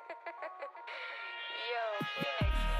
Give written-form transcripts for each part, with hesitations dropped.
Yo, Phoenix.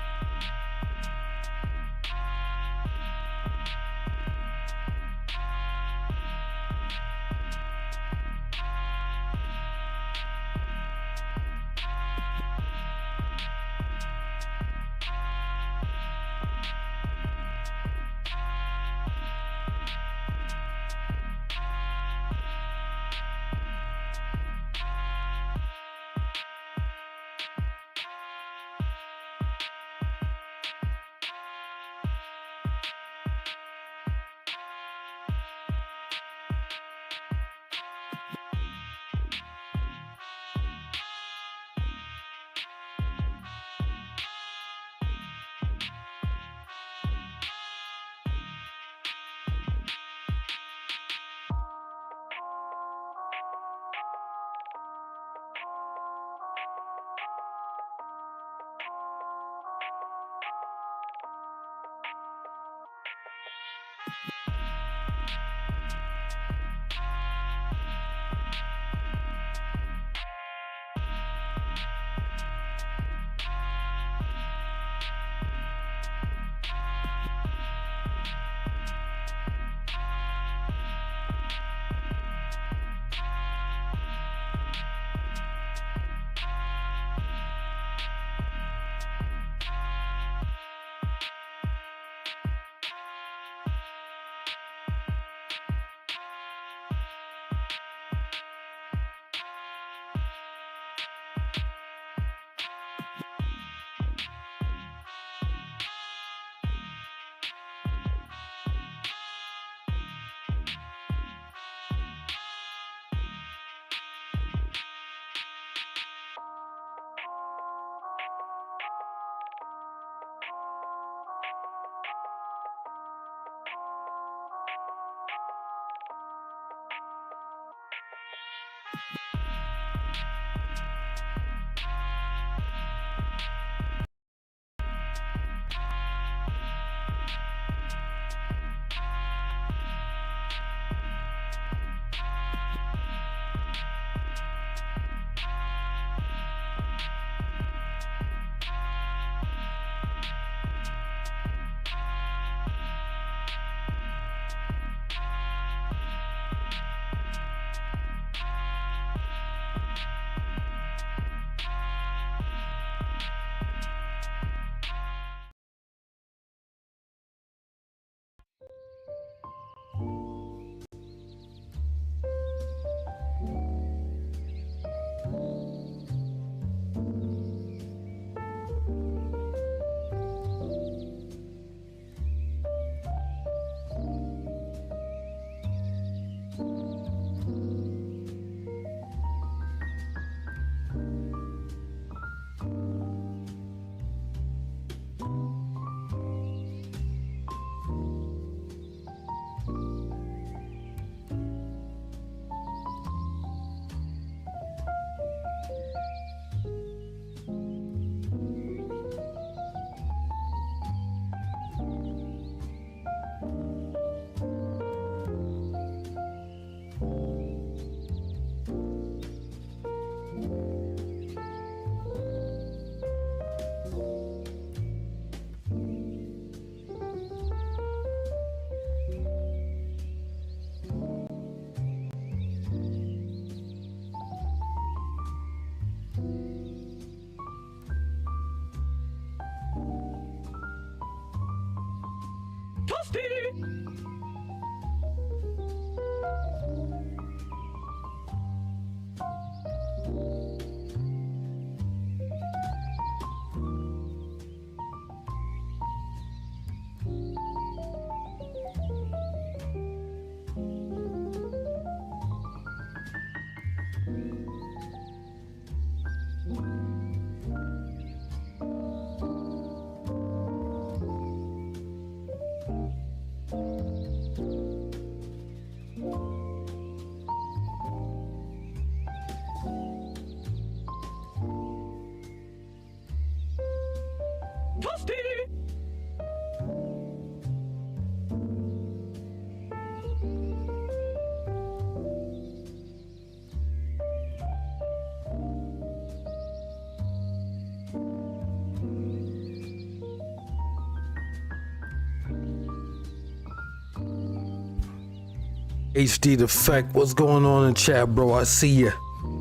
HD the Fact, what's going on in chat, bro? I see you.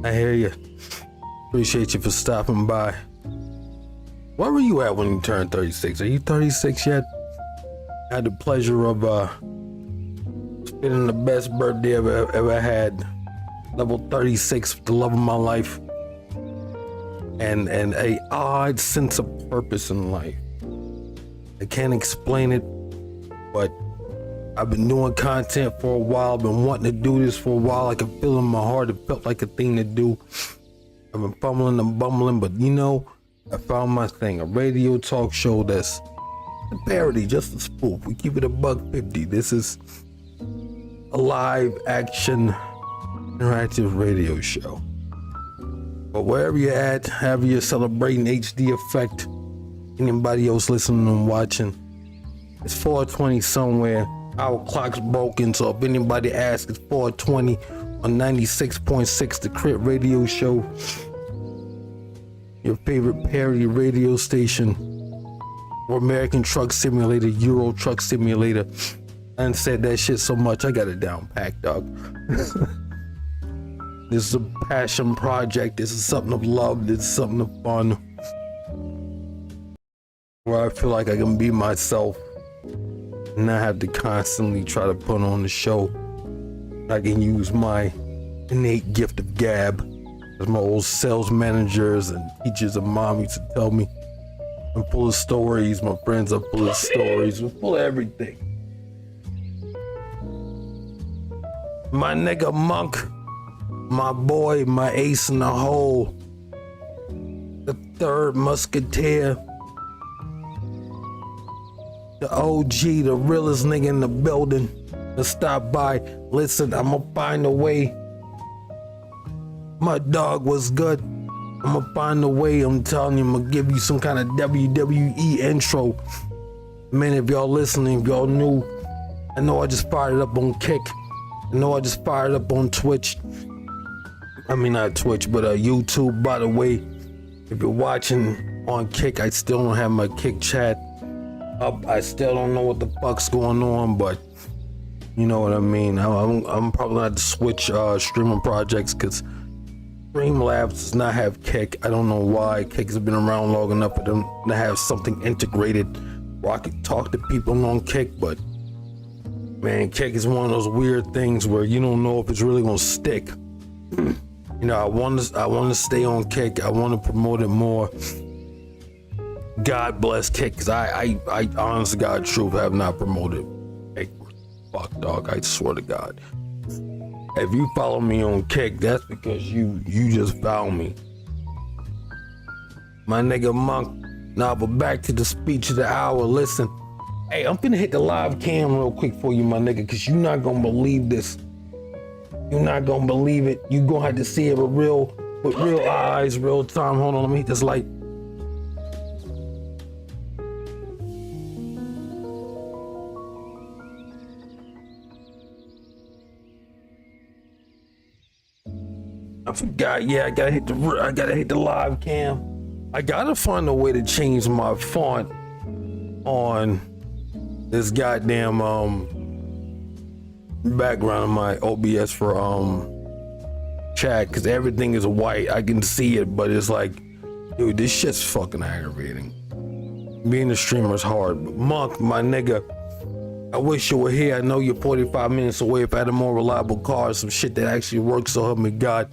I hear you. Appreciate you for stopping by. Where were you at when you turned 36? Are you 36 yet? I had the pleasure of spending the best birthday I've ever had. Level 36, the love of my life. And a odd sense of purpose in life. I can't explain it, but I've been doing content for a while. I've been wanting to do this for a while. I can feel it in my heart. It felt like a thing to do. I've been fumbling and bumbling, but you know, I found my thing. A radio talk show that's a parody, just a spoof. We keep it $1.50. This is a live action interactive radio show. But wherever you're at, however you're celebrating HD Effect, anybody else listening and watching, it's 4:20 somewhere. Our clock's broken, so if anybody asks, it's 4:20 on 96.6, the Krit radio show. Your favorite parody radio station for American Truck Simulator, Euro Truck Simulator. I done said that shit so much, I got it down packed, dog. This is a passion project. This is something of love. This is something of fun. Where I feel like I can be myself and not have to constantly try to put on the show. I can use my innate gift of gab, as my old sales managers and teachers and mom used to tell me. I'm full of stories. My friends are full of stories. We're full of everything. My nigga Monk, my boy, my ace in the hole, the third musketeer, the OG, the realest nigga in the building. To stop by, listen, I'ma find a way. My dog was good. I'ma find a way. I'm telling you, I'ma give you some kind of WWE intro. Man, if y'all listening, if y'all new, I know I just fired it up on Kick. I know I just fired up on Twitch. I mean, not Twitch, but YouTube. By the way, if you're watching on Kick, I still don't have my Kick chat up. I still don't know what the fuck's going on, but you know what I mean. I'm probably gonna have to switch streaming projects because Streamlabs does not have Kick. I don't know why. Kick has been around long enough for them to have something integrated where I can talk to people on Kick, but man, Kick is one of those weird things where you don't know if it's really gonna stick. You know, I want to stay on Kick. I want to promote it more. God bless Kick, because I honest to God truth have not promoted Kick. Fuck, dog, I swear to God. If you follow me on Kick, that's because you just found me. My nigga Monk. Now, but back to the speech of the hour. Listen, hey, I'm finna hit the live cam real quick for you, my nigga, because you're not gonna believe this. You're not gonna believe it. You're gonna have to see it with real eyes, real time. Hold on, let me hit this light. I forgot. Yeah, I gotta hit the live cam. I gotta find a way to change my font on this goddamn background of my OBS for chat, because everything is white. I can see it, but it's like, dude, this shit's fucking aggravating. Being a streamer is hard. But Monk, my nigga, I wish you were here. I know you're 45 minutes away. If I had a more reliable car, some shit that actually works, so help me God,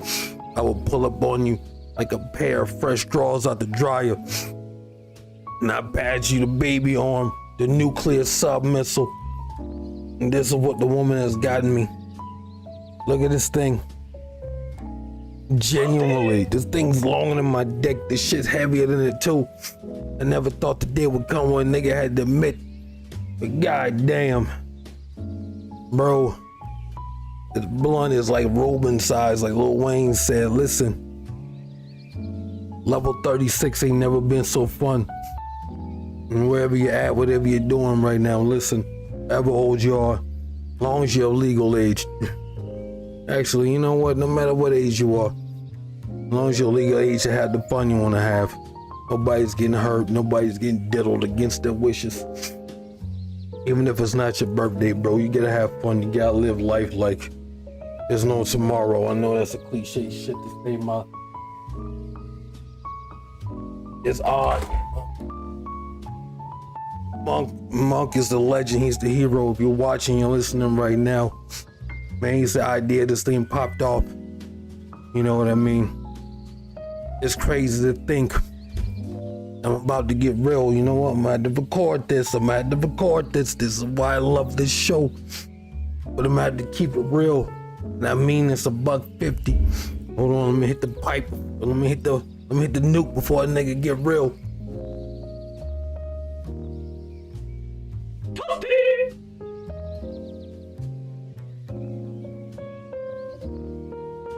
I will pull up on you like a pair of fresh drawers out the dryer, and I patch you the baby arm, the nuclear sub missile. And this is what the woman has gotten me. Look at this thing. Genuinely, this thing's longer than my dick. This shit's heavier than it too. I never thought the day would come when a nigga had to admit, but goddamn, bro, this blunt is like Robin size, like Lil Wayne said. Listen, level 36 ain't never been so fun. And wherever you're at, whatever you're doing right now, listen, however old you are, as long as you're legal age. Actually, you know what? No matter what age you are, as long as you're legal age to have the fun you want to have. Nobody's getting hurt. Nobody's getting diddled against their wishes. Even if it's not your birthday, bro, you gotta have fun. You gotta live life like there's no tomorrow. I know that's a cliche shit to say, it's odd. Monk is the legend. He's the hero. If you're watching, you're listening right now. Man, he's the idea this thing popped off. You know what I mean? It's crazy to think I'm about to get real. You know what? I'm gonna have to record this. This is why I love this show. But I'm gonna have to keep it real. And I mean, it's $1.50. Hold on, let me hit the pipe. Let me hit the nuke before a nigga get real.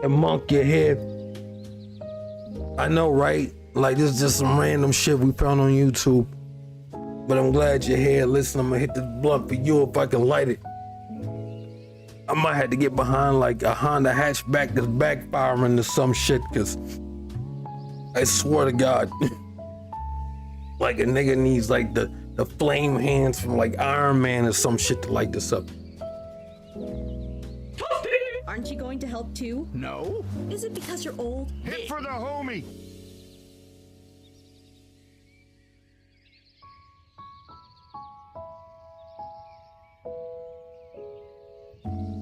And Monk, your head. I know, right? Like, this is just some random shit we found on YouTube. But I'm glad you're here. Listen, I'm gonna hit this blunt for you if I can light it. I might have to get behind like a Honda hatchback that's backfiring or some shit, cause I swear to God, like a nigga needs like the flame hands from like Iron Man or some shit to light this up. Aren't you going to help too? No. Is it because you're old? Hit for the homie.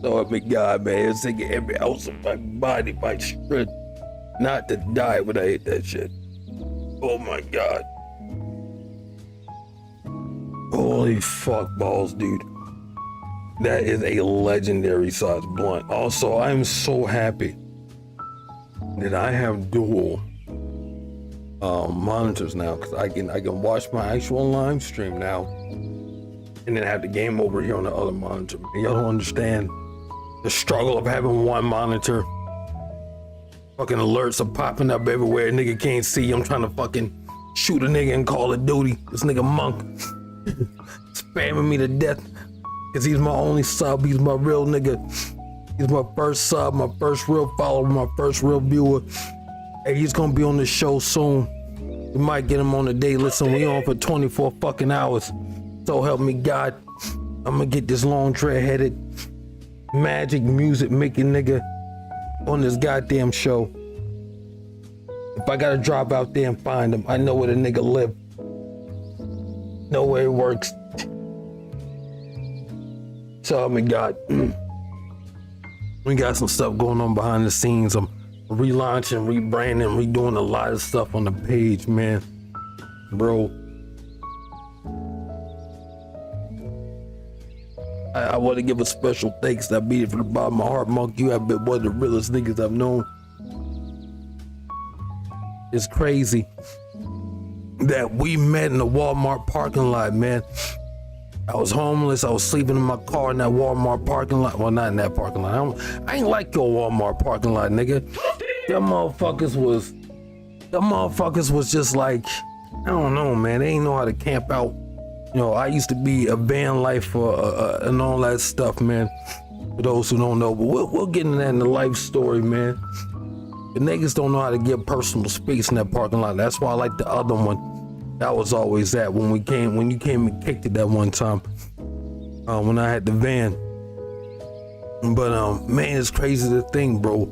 So help me God, man, it's taking every ounce of my body, my strength, not to die when I hit that shit. Oh my God. Holy fuck balls, dude. That is a legendary size blunt. Also, I'm so happy that I have dual monitors now, because I can watch my actual live stream now and then have the game over here on the other monitor. Y'all don't understand the struggle of having one monitor. Fucking alerts are popping up everywhere. Nigga can't see. I'm trying to fucking shoot a nigga in Call of Duty. This nigga Monk spamming me to death. Cause he's my only sub, he's my real nigga. He's my first sub, my first real follower, my first real viewer. Hey, he's gonna be on the show soon. We might get him on the day. Listen, we on for 24 fucking hours. So help me God. I'm gonna get this long dread-headed magic music making nigga on this goddamn show. If I gotta drop out there and find him, I know where the nigga live. Know where he works. So help me God. We got some stuff going on behind the scenes. I'm relaunching, rebranding, redoing a lot of stuff on the page, man. Bro. I want to give a special thanks. I beat it from the bottom of my heart. Monk, you have been one of the realest niggas I've known. It's crazy that we met in the Walmart parking lot, man. I was homeless. I was sleeping in my car in that Walmart parking lot. Well, not in that parking lot. I ain't like your Walmart parking lot, nigga. Them motherfuckers was just like, I don't know, man. They ain't know how to camp out. You know, I used to be a van lifer and all that stuff, man. For those who don't know, but we'll get into that in the life story, man. The niggas don't know how to give personal space in that parking lot. That's why I like the other one. That was always that when you came and kicked it that one time when I had the van. But man, it's crazy to think, bro.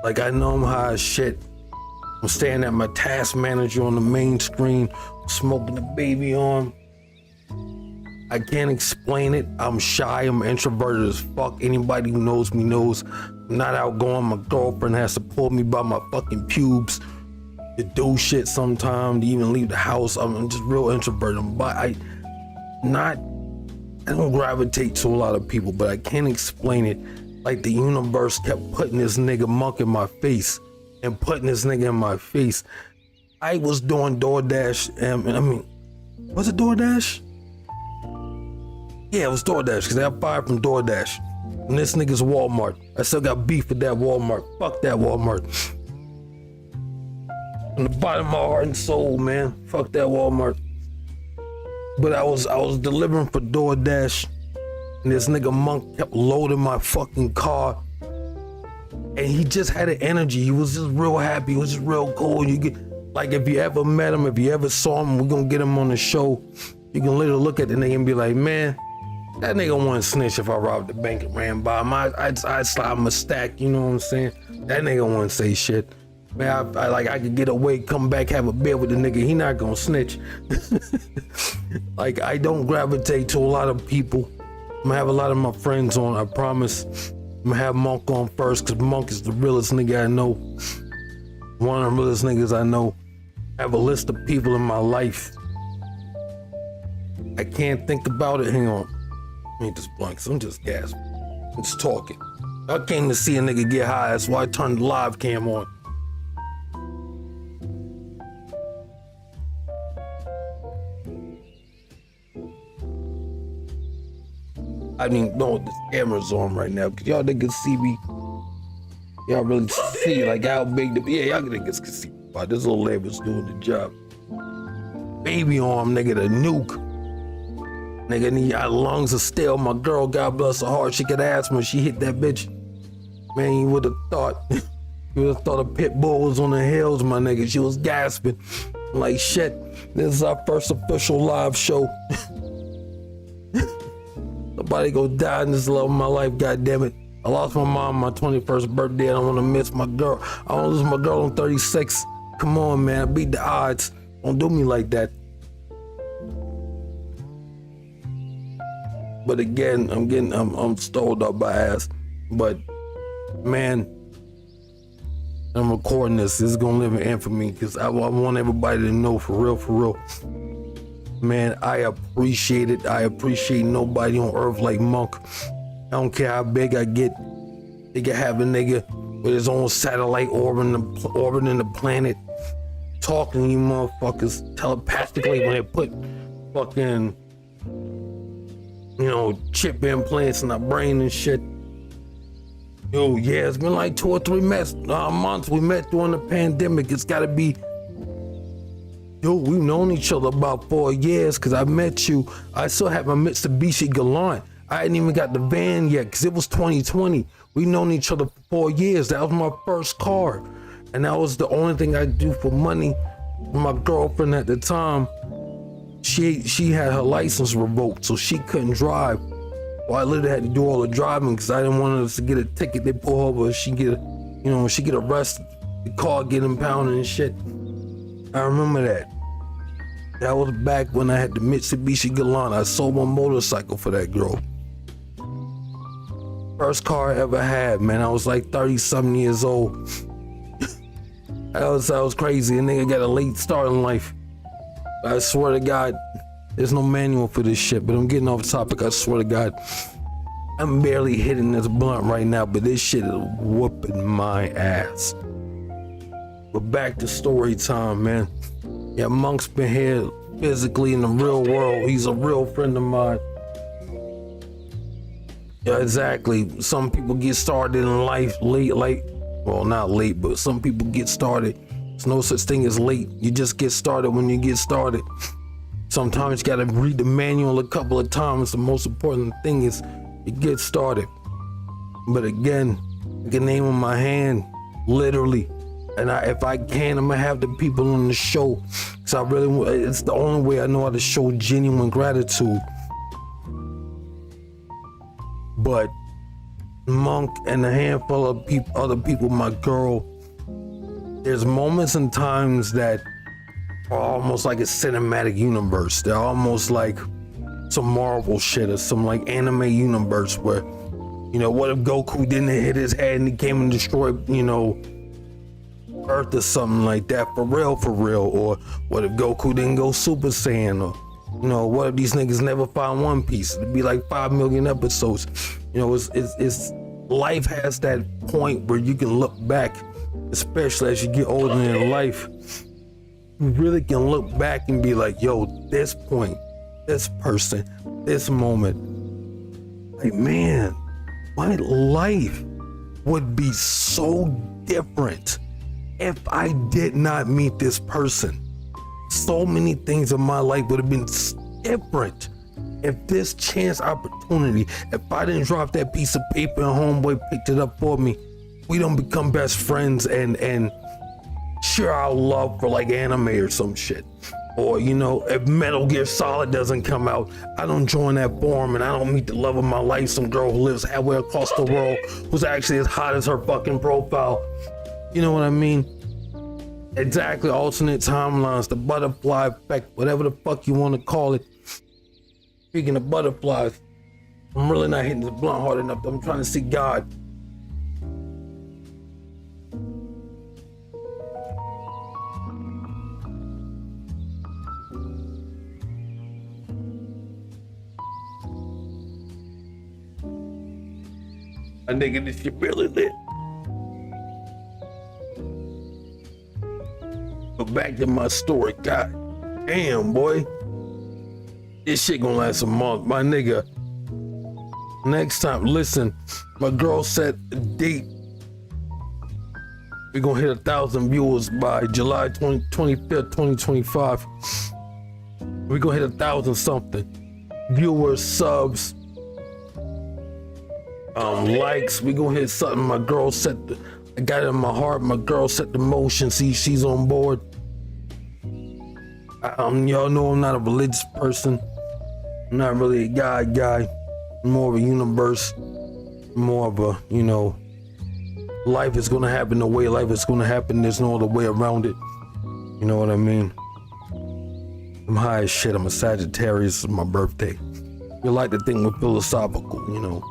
Like, I know I'm high as shit. I'm staring at my task manager on the main screen, smoking the baby on. I can't explain it. I'm shy. I'm introverted as fuck. Anybody who knows me knows I'm not outgoing. My girlfriend has to pull me by my fucking pubes to do shit sometimes, to even leave the house. I'm just real introverted. But I don't gravitate to a lot of people, but I can't explain it. Like, the universe kept putting this nigga Monk in my face and putting this nigga in my face. I was doing DoorDash, and I mean, was it DoorDash? Yeah, it was DoorDash, because I got fired from DoorDash. And this nigga's Walmart. I still got beef with that Walmart. Fuck that Walmart. From the bottom of my heart and soul, man. Fuck that Walmart. But I was delivering for DoorDash, and this nigga Monk kept loading my fucking car. And he just had an energy. He was just real happy. He was just real cool. You get, like, if you ever met him, if you ever saw him, we're gonna get him on the show. You can literally look at the nigga and be like, man, that nigga wouldn't snitch if I robbed the bank and ran by him. I'd slide him a stack, you know what I'm saying? That nigga wouldn't say shit. Man, I could get away, come back, have a beer with the nigga. He not gonna snitch. Like, I don't gravitate to a lot of people. I'm gonna have a lot of my friends on, I promise. I'm gonna have Monk on first, cause Monk is the realest nigga I know. One of the realest niggas I know. I have a list of people in my life. I can't think about it. Hang on. I ain't just blank, so I'm just gasping. I'm just talking. I came to see a nigga get high, that's why I turned the live cam on. I mean, no, this camera's on right now, cause y'all niggas see me. Y'all really see like how big the, yeah, y'all niggas can see. Wow, this little labor's doing the job. Baby arm, nigga, the nuke. Nigga, need lungs of steel. My girl, God bless her heart, she got asthma. She hit that bitch. Man, you would have thought, you would have thought a pit bull was on the hills, my nigga. She was gasping. Like, shit, this is our first official live show. Nobody go die in this love of my life, goddammit. I lost my mom on my 21st birthday. I don't want to miss my girl. I don't lose my girl on 36. Come on, man, I beat the odds. Don't do me like that. But again, I'm stalled up by ass. But man, I'm recording this. This is gonna live in infamy because I want everybody to know for real. Man, I appreciate it. I appreciate nobody on earth like Monk. I don't care how big I get. They can have a nigga with his own satellite orbiting the planet, talking to you motherfuckers telepathically when they put fucking, you know, chip implants in our brain and shit. Yo, yeah, it's been like 2 or 3 months we met during the pandemic. It's gotta be, yo, we've known each other about 4 years because I met you. I still have my Mitsubishi Galant. I hadn't even got the van yet because it was 2020. We've known each other for 4 years. That was my first car. And that was the only thing I do for money. My girlfriend at the time, she had her license revoked, so she couldn't drive. Well, I literally had to do all the driving because I didn't want us to get a ticket. They pull her over, she get arrested. The car get impounded and shit. I remember that. That was back when I had the Mitsubishi Galant. I sold my motorcycle for that girl. First car I ever had, man. I was like 30-something years old. I was crazy. A nigga got a late start in life. I swear to God, there's no manual for this shit, but I'm getting off topic. I swear to God. I'm barely hitting this blunt right now, but this shit is whooping my ass. But back to story time, man. Yeah, Monk's been here physically in the real world. He's a real friend of mine. Yeah, exactly. Some people get started in life late. Well, not late, but some people get started. There's no such thing as late. You just get started when you get started. Sometimes you gotta read the manual a couple of times. The most important thing is you get started. But again, I can name on my hand, literally. And if I can, I'm gonna have the people on the show. Cause it's the only way I know how to show genuine gratitude. But Monk and a handful of other people, my girl, there's moments and times that are almost like a cinematic universe. They're almost like some Marvel shit or some like anime universe where, you know, what if Goku didn't hit his head and he came and destroyed, you know, Earth or something like that, for real. Or what if Goku didn't go Super Saiyan? Or, you know, what if these niggas never found One Piece? It'd be like 5 million episodes. You know, it's life has that point where you can look back, especially as you get older in life. You really can look back and be like, yo, this point, this person, this moment. Like, man, my life would be so different if I did not meet this person. So many things in my life would have been different if this chance opportunity, if I didn't drop that piece of paper and homeboy picked it up for me. We don't become best friends and share our love for like anime or some shit. Or, you know, if Metal Gear Solid doesn't come out, I don't join that forum and I don't meet the love of my life, some girl who lives halfway across the world who's actually as hot as her fucking profile. You know what I mean? Exactly, alternate timelines, the butterfly effect, whatever the fuck you want to call it. Speaking of butterflies, I'm really not hitting this blunt hard enough. I'm trying to see God. My nigga, this shit really lit. But back to my story. God damn, boy. This shit gonna last a month. My nigga, next time, listen, my girl set a date. We're gonna hit 1,000 viewers by July 25th, 2025. We're gonna hit 1,000 something. Viewers, subs, likes. We gonna hit something. My girl set I got it in my heart. My girl set the motion. See, she's on board. Y'all know I'm not a religious person. I'm not really a God guy. I'm more of a universe. More of a, you know, life is gonna happen the way life is gonna happen. There's no other way around it. You know what I mean? I'm high as shit. I'm a Sagittarius. It's my birthday. We like to think we're philosophical, you know.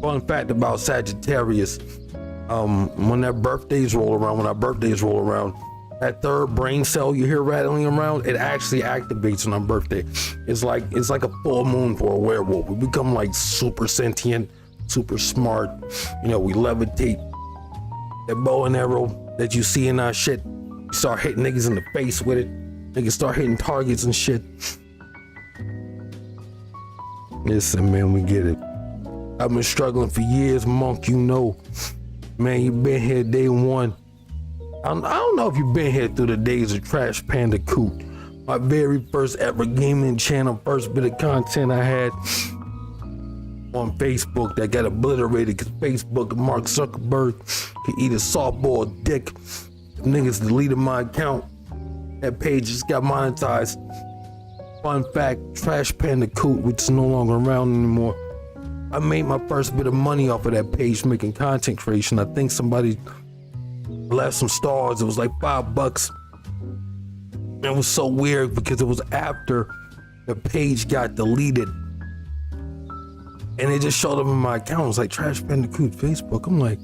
Fun fact about Sagittarius, when their birthdays roll around, when our birthdays roll around, that third brain cell you hear rattling around, it actually activates on our birthday. It's like a full moon for a werewolf. We become like super sentient, super smart. You know, we levitate. That bow and arrow that you see in our shit, you start hitting niggas in the face with it. Niggas start hitting targets and shit. Listen, man, we get it. I've been struggling for years, Monk, you know. Man, you been here day one. I don't know if you've been here through the days of Trash Panda Coot. My very first ever gaming channel, first bit of content I had on Facebook that got obliterated because Facebook and Mark Zuckerberg could eat a softball dick. Niggas deleted my account. That page just got monetized. Fun fact, Trash Panda Coot, which is no longer around anymore. I made my first bit of money off of that page making content creation. I think somebody left some stars. It was like $5. It was so weird because it was after the page got deleted. And it just showed up in my account. It was like Trash Panda Coot Facebook. I'm like,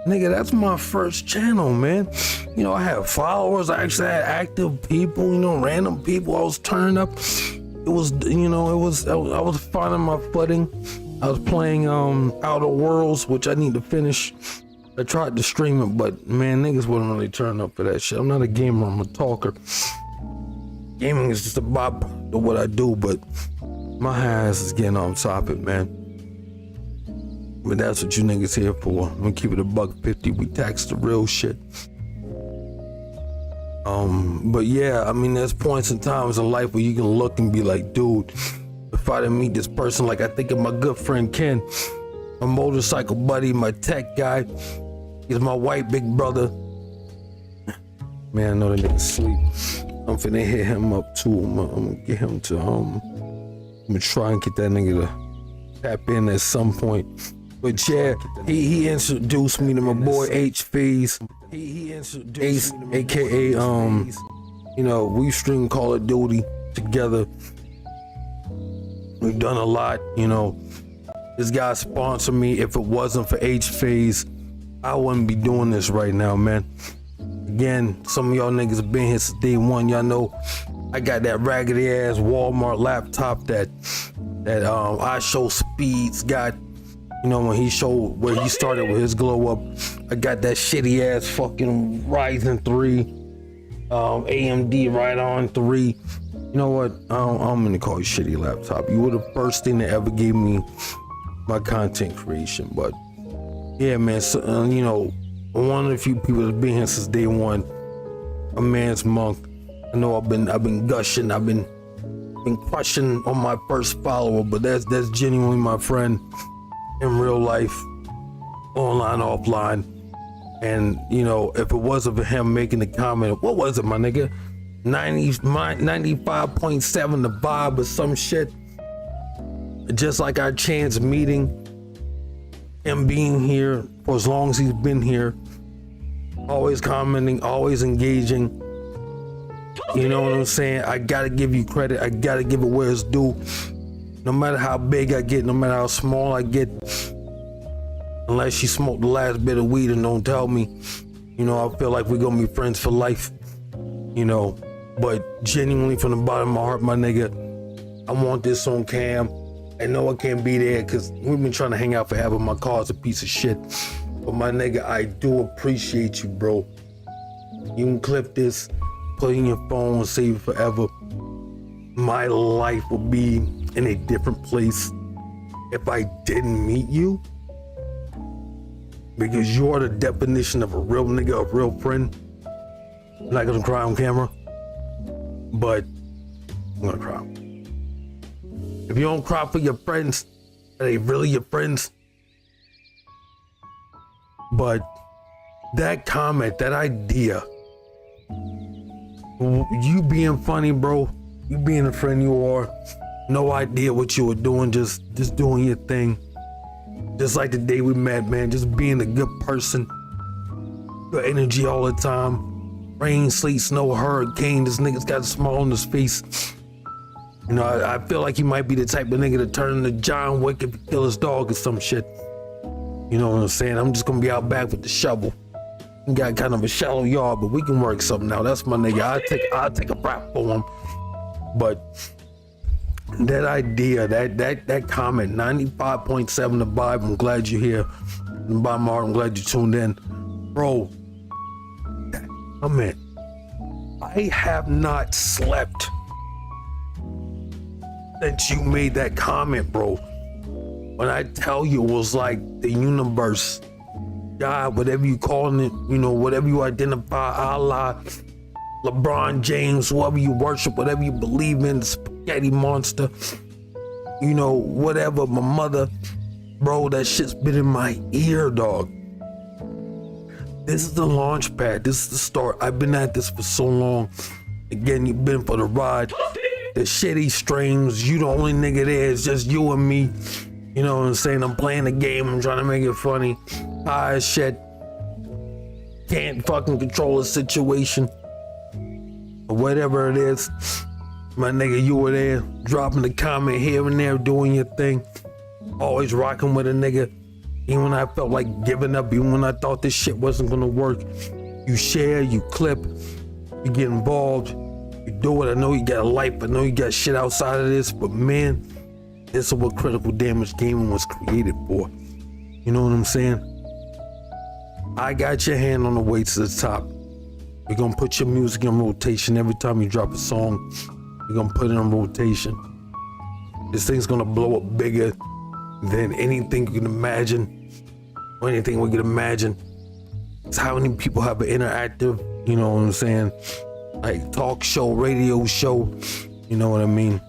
nigga, that's my first channel, man. You know, I had followers. I actually had active people, you know, random people I was turning up. It was, you know, I was finding my footing. I was playing Outer Worlds, which I need to finish. I tried to stream it, but man, niggas wouldn't really turn up for that shit. I'm not a gamer, I'm a talker. Gaming is just a byproduct of what I do, but my ass is getting on topic, man. But that's what you niggas here for. I'm gonna keep it $1.50. We tax the real shit. But yeah, I mean, there's points and times in life where you can look and be like, dude, if I didn't meet this person, like I think of my good friend Ken, my motorcycle buddy, my tech guy, he's my white big brother. Man, I know that nigga sleep. I'm finna hit him up too. I'm gonna get him to I'm gonna try and get that nigga to tap in at some point. But yeah, he introduced me to my boy H Fees. He introduced me, aka you know, we stream Call of Duty together. We've done a lot, you know. This guy sponsored me. If it wasn't for H Phase, I wouldn't be doing this right now, man. Again, some of y'all niggas have been here since day one. Y'all know I got that raggedy ass Walmart laptop that I Show Speeds got. You know, when he showed where he started with his glow up. I got that shitty ass fucking Ryzen 3, AMD Radeon 3. You know what? I'm gonna call you shitty laptop. You were the first thing that ever gave me my content creation. But yeah, man, so, you know, one of the few people that's been here since day one. A man's Monk. I know I've been gushing. I've been crushing on my first follower, but that's genuinely my friend in real life, online, offline. And you know, if it wasn't for him making the comment, what was it, my nigga? 95.7 the vibe or some shit. Just like our chance meeting, him being here for as long as he's been here, always commenting, always engaging. You know what I'm saying? I gotta give you credit. I gotta give it where it's due. No matter how big I get, no matter how small I get, unless you smoke the last bit of weed and don't tell me, you know, I feel like we're gonna be friends for life, you know. But genuinely from the bottom of my heart, my nigga, I want this on cam. I know I can't be there because we've been trying to hang out forever. My car's a piece of shit. But my nigga, I do appreciate you, bro. You can clip this, put it in your phone, save it forever. My life will be in a different place if I didn't meet you. Because you're the definition of a real nigga, a real friend. I'm not gonna cry on camera, but I'm gonna cry. If you don't cry for your friends, are they really your friends? But that comment, that idea, you being funny, bro, you being the friend you are, no idea what you were doing, just doing your thing. Just like the day we met, man, just being a good person. Good energy all the time. Rain, sleet, snow, hurricane, this nigga's got a smile on his face. You know, I feel like he might be the type of nigga to turn into John Wick if he kill his dog or some shit. You know what I'm saying? I'm just gonna be out back with the shovel. We got kind of a shallow yard, but we can work something out. That's my nigga. I'll take a rap for him. But that idea, that comment, 95.7 the vibe. I'm glad you're here. And by my heart, I'm glad you tuned in, bro. I mean, I have not slept since you made that comment, bro. When I tell you, it was like the universe, God, whatever you calling it, you know, whatever you identify, Allah, LeBron James, whoever you worship, whatever you believe in, the spaghetti monster, you know, whatever, my mother, bro, that shit's been in my ear, dog. This is the launch pad. This is the start. I've been at this for so long. Again, you've been for the ride. The shitty streams, you the only nigga there. It's just you and me. You know what I'm saying? I'm playing the game. I'm trying to make it funny. High as shit. Can't fucking control the situation. Or whatever it is. My nigga, you were there. Dropping a comment here and there. Doing your thing. Always rocking with a nigga. Even when I felt like giving up. Even when I thought this shit wasn't gonna work. You share. You clip. You get involved. You do it. I know you got a life. I know you got shit outside of this. But man, this is what Critical Damage Gaming was created for. You know what I'm saying? I got your hand on the way to the top. We're gonna put your music in rotation every time you drop a song. We're gonna put it in rotation. This thing's gonna blow up bigger than anything you can imagine, or anything we can imagine. It's how many people have an interactive, you know what I'm saying? Like talk show, radio show, you know what I mean?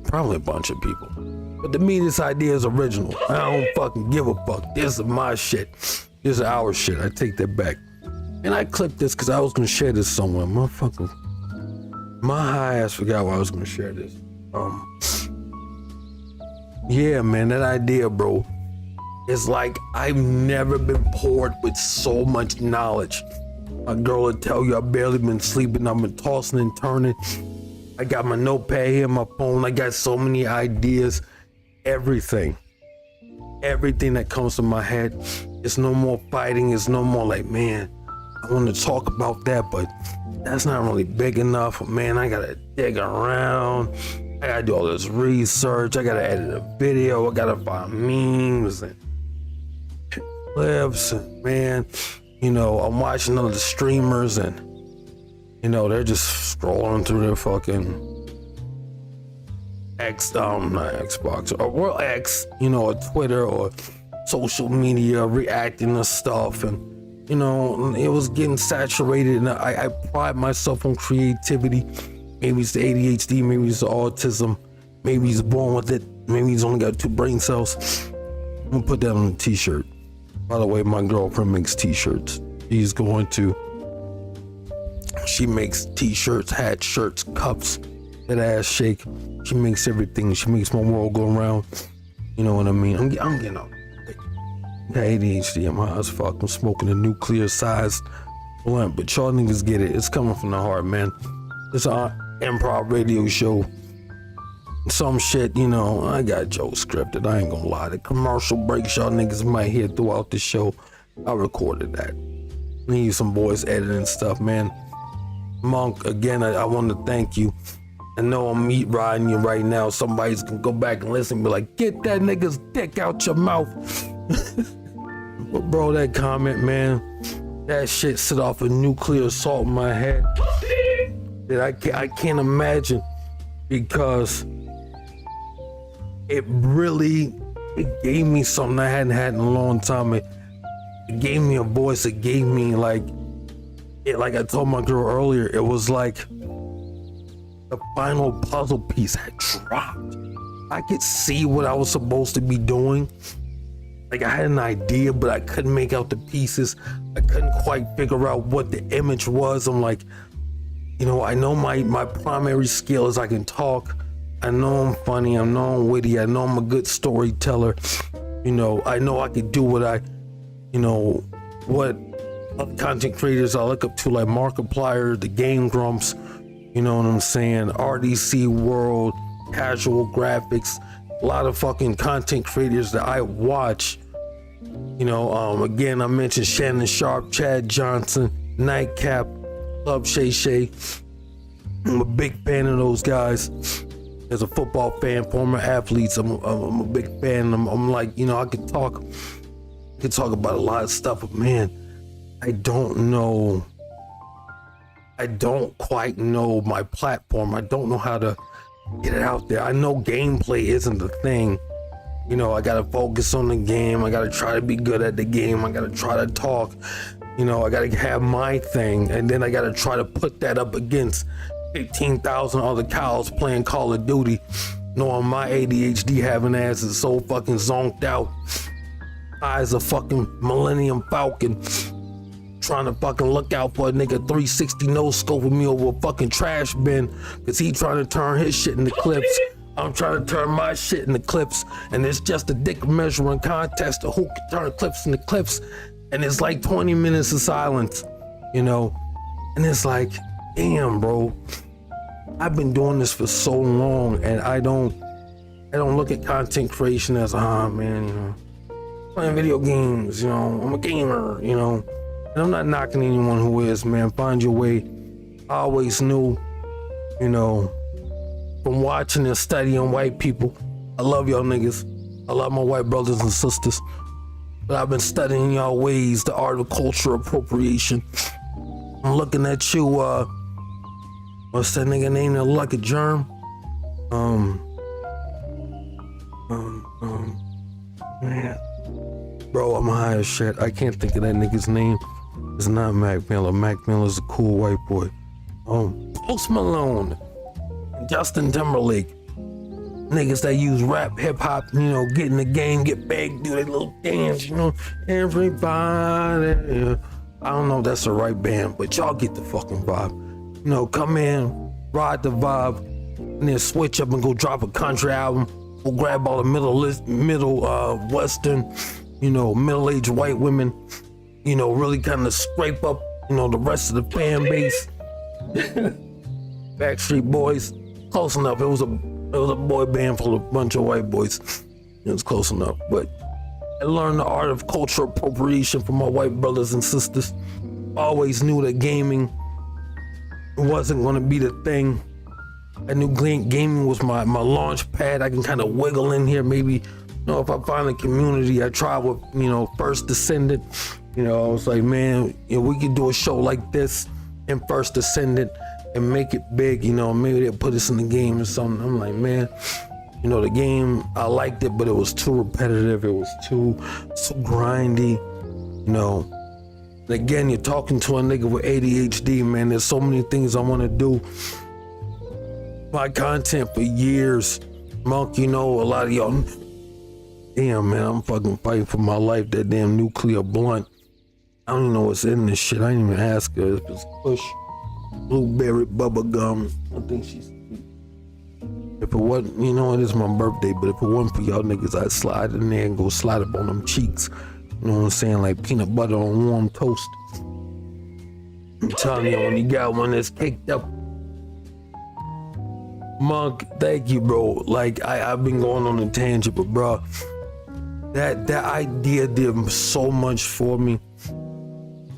Probably a bunch of people. But to me, this idea is original. I don't fucking give a fuck. This is my shit. This is our shit. I take that back. And I clipped this because I was gonna share this somewhere. Motherfucker. My high ass forgot why I was gonna share this. Yeah, man, that idea, bro. It's like I've never been poured with so much knowledge. My girl will tell you I've barely been sleeping. I've been tossing and turning. I got my notepad here, my phone. I got so many ideas. Everything that comes to my head. It's no more fighting. It's no more like, man, I want to talk about that, but that's not really big enough. Man, I gotta dig around. I gotta do all this research. I gotta edit a video. I gotta find memes and clips. And man, you know, I'm watching other streamers and, you know, they're just scrolling through their fucking not Xbox, or X, you know, or Twitter or social media, reacting to stuff. And, you know, it was getting saturated. And I pride myself on creativity. Maybe it's the ADHD, maybe it's the autism, maybe he's born with it, maybe he's only got 2 brain cells. I'm gonna put that on a t-shirt. By the way, my girlfriend makes t-shirts. She's going to She makes t-shirts, hats, shirts, cups, that ass shake. She makes everything. She makes my world go around. You know what I mean? I'm getting up. Got ADHD. I'm high as fuck. I'm smoking a nuclear-sized blunt, but y'all niggas get it. It's coming from the heart, man. It's an improv radio show. Some shit, you know, I got Joe scripted. I ain't gonna lie. The commercial breaks y'all niggas might hear throughout the show, I recorded that. Need some voice editing stuff, man. Monk, again, I want to thank you. I know I'm meat riding you right now. Somebody's gonna go back and listen and be like, get that nigga's dick out your mouth. But bro, that comment, man, that shit set off a nuclear assault in my head that I can't imagine, because it gave me something I hadn't had in a long time. It gave me a voice. It gave me like I told my girl earlier, it was like the final puzzle piece had dropped. I could see what I was supposed to be doing. Like I had an idea, but I couldn't make out the pieces. I couldn't quite figure out what the image was. I'm like, you know, I know my primary skill is I can talk. I know I'm funny. I know I'm witty. I know I'm a good storyteller. You know I could do what other content creators I look up to, like Markiplier, the Game Grumps, you know what I'm saying? RDC World, Casual Graphics, a lot of fucking content creators that I watch. You know, again, I mentioned Shannon Sharp, Chad Johnson, Nightcap, Club Shay Shay. I'm a big fan of those guys. As a football fan, former athletes, I'm a big fan. I'm like, you know, I could talk about a lot of stuff, but man, I don't quite know my platform. I don't know how to get it out there. I know gameplay isn't the thing. You know, I gotta focus on the game. I gotta try to be good at the game. I gotta try to talk. You know, I gotta have my thing, and then I gotta try to put that up against 15,000 other cows playing Call of Duty, knowing my ADHD having ass is so fucking zonked out. Eyes a fucking Millennium Falcon, trying to fucking look out for a nigga 360 no scoping me over a fucking trash bin, cause he trying to turn his shit into clips. I'm trying to turn my shit into clips, and it's just a dick measuring contest of who can turn clips into clips, and it's like 20 minutes of silence, you know, and it's like, damn, bro, I've been doing this for so long, and I don't look at content creation as, man, you know, playing video games, you know, I'm a gamer, you know, and I'm not knocking anyone who is, man. Find your way. I always knew, you know, from watching and studying white people, I love y'all niggas. I love my white brothers and sisters, but I've been studying y'all ways, the art of cultural appropriation. I'm looking at you, what's that nigga name that look like a germ? Man. Bro, I'm high as shit. I can't think of that nigga's name. It's not Mac Miller. Mac Miller's a cool white boy. Post Malone, Justin Timberlake. Niggas that use rap, hip hop, you know, get in the game, get big, do their little dance, you know. Everybody. I don't know if that's the right band, but y'all get the fucking vibe. You know, come in, ride the vibe, and then switch up and go drop a country album. Go grab all the middle Western, you know, middle-aged white women, you know, really kind of scrape up, you know, the rest of the fan base. Backstreet Boys, close enough. It was a boy band full of a bunch of white boys. It was close enough, but I learned the art of cultural appropriation from my white brothers and sisters. Always knew that gaming wasn't going to be the thing. I knew gaming was my launch pad. I can kind of wiggle in here. Maybe, you know, if I find a community, I try with, you know, First Descendant. You know, I was like, man, you know, we could do a show like this in First Descendant and make it big. You know, maybe they'll put us in the game or something. I'm like, man, you know, the game, I liked it, but it was too repetitive. It was too grindy, you know. And again, you're talking to a nigga with ADHD, man. There's so many things I want to do. My content for years. Monk, you know, a lot of y'all, damn, man, I'm fucking fighting for my life. That damn nuclear blunt. I don't even know what's in this shit. I didn't even ask her if it's push. blueberry bubble gum. I think she's. If it wasn't, you know, it is my birthday, but if it wasn't for y'all niggas, I'd slide in there and go slide up on them cheeks. You know what I'm saying? Like peanut butter on warm toast. I'm telling you, when you got one that's caked up. Monk, thank you, bro. Like, I've been going on a tangent, but bro, that idea did so much for me.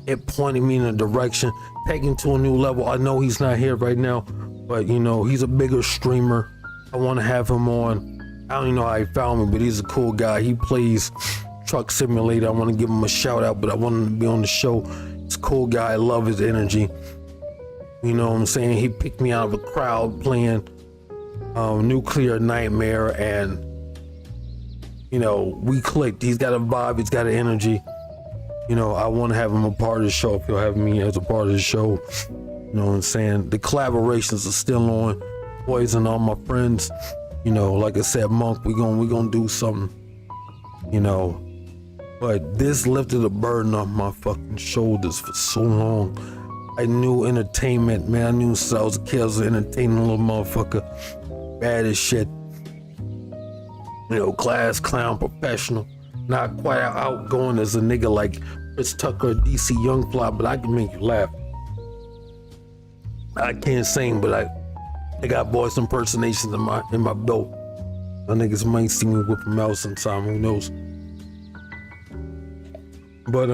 It pointed me in a direction, taking to a new level. I know he's not here right now, but you know, he's a bigger streamer. I want to have him on. I don't even know how he found me, but he's a cool guy. He plays Truck Simulator. I want to give him a shout out, but I want him to be on the show. He's a cool guy. I love his energy. You know what I'm saying? He picked me out of a crowd playing Nuclear Nightmare, and you know, we clicked. He's got a vibe. He's got an energy. You know, I want to have him a part of the show. If you'll have me as a part of the show, you know what I'm saying? The collaborations are still on. Boys and all my friends, you know, like I said, Monk, we gonna do something, you know. But this lifted a burden off my fucking shoulders for so long. I knew entertainment, man. I knew since I was a kid, I was an entertaining little motherfucker. Bad as shit. You know, class clown, professional. Not quite outgoing as a nigga like Chris Tucker or DC Youngfly, but I can make you laugh. I can't sing, but I got voice impersonations in my belt. My niggas might see me whip them out sometime, who knows? But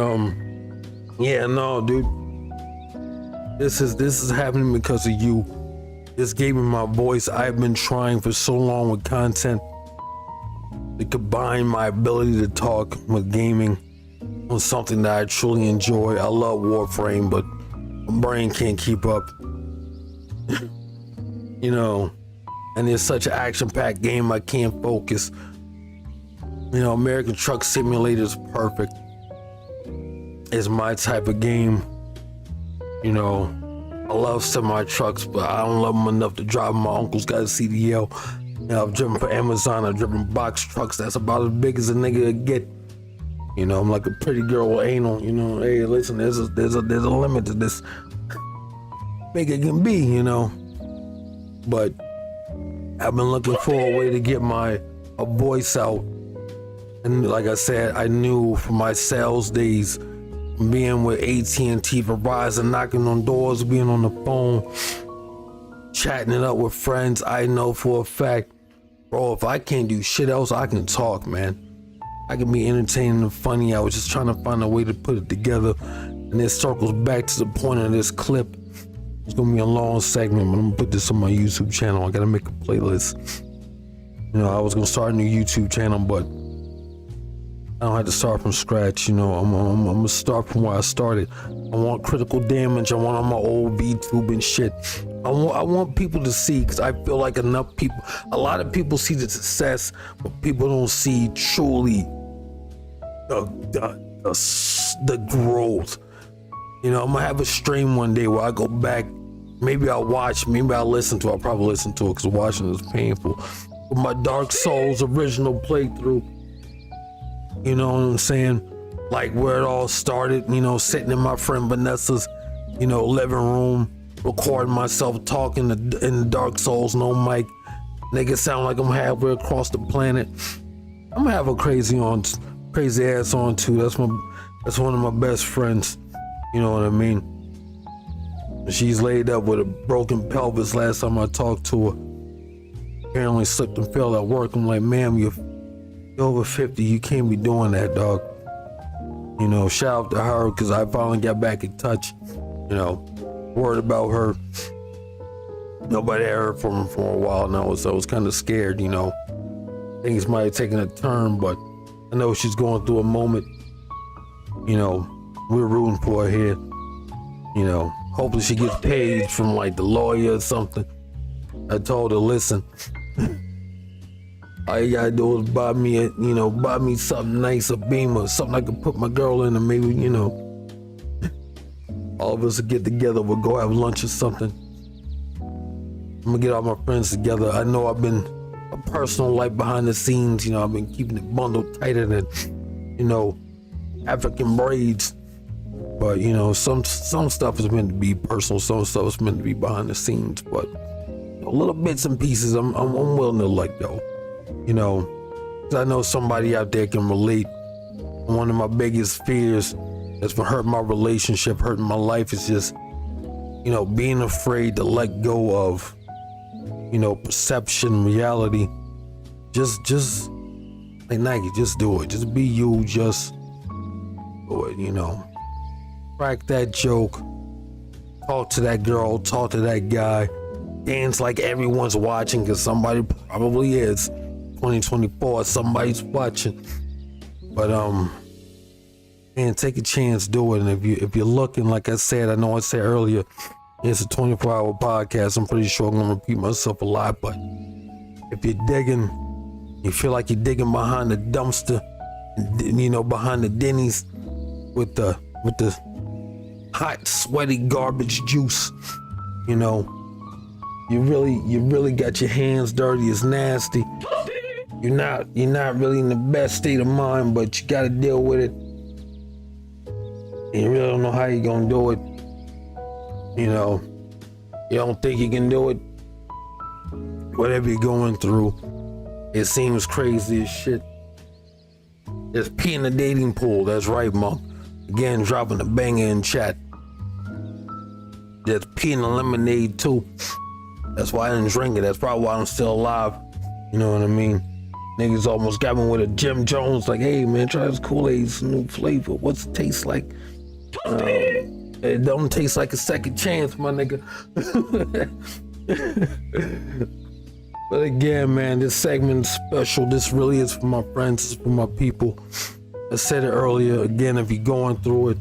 yeah, no, dude. This is happening because of you. This gave me my voice. I've been trying for so long with content to combine my ability to talk with gaming on something that I truly enjoy. I love Warframe, but my brain can't keep up. You know, and it's such an action-packed game, I can't focus. You know, American Truck Simulator is perfect. It's my type of game. You know, I love semi-trucks, but I don't love them enough to drive. My uncle's got a CDL. You know, I've driven for Amazon. I've driven box trucks. That's about as big as a nigga could get. You know, I'm like a pretty girl with anal. You know, hey, listen, there's a limit to this. Big it can be, you know. But I've been looking for a way to get a voice out. And like I said, I knew from my sales days, being with AT&T, Verizon, knocking on doors, being on the phone, chatting it up with friends, I know for a fact, bro, if I can't do shit else, I can talk, man. I can be entertaining and funny. I was just trying to find a way to put it together. And it circles back to the point of this clip. It's gonna be a long segment, but I'm gonna put this on my YouTube channel. I gotta make a playlist. You know, I was gonna start a new YouTube channel, but I don't have to start from scratch. You know, I'm gonna start from where I started. I want Critical Damage. I want all my old VTube and shit. I want people to see, because I feel like a lot of people see the success, but people don't see truly the growth. You know, I'm gonna have a stream one day where I go back. Maybe I'll watch, maybe I'll listen to it. I'll probably listen to it because watching is painful. But my Dark Souls original playthrough, you know what I'm saying? Like where it all started, you know, sitting in my friend Vanessa's, you know, living room, recording myself talking in the Dark Souls, no mic. Nigga sound like I'm halfway across the planet. I'm gonna have a crazy ass on too. That's one of my best friends. You know what I mean? She's laid up with a broken pelvis last time I talked to her. Apparently slipped and fell at work. I'm like, ma'am, you're over 50. You can't be doing that, dog. You know, shout out to her because I finally got back in touch. You know, worried about her. Nobody had heard from her for a while now, so I was kind of scared, you know. Things might have taken a turn, but I know she's going through a moment. You know, we're rooting for her here. You know, hopefully she gets paid from like the lawyer or something. I told her, listen, all you gotta do is buy me something nice, a Beamer, something I can put my girl in, and maybe, you know, all of us will get together, we'll go have lunch or something. I'm gonna get all my friends together. I know I've been a personal life behind the scenes, you know, I've been keeping it bundled tighter than, you know, African braids. But you know, some stuff is meant to be personal, some stuff is meant to be behind the scenes. But you know, little bits and pieces, I'm willing to let go. You know, 'cause I know somebody out there can relate. One of my biggest fears that's been hurting my relationship, hurting my life, is just, you know, being afraid to let go of, you know, perception, reality. Just like Nike, just do it. Just be you. Just do it. You know. Crack that joke, talk to that girl, talk to that guy, dance like everyone's watching, because somebody probably is. 2024, somebody's watching. But man, take a chance, do it. And if you're looking, like I said, I know I said earlier, it's a 24-hour podcast. I'm pretty sure I'm gonna repeat myself a lot, but if you're digging, you feel like you're digging behind the dumpster, you know, behind the Denny's with the hot, sweaty garbage juice, you know, you really got your hands dirty, it's nasty. You're not really in the best state of mind, but you gotta deal with it. And you really don't know how you're gonna do it. You know, you don't think you can do it. Whatever you're going through, it seems crazy as shit. There's pee in the dating pool, that's right, Monk. Again, dropping a banger in chat. There's pee in the lemonade too. That's why I didn't drink it. That's probably why I'm still alive. You know what I mean? Niggas almost got me with a Jim Jones, like, hey man, try this Kool-Aid, it's a new flavor. What's it taste like? It don't taste like a second chance, my nigga. But again, man, this segment's special. This really is for my friends, it's for my people. I said it earlier, again, if you're going through it,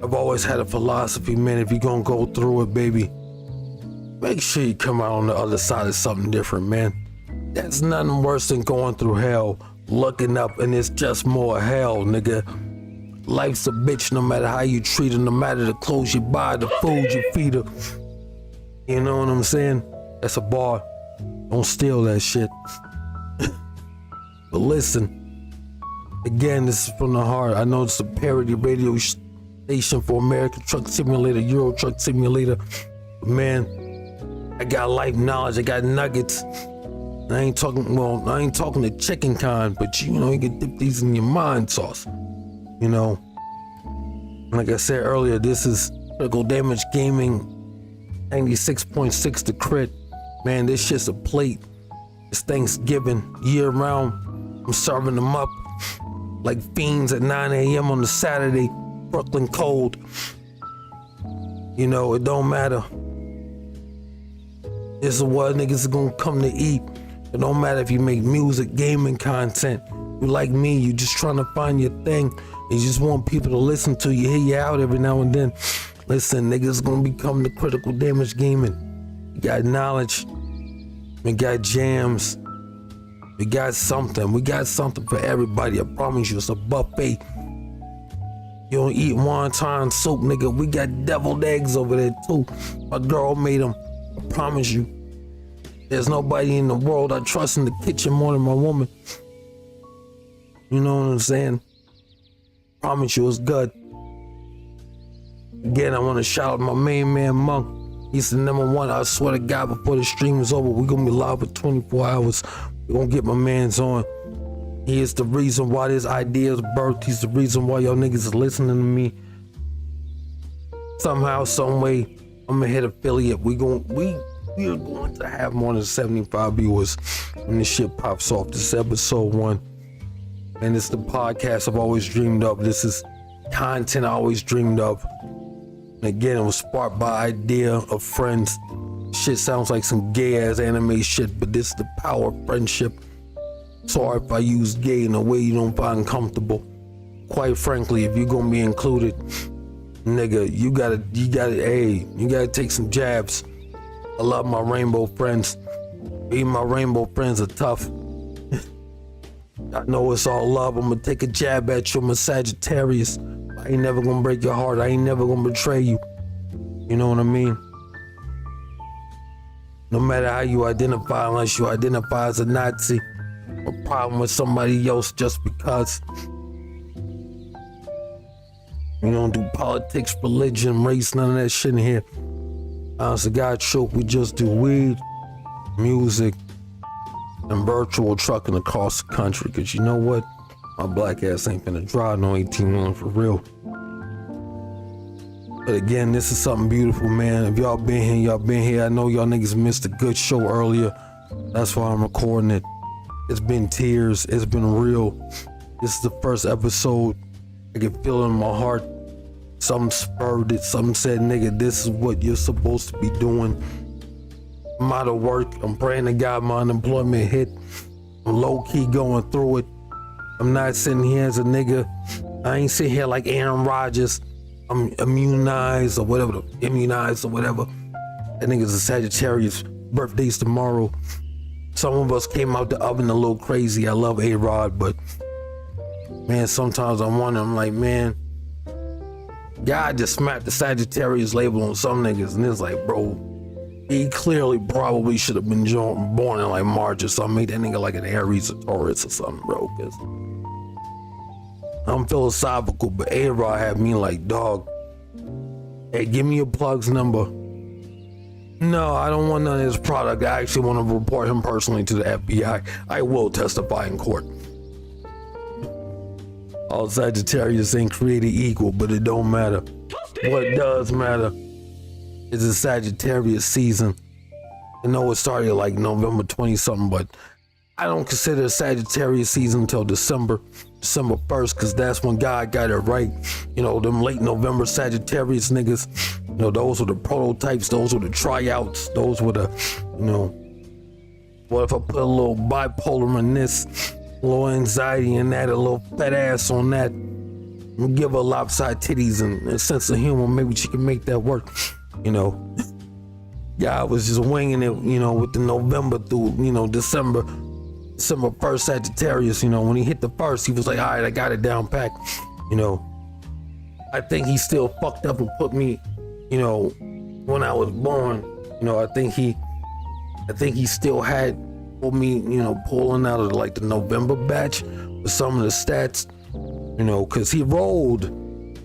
I've always had a philosophy, man, if you're gonna go through it, baby, make sure you come out on the other side of something different, man. There's nothing worse than going through hell, looking up, and it's just more hell, nigga. Life's a bitch no matter how you treat her, no matter the clothes you buy, the food you feed her. You know what I'm saying? That's a bar. Don't steal that shit. But listen, again, this is from the heart. I know it's a parody radio station for American Truck Simulator, Euro Truck Simulator. But man, I got life knowledge, I got nuggets. I ain't talking the chicken kind, but you know, you can dip these in your mind sauce. You know, like I said earlier, this is Critical Damage Gaming 96.6 to Krit. Man, this shit's a plate. It's Thanksgiving, year round. I'm serving them up like fiends at 9 a.m. on the Saturday, Brooklyn cold. You know, it don't matter. This is what niggas are gonna come to eat. It don't matter if you make music, gaming content. You like me, you just trying to find your thing. You just want people to listen to you, hear you out every now and then. Listen, niggas gonna become the Critical Damage Gaming. We got knowledge, we got jams, we got something for everybody. I promise you, it's a buffet. You don't eat wonton soup, nigga. We got deviled eggs over there too. My girl made them. I promise you. There's nobody in the world I trust in the kitchen more than my woman. You know what I'm saying? Promise you it's good. Again, I want to shout out my main man, Monk. He's the #1. I swear to God, before the stream is over, we're going to be live for 24 hours. We're going to get my mans on. He is the reason why this idea is birthed. He's the reason why y'all niggas is listening to me. Somehow, some way, I'm going to hit affiliate. We are going to have more than 75 viewers when this shit pops off. This is episode 1. And it's the podcast I've always dreamed of. This is content I always dreamed of. And again, it was sparked by idea of friends. Shit sounds like some gay ass anime shit, but this is the power of friendship. Sorry if I use gay in a way you don't find comfortable. Quite frankly, if you're gonna be included, nigga, you gotta take some jabs. I love my rainbow friends. Even my rainbow friends are tough. I know it's all love. I'm gonna take a jab at you. I'm a Sagittarius. I ain't never gonna break your heart. I ain't never gonna betray you. You know what I mean? No matter how you identify, unless you identify as a Nazi, a problem with somebody else just because. We don't do politics, religion, race, none of that shit in here. Honest to God, truth, we just do weed, music, and virtual trucking across the country. Cause you know what? My black ass ain't finna drive no 18-wheeler for real. But again, this is something beautiful, man. If y'all been here, y'all been here. I know y'all niggas missed a good show earlier. That's why I'm recording it. It's been tears. It's been real. This is the first episode. I can feel it in my heart. Something spurred it. Something said, nigga, this is what you're supposed to be doing. I'm out of work. I'm praying to God my unemployment hit. I'm low-key going through it. I'm not sitting here as a nigga. I ain't sitting here like Aaron Rodgers. I'm immunized or whatever. That nigga's a Sagittarius. Birthday's tomorrow. Some of us came out the oven a little crazy. I love A-Rod, but man, sometimes I wonder, I'm like, man, God just smacked the Sagittarius label on some niggas, and it's like, bro, he clearly probably should have been born in like March or something. Made that nigga like an Aries or Taurus or something, bro, because I'm philosophical, but A-Rod had me like, dog, hey, give me your plug's number. No, I don't want none of his product. I actually want to report him personally to the FBI. I will testify in court. All Sagittarius ain't created equal, but it don't matter. What does matter is the Sagittarius season. I know it started like November 20-something, but I don't consider Sagittarius season until December 1st, because that's when God got it right. You know, them late November Sagittarius niggas, you know, those were the prototypes, those were the tryouts, those were the, you know, what if I put a little bipolar in this, a little anxiety in that, a little fat ass on that, and give her lopsided titties and a sense of humor, maybe she can make that work, you know. God was just winging it, you know, with the November through, you know, December 1st Sagittarius, you know, when he hit the first, he was like, all right, I got it down pat, you know. I think he still fucked up and put me, you know, when I was born, you know, I think he still had me, you know, pulling out of like the November batch with some of the stats, you know, cause he rolled,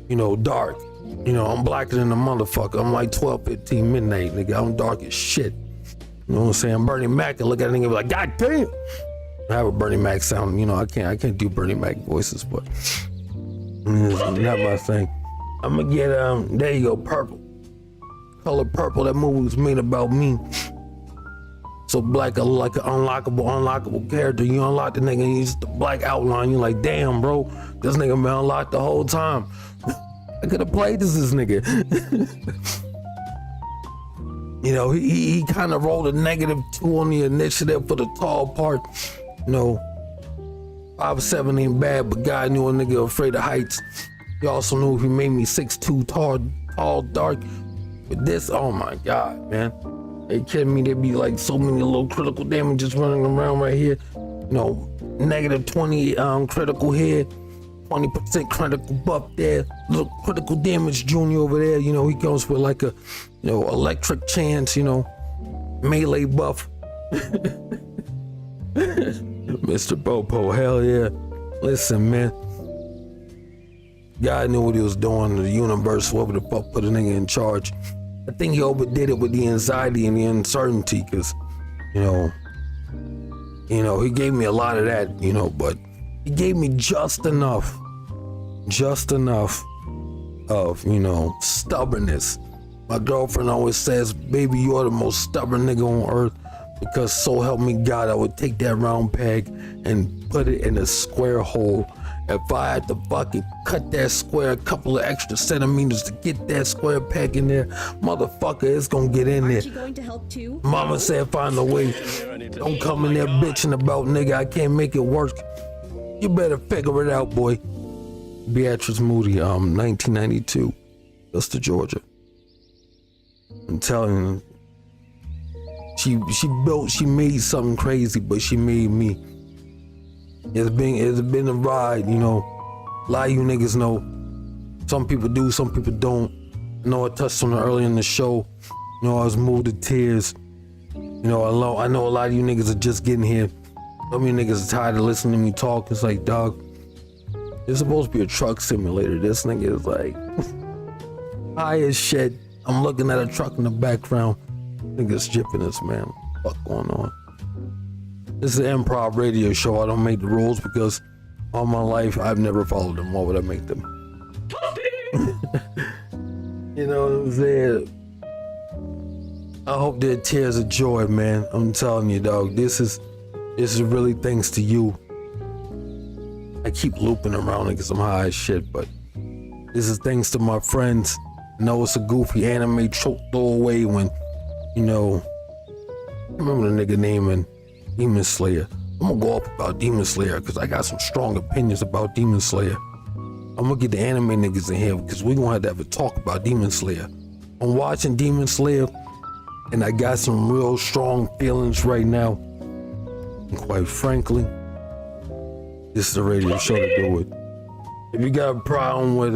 you know, dark. You know, I'm blacker than a motherfucker. I'm like 12:15 midnight, nigga. I'm dark as shit. You know what I'm saying? Bernie Mac and look at a nigga and be like, God damn. I have a Bernie Mac sound, you know, I can't do Bernie Mac voices, but it's not my thing. I'm gonna get, there you go, Purple. Color Purple, that movie was made about me. So black, like an unlockable character. You unlock the nigga and you just the black outline. You're like, damn, bro, this nigga been unlocked the whole time. I could have played this nigga. You know, he kind of rolled a -2 on the initiative for the tall part. You know, 5'7" ain't bad, but God knew a nigga afraid of heights. He also knew if he made me 6'2", tall, dark. But this, oh my God, man. Are you kidding me? There'd be like so many little critical damages running around right here. You know, -20 critical here, 20% critical buff there, little critical damage junior over there. You know, he comes with like a, you know, electric chance, you know, melee buff. Mr. Popo, hell yeah. Listen, man. God knew what he was doing in the universe, whoever the fuck put a nigga in charge. I think he overdid it with the anxiety and the uncertainty, because, you know, he gave me a lot of that, you know, but he gave me just enough of, you know, stubbornness. My girlfriend always says, baby, you are the most stubborn nigga on earth, because so help me God, I would take that round peg and put it in a square hole. If I had to fucking cut that square a couple of extra centimeters to get that square peg in there, motherfucker, it's gonna get in there. Aren't you going to help too? Mama said find a way. Don't come in there bitching about, nigga, I can't make it work. You better figure it out, boy. Beatrice Moody, 1992, Augusta, Georgia. I'm telling you, she made something crazy, but she made me. It's been a ride, you know. A lot of you niggas know. Some people do, some people don't. I know I touched on it earlier in the show. You know, I was moved to tears. You know, I know a lot of you niggas are just getting here. Some of you niggas are tired of listening to me talk. It's like, dog, It's supposed to be a truck simulator. This nigga is like high as shit. I'm looking at a truck in the background. Nigga's jipping this, man. What the fuck going on? This is an improv radio show. I don't make the rules because all my life I've never followed them. Why would I make them? You know what I'm saying? I hope there are tears of joy, man. I'm telling you, dog. This is really thanks to you. I keep looping around it because I'm high as shit, but this is thanks to my friends. I know it's a goofy anime trope throwaway when, you know, I remember the nigga naming Demon Slayer. I'm gonna go up about Demon Slayer because I got some strong opinions about Demon Slayer. I'm gonna get the anime niggas in here because we gonna have to have a talk about Demon Slayer. I'm watching Demon Slayer and I got some real strong feelings right now. And quite frankly, this is a radio show to do it. If you got a problem with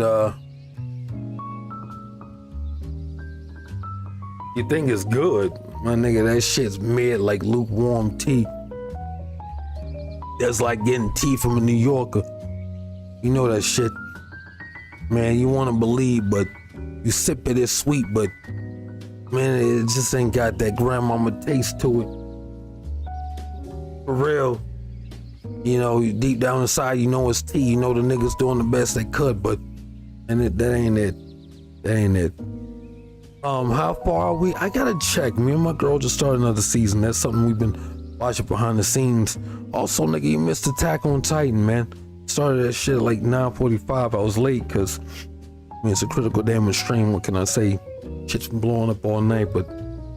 you think it's good, my nigga, that shit's mid like lukewarm tea. That's like getting tea from a New Yorker. You know that shit. Man, you wanna believe, but you sip it, it's sweet, but man, it just ain't got that grandmama taste to it. For real. You know, deep down inside, you know it's tea. You know the niggas doing the best they could, but that ain't it. That ain't it. How far are we? I gotta check. Me and my girl just started another season. That's something we've been watching behind the scenes. Also, nigga, you missed Attack on Titan, man. Started that shit at like 9:45. I was late because it's a critical damage stream. What can I say? Shit's been blowing up all night, but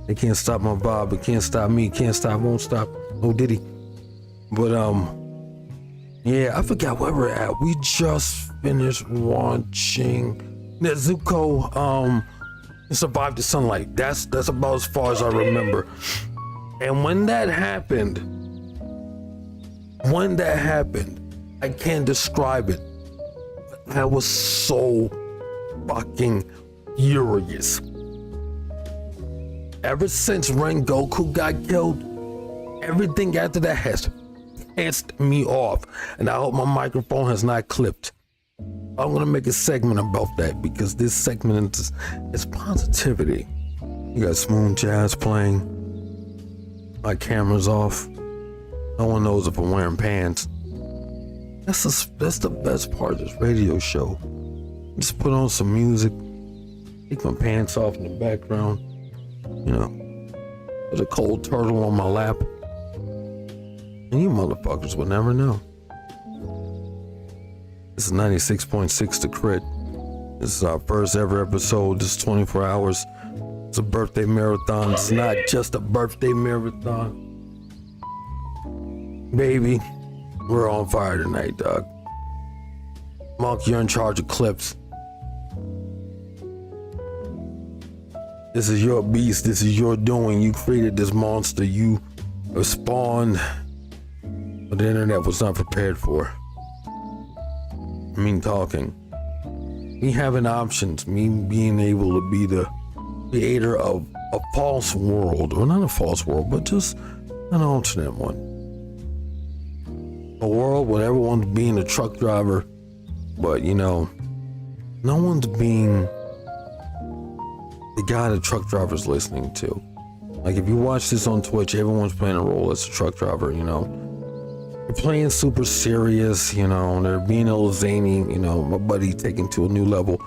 they can't stop my vibe. It can't stop me. Can't stop, won't stop. No diddy. But yeah, I forgot where we're at. We just finished watching Nezuko Survive the Sunlight. That's about as far as I remember. And when that happened, I can't describe it. I was so fucking furious. Ever since Rengoku got killed, everything after that has pissed me off, and I hope my microphone has not clipped. I'm gonna make a segment about that because this segment is positivity. You got smooth jazz playing. My camera's off. No one knows if I'm wearing pants. That's the best part of this radio show. Just put on some music, take my pants off in the background, you know, put a cold turtle on my lap, and you motherfuckers will never know. This is 96.6 to Krit. This is our first ever episode. This is 24 hours. It's a birthday marathon. It's not just a birthday marathon. Baby, we're on fire tonight, dog. Monk, you're in charge of clips. This is your beast. This is your doing. You created this monster. You spawned what the internet was not prepared for. I mean, talking. Me having options. Me being able to be the creator of a false world. Or not a false world, but just an alternate one. A world where everyone's being a truck driver, but you know, no one's being the guy the truck driver's listening to. Like if you watch this on Twitch, everyone's playing a role as a truck driver, you know. They're playing super serious, you know, they're being a little zany, you know, my buddy taking to a new level.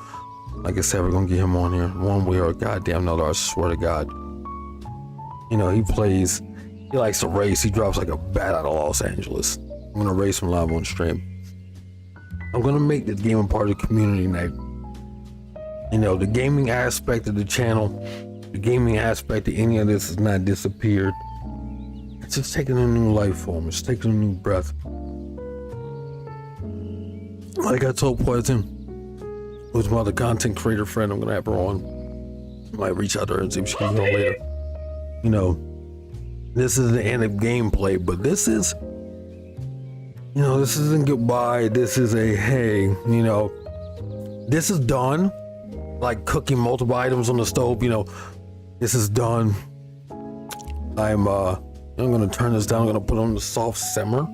Like I said, we're gonna get him on here one way or a goddamn another, I swear to God. You know, he likes to race, he drops like a bat out of Los Angeles. I'm gonna race him live on stream. I'm gonna make this game a part of the community night. You know, the gaming aspect of the channel, the gaming aspect of any of this has not disappeared. It's just taking a new life form. It's taking a new breath. Like I told Poison, who's my other content creator friend, I'm gonna have her on. I might reach out to her and see if she can go later. You know, this is the end of gameplay, but this is, you know, this isn't goodbye. This is a hey, you know, this is done. Like cooking multiple items on the stove, you know, this is done. I'm gonna turn this down. I'm gonna put on the soft simmer.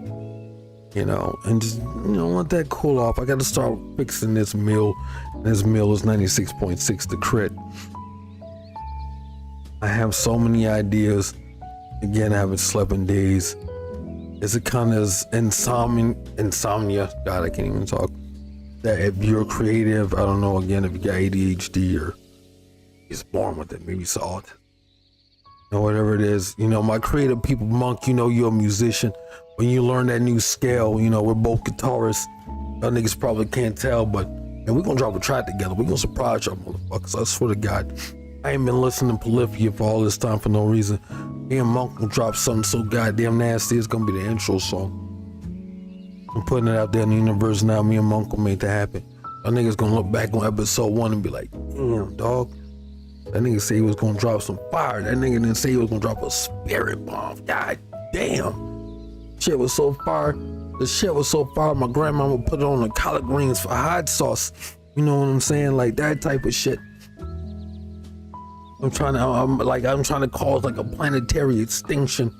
and just, let that cool off. I got to start fixing this meal. This meal is 96.6 the Krit. I have so many ideas. Again, I haven't slept in days. It's a kind of insomnia. God, I can't even talk. That if you're creative, I don't know, again, if you got ADHD or he's born with it, maybe saw it. Whatever it is, my creative people, Monk, you're a musician. When you learn that new scale, we're both guitarists. Y'all niggas probably can't tell, but we're gonna drop a track together. We're gonna surprise y'all motherfuckers. I swear to God. I ain't been listening to Polyphia for all this time for no reason. Me and Monk will drop something so goddamn nasty, it's gonna be the intro song. I'm putting it out there in the universe now. Me and Monk will make that happen. Y'all niggas gonna look back on episode 1 and be like, damn, dog. That nigga said he was gonna drop some fire. That nigga didn't say he was gonna drop a spirit bomb. God damn. Shit was so fire. The shit was so fire, my grandmama put it on the collard greens for hot sauce. You know what I'm saying? Like that type of shit. I'm trying to cause like a planetary extinction.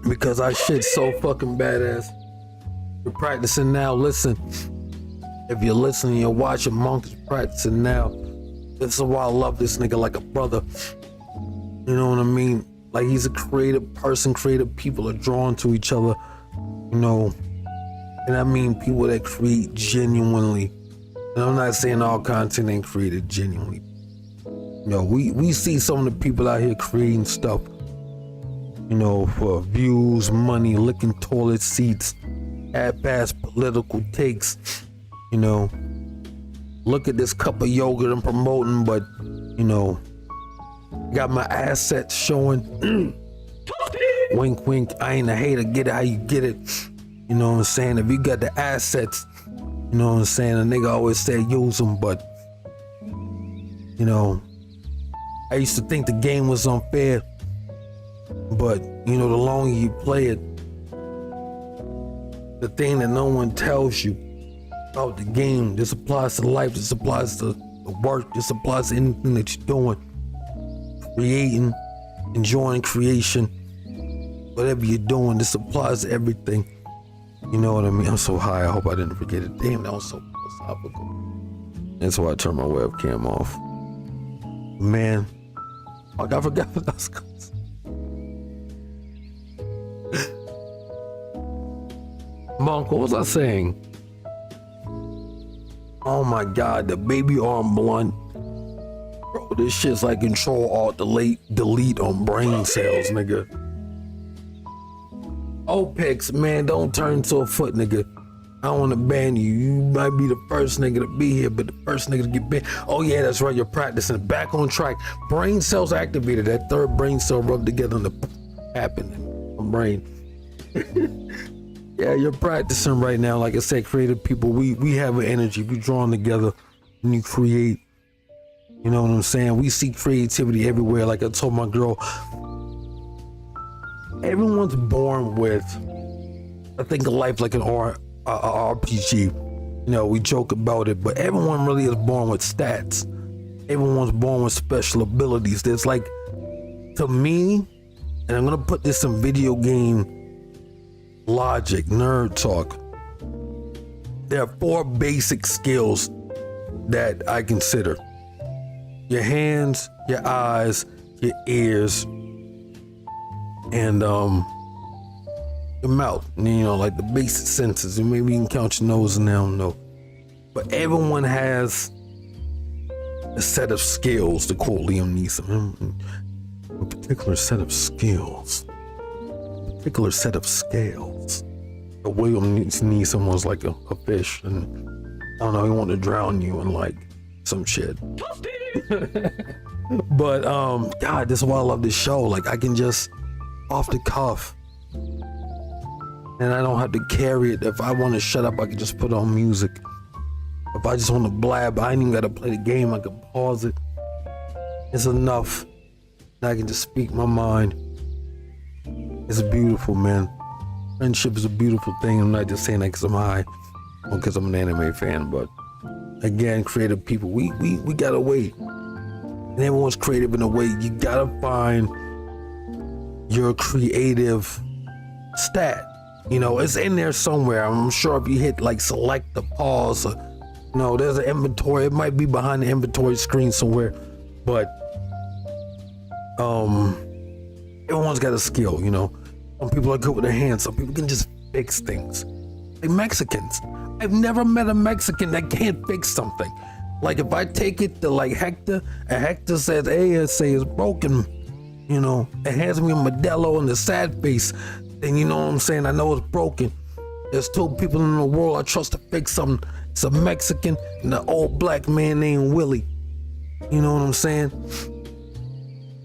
Because our shit's so fucking badass. We're practicing now. Listen. If you're listening, you're watching, Monk is practicing now. This is why I love this nigga like a brother. You know what I mean? Like he's a creative person, creative people are drawn to each other, and I mean people that create genuinely. And I'm not saying all content ain't created genuinely. We see some of the people out here creating stuff, for views, money, licking toilet seats, half-assed political takes. Look at this cup of yogurt I'm promoting, but got my assets showing. Wink, wink. I ain't a hater. Get it how you get it. You know what I'm saying? If you got the assets, you know what I'm saying? A nigga always said use them, but I used to think the game was unfair, but the longer you play it, the thing that no one tells you about the game, this applies to life, this applies to the work, this applies to anything that you're doing. Creating, enjoying creation, whatever you're doing, this applies to everything. You know what I mean? I'm so high, I hope I didn't forget it. Damn, that was so philosophical. That's why I turned my webcam off. Man, I forgot what I was going to say. Monk, what was I saying? Oh my God, the baby arm blunt. Bro, this shit's like Control Alt Delete on brain cells, nigga. OPEX, man, don't turn to a foot, nigga. I don't want to ban you. You might be the first nigga to be here, but the first nigga to get banned. Oh yeah, that's right, you're practicing. Back on track. Brain cells activated. That third brain cell rubbed together and the happened in my brain. Yeah, you're practicing right now. Like I said, creative people, we have an energy. We drawn together when you create. You know what I'm saying? We see creativity everywhere. Like I told my girl, everyone's born with, I think of life like an RPG. We joke about it, but everyone really is born with stats. Everyone's born with special abilities. There's like, to me, and I'm gonna put this in video game logic, nerd talk. There are 4 basic skills that I consider. Your hands, your eyes, your ears, and your mouth. Like the basic senses. And maybe you can count your nose and I don't know. But everyone has a set of skills, to quote Liam Neeson. A particular set of skills. Particular set of scales. William Neeson was like a fish, and I don't know, he wanted to drown you in like some shit. But God, this is why I love this show. Like I can just off the cuff, and I don't have to carry it. If I want to shut up, I can just put on music. If I just want to blab, I ain't even gotta play the game. I can pause it. It's enough that I can just speak my mind. It's beautiful, man. Friendship is a beautiful thing. I'm not just saying that because I'm high or because I'm an anime fan, but again, creative people, we gotta wait. And everyone's creative in a way. You gotta find your creative stat. You know, it's in there somewhere. I'm sure if you hit like select the pause, or, you know, there's an inventory. It might be behind the inventory screen somewhere, but everyone's got a skill. You know, some people are good with their hands. Some people can just fix things. Like Mexicans, I've never met a Mexican that can't fix something. Like if I take it to like Hector, and Hector says, "Hey, I say it's broken," you know, and hands me a Modelo and a sad face, then you know what I'm saying? I know it's broken. There's two people in the world I trust to fix something. It's a Mexican and an old black man named Willie. You know what I'm saying?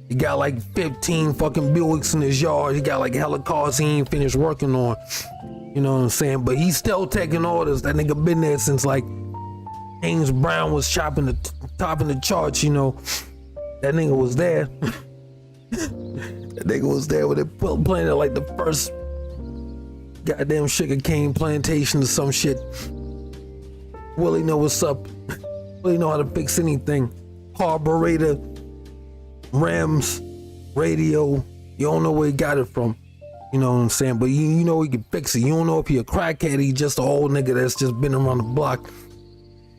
He got like 15 fucking Buicks in his yard. He got like hella cars he ain't finished working on. You know what I'm saying? But he's still taking orders. That nigga been there since like James Brown was chopping the top of the charts, you know. That nigga was there. That nigga was there when they planted like the first goddamn sugar cane plantation or some shit. Willie know what's up. Willie know how to fix anything. Carburetor, rims, radio. You don't know where he got it from. You know what I'm saying? But you know he can fix it. You don't know if he a crackhead, he just an old nigga that's just been around the block.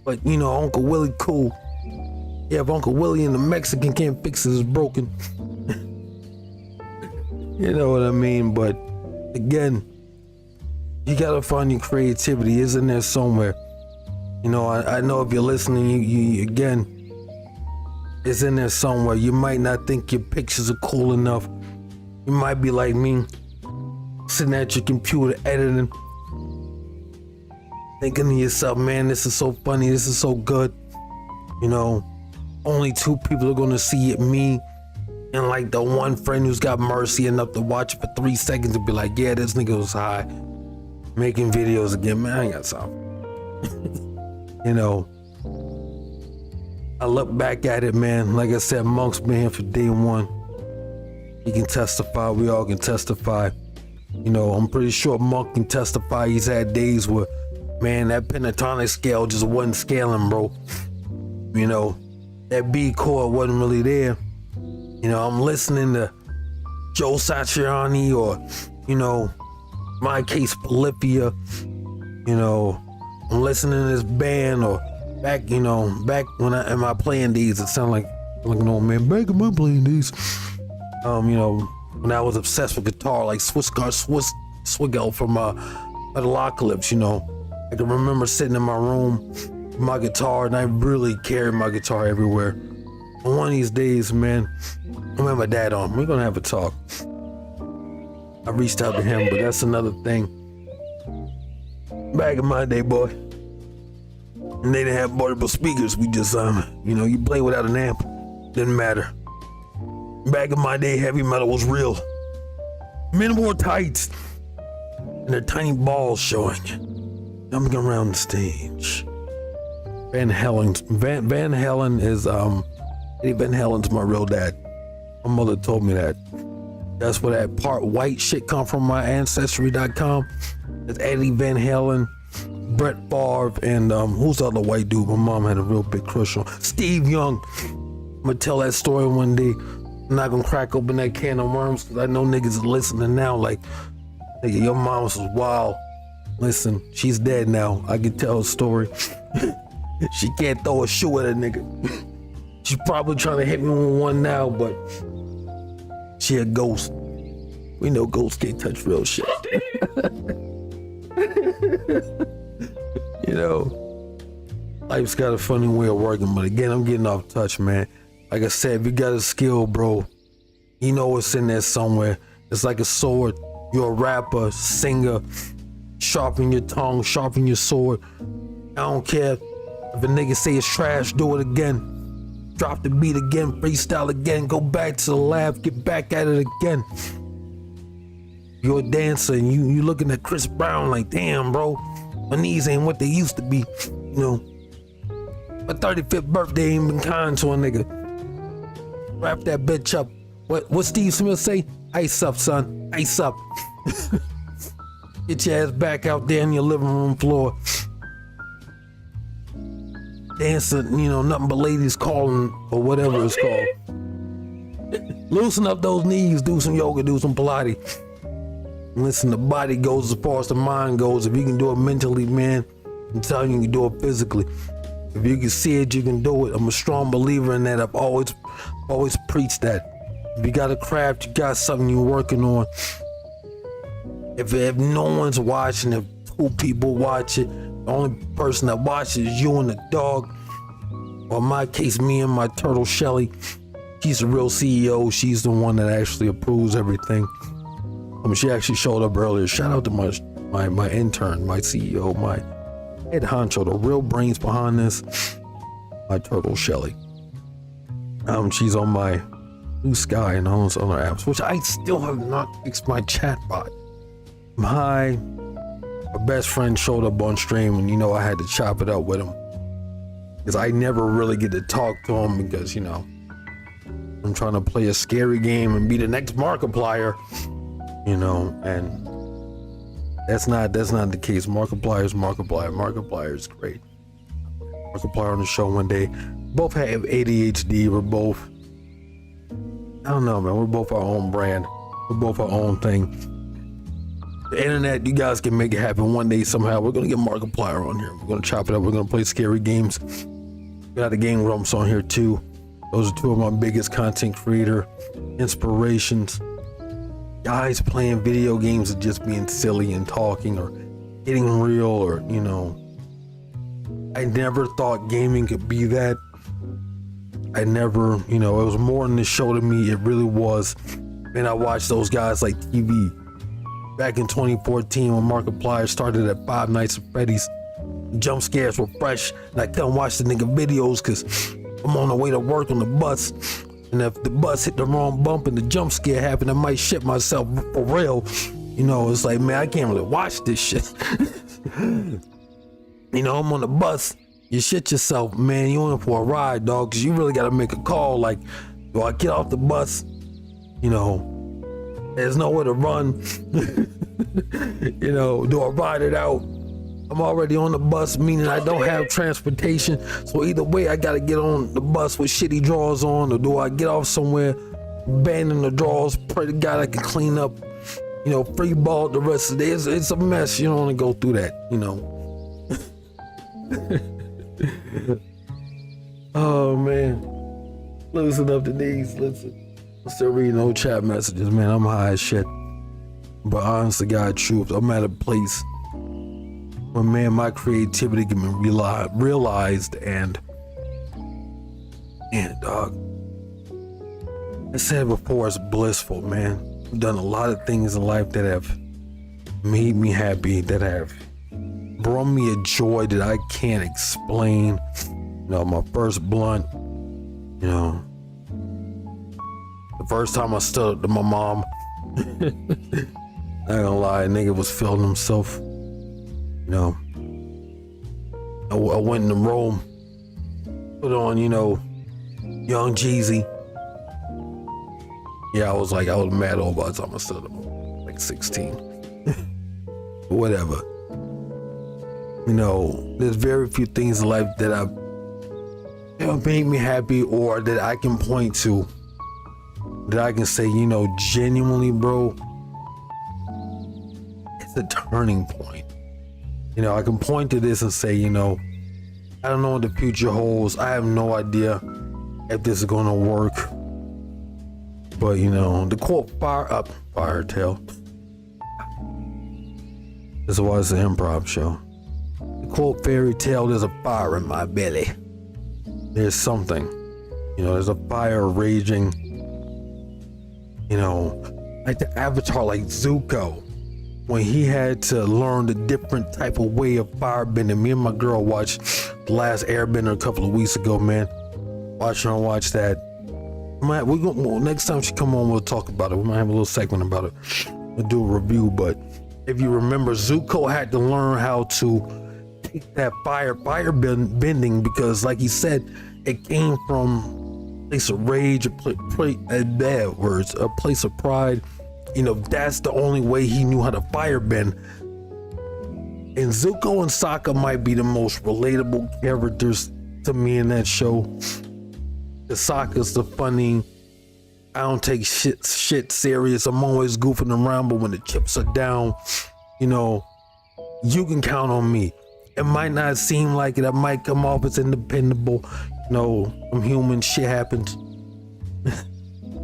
But you know, Uncle Willie cool. Yeah, if Uncle Willie and the Mexican can't fix it, it's broken. You know what I mean? But again, you gotta find your creativity. It's in there somewhere. You know, I know if you're listening, you again, it's in there somewhere. You might not think your pictures are cool enough. You might be like me, sitting at your computer editing, thinking to yourself, man, this is so funny, this is so good. You know, only two people are gonna see it, me and like the one friend who's got mercy enough to watch it for 3 seconds and be like, yeah, this nigga was high, making videos again. Man, I ain't got something. You know, I look back at it, man. Like I said, Monk's been here for day one. He can testify, we all can testify. You know, I'm pretty sure Monk can testify. He's had days where, man, that pentatonic scale just wasn't scaling, bro. You know, that B chord wasn't really there. You know, I'm listening to Joe Satriani or, you know, my case Polyphia. You know, I'm listening to this band or back when in my playing days, it sounded like an old man. Back in my playing days, you know, when I was obsessed with guitar, like Swiggle from Metalocalypse, you know. I can remember sitting in my room with my guitar, and I really carried my guitar everywhere. And one of these days, man, I met my dad on. We're gonna have a talk. I reached out to him, but that's another thing. Back in my day, boy, and they didn't have portable speakers. We just, you know, you play without an amp, didn't matter. Back in my day, heavy metal was real. Men wore tights and their tiny balls showing. Jumping around the stage. Van Halen is, Eddie Van Halen's my real dad. My mother told me that. That's where that part white shit come from, my ancestry.com. It's Eddie Van Halen, Brett Favre, and who's the other white dude my mom had a real big crush on? Steve Young. I'm gonna tell that story one day. I'm not gonna crack open that can of worms because I know niggas are listening now like, nigga, your mom was wild. Listen, she's dead now. I can tell a story. She can't throw a shoe at a nigga. She's probably trying to hit me with one now, but she a ghost. We know ghosts can't touch real shit. You know, life's got a funny way of working, but again, I'm getting off touch, man. Like I said, if you got a skill, bro, you know what's in there somewhere. It's like a sword. You're a rapper, singer. Sharpen your tongue, sharpen your sword. I don't care if a nigga say it's trash, do it again. Drop the beat again, freestyle again, go back to the lab, get back at it again. You're a dancer and you looking at Chris Brown like, damn, bro, my knees ain't what they used to be. You know, my 35th birthday ain't been kind to a nigga. Wrap that bitch up. What Steve Smith say? Ice up, son, ice up. Get your ass back out there in your living room floor. Dancing, you know, nothing but ladies calling or whatever it's called. Loosen up those knees, do some yoga, do some Pilates. Listen, the body goes as far as the mind goes. If you can do it mentally, man, I'm telling you, you can do it physically. If you can see it, you can do it. I'm a strong believer in that. I've always preached that. If you got a craft, you got something you're working on. If no one's watching, if 2 people watch it, the only person that watches is you and the dog. Or in my case, me and my turtle Shelly. She's the real CEO. She's the one that actually approves everything. She actually showed up earlier. Shout out to my intern, my CEO, my head honcho, the real brains behind this, my turtle Shelly. She's on my Blue Sky and all those other apps, which I still have not fixed my chat bot. My best friend showed up on stream, and I had to chop it up with him because I never really get to talk to him because I'm trying to play a scary game and be the next Markiplier, and that's not the case. Markiplier's Markiplier. Markiplier's great. Markiplier on the show one day. Both have ADHD. We're both, I don't know, man. We're both our own brand. We're both our own thing. The internet, you guys can make it happen one day somehow. We're gonna get Markiplier on here. We're gonna chop it up. We're gonna play scary games. We got the Game Rumps on here too. Those are 2 of my biggest content creator inspirations. Guys playing video games and just being silly and talking or getting real or, I never thought gaming could be that. I never, it was more than the show to me. It really was. And I watched those guys like TV. Back in 2014 when Markiplier started at Five Nights at Freddy's, jump scares were fresh. And I couldn't watch the nigga videos because I'm on the way to work on the bus. And if the bus hit the wrong bump and the jump scare happened, I might shit myself for real. It's like, man, I can't really watch this shit. I'm on the bus. You shit yourself, man. You in for a ride, dog, because you really got to make a call. Like, do I get off the bus? There's nowhere to run. Do I ride it out? I'm already on the bus, meaning I don't have transportation. So either way, I gotta get on the bus with shitty drawers on, or do I get off somewhere, abandon the drawers, pray to God I can clean up, free ball the rest of the day. It's a mess. You don't want to go through that, Oh man, listen up to these. Listen, I'm still reading old chat messages, man. I'm high as shit. But honest to God, truth, I'm at a place where, man, my creativity can be realized and dog, I said before, it's blissful, man. I've done a lot of things in life that have made me happy, that have brought me a joy that I can't explain. My first blunt, the first time I stood up to my mom, I ain't gonna lie, a nigga was feeling himself. I went in the room, put on, Young Jeezy. Yeah, I was mad old by the time I stood up, like 16. Whatever. There's very few things in life that have made me happy, or that I can point to, that I can say, genuinely, bro, it's a turning point. I can point to this and say, I don't know what the future holds. I have no idea if this is gonna work. But the quote fire tale. This is why it's an improv show. The quote fairy tale, there's a fire in my belly. There's something. There's a fire raging. Like the Avatar, like Zuko, when he had to learn the different type of way of firebending. Me and my girl watched The Last Airbender a couple of weeks ago, man. Watch that. Next time she come on, we'll talk about it. We might have a little segment about it. We'll do a review. But if you remember, Zuko had to learn how to take that fire bending, because like he said, it came from a place of rage, a place of pride. That's the only way he knew how to fire bend. And Zuko and Sokka might be the most relatable characters to me in that show. The Sokka's the funny, I don't take shit serious. I'm always goofing around, but when the chips are down, you know, you can count on me. It might not seem like it. I might come off as independable. You know, I'm human. Shit happens.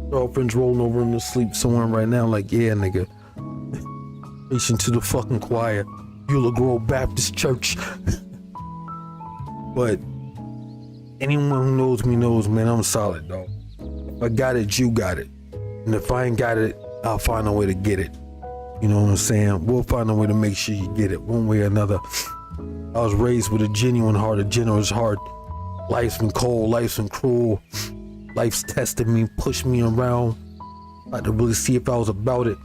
Girlfriend's rolling over in the sleep somewhere right now. Like, yeah, nigga. Preaching to the fucking choir. Beulah Grove Baptist Church. But anyone who knows me knows, man, I'm solid, dog. If I got it, you got it. And if I ain't got it, I'll find a way to get it. You know what I'm saying? We'll find a way to make sure you get it one way or another. I was raised with a genuine heart, a generous heart. Life's been cold, life's been cruel. Life's tested me, pushed me around. I had to really see if I was about it.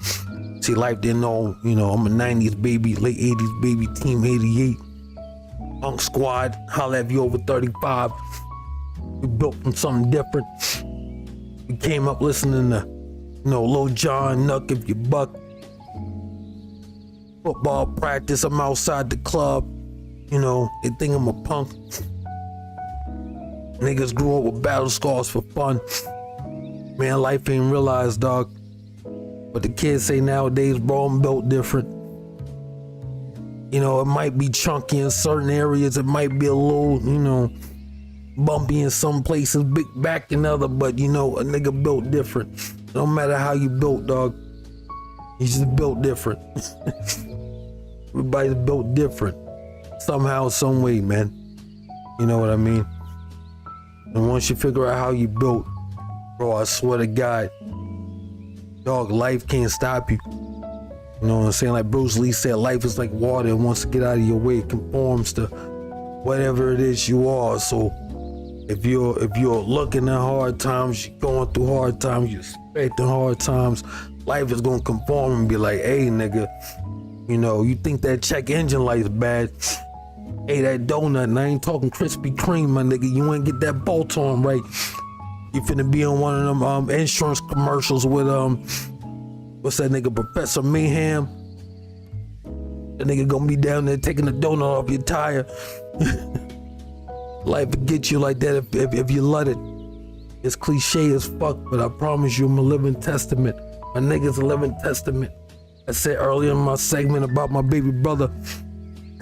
See, life didn't know, you know, I'm a 90s baby, late 80s baby, team 88. Unk Squad, holla if you over 35. We built from something different. We came up listening to, you know, Lil Jon, Nuck If You Buck. Football practice, I'm outside the club. You know, they think I'm a punk. Niggas grew up with battle scars for fun. Man, life ain't realized, dog. But the kids say nowadays, bro, I'm built different. You know, it might be chunky in certain areas. It might be a little, you know, bumpy in some places, big back in other. But, you know, a nigga built different. No matter how you built, dog. You just built different. Everybody's built different. Somehow, some way, man. You know what I mean? And once you figure out how you built, bro, I swear to God, dog, life can't stop you. You know what I'm saying? Like Bruce Lee said, life is like water. It wants to get out of your way. It conforms to whatever it is you are. So if you're looking at hard times, you're going through hard times, you're expecting hard times, life is gonna conform and be like, hey, nigga, you know, you think that check engine light's bad? Hey, that donut, and I ain't talking Krispy Kreme, my nigga. You ain't get that bolt on right. You finna be on one of them insurance commercials with what's that nigga, Professor Mayhem? That nigga gonna be down there taking the donut off your tire. Life will get you like that if you let it. It's cliche as fuck, but I promise you I'm a living testament. My nigga's a living testament. I said earlier in my segment about my baby brother,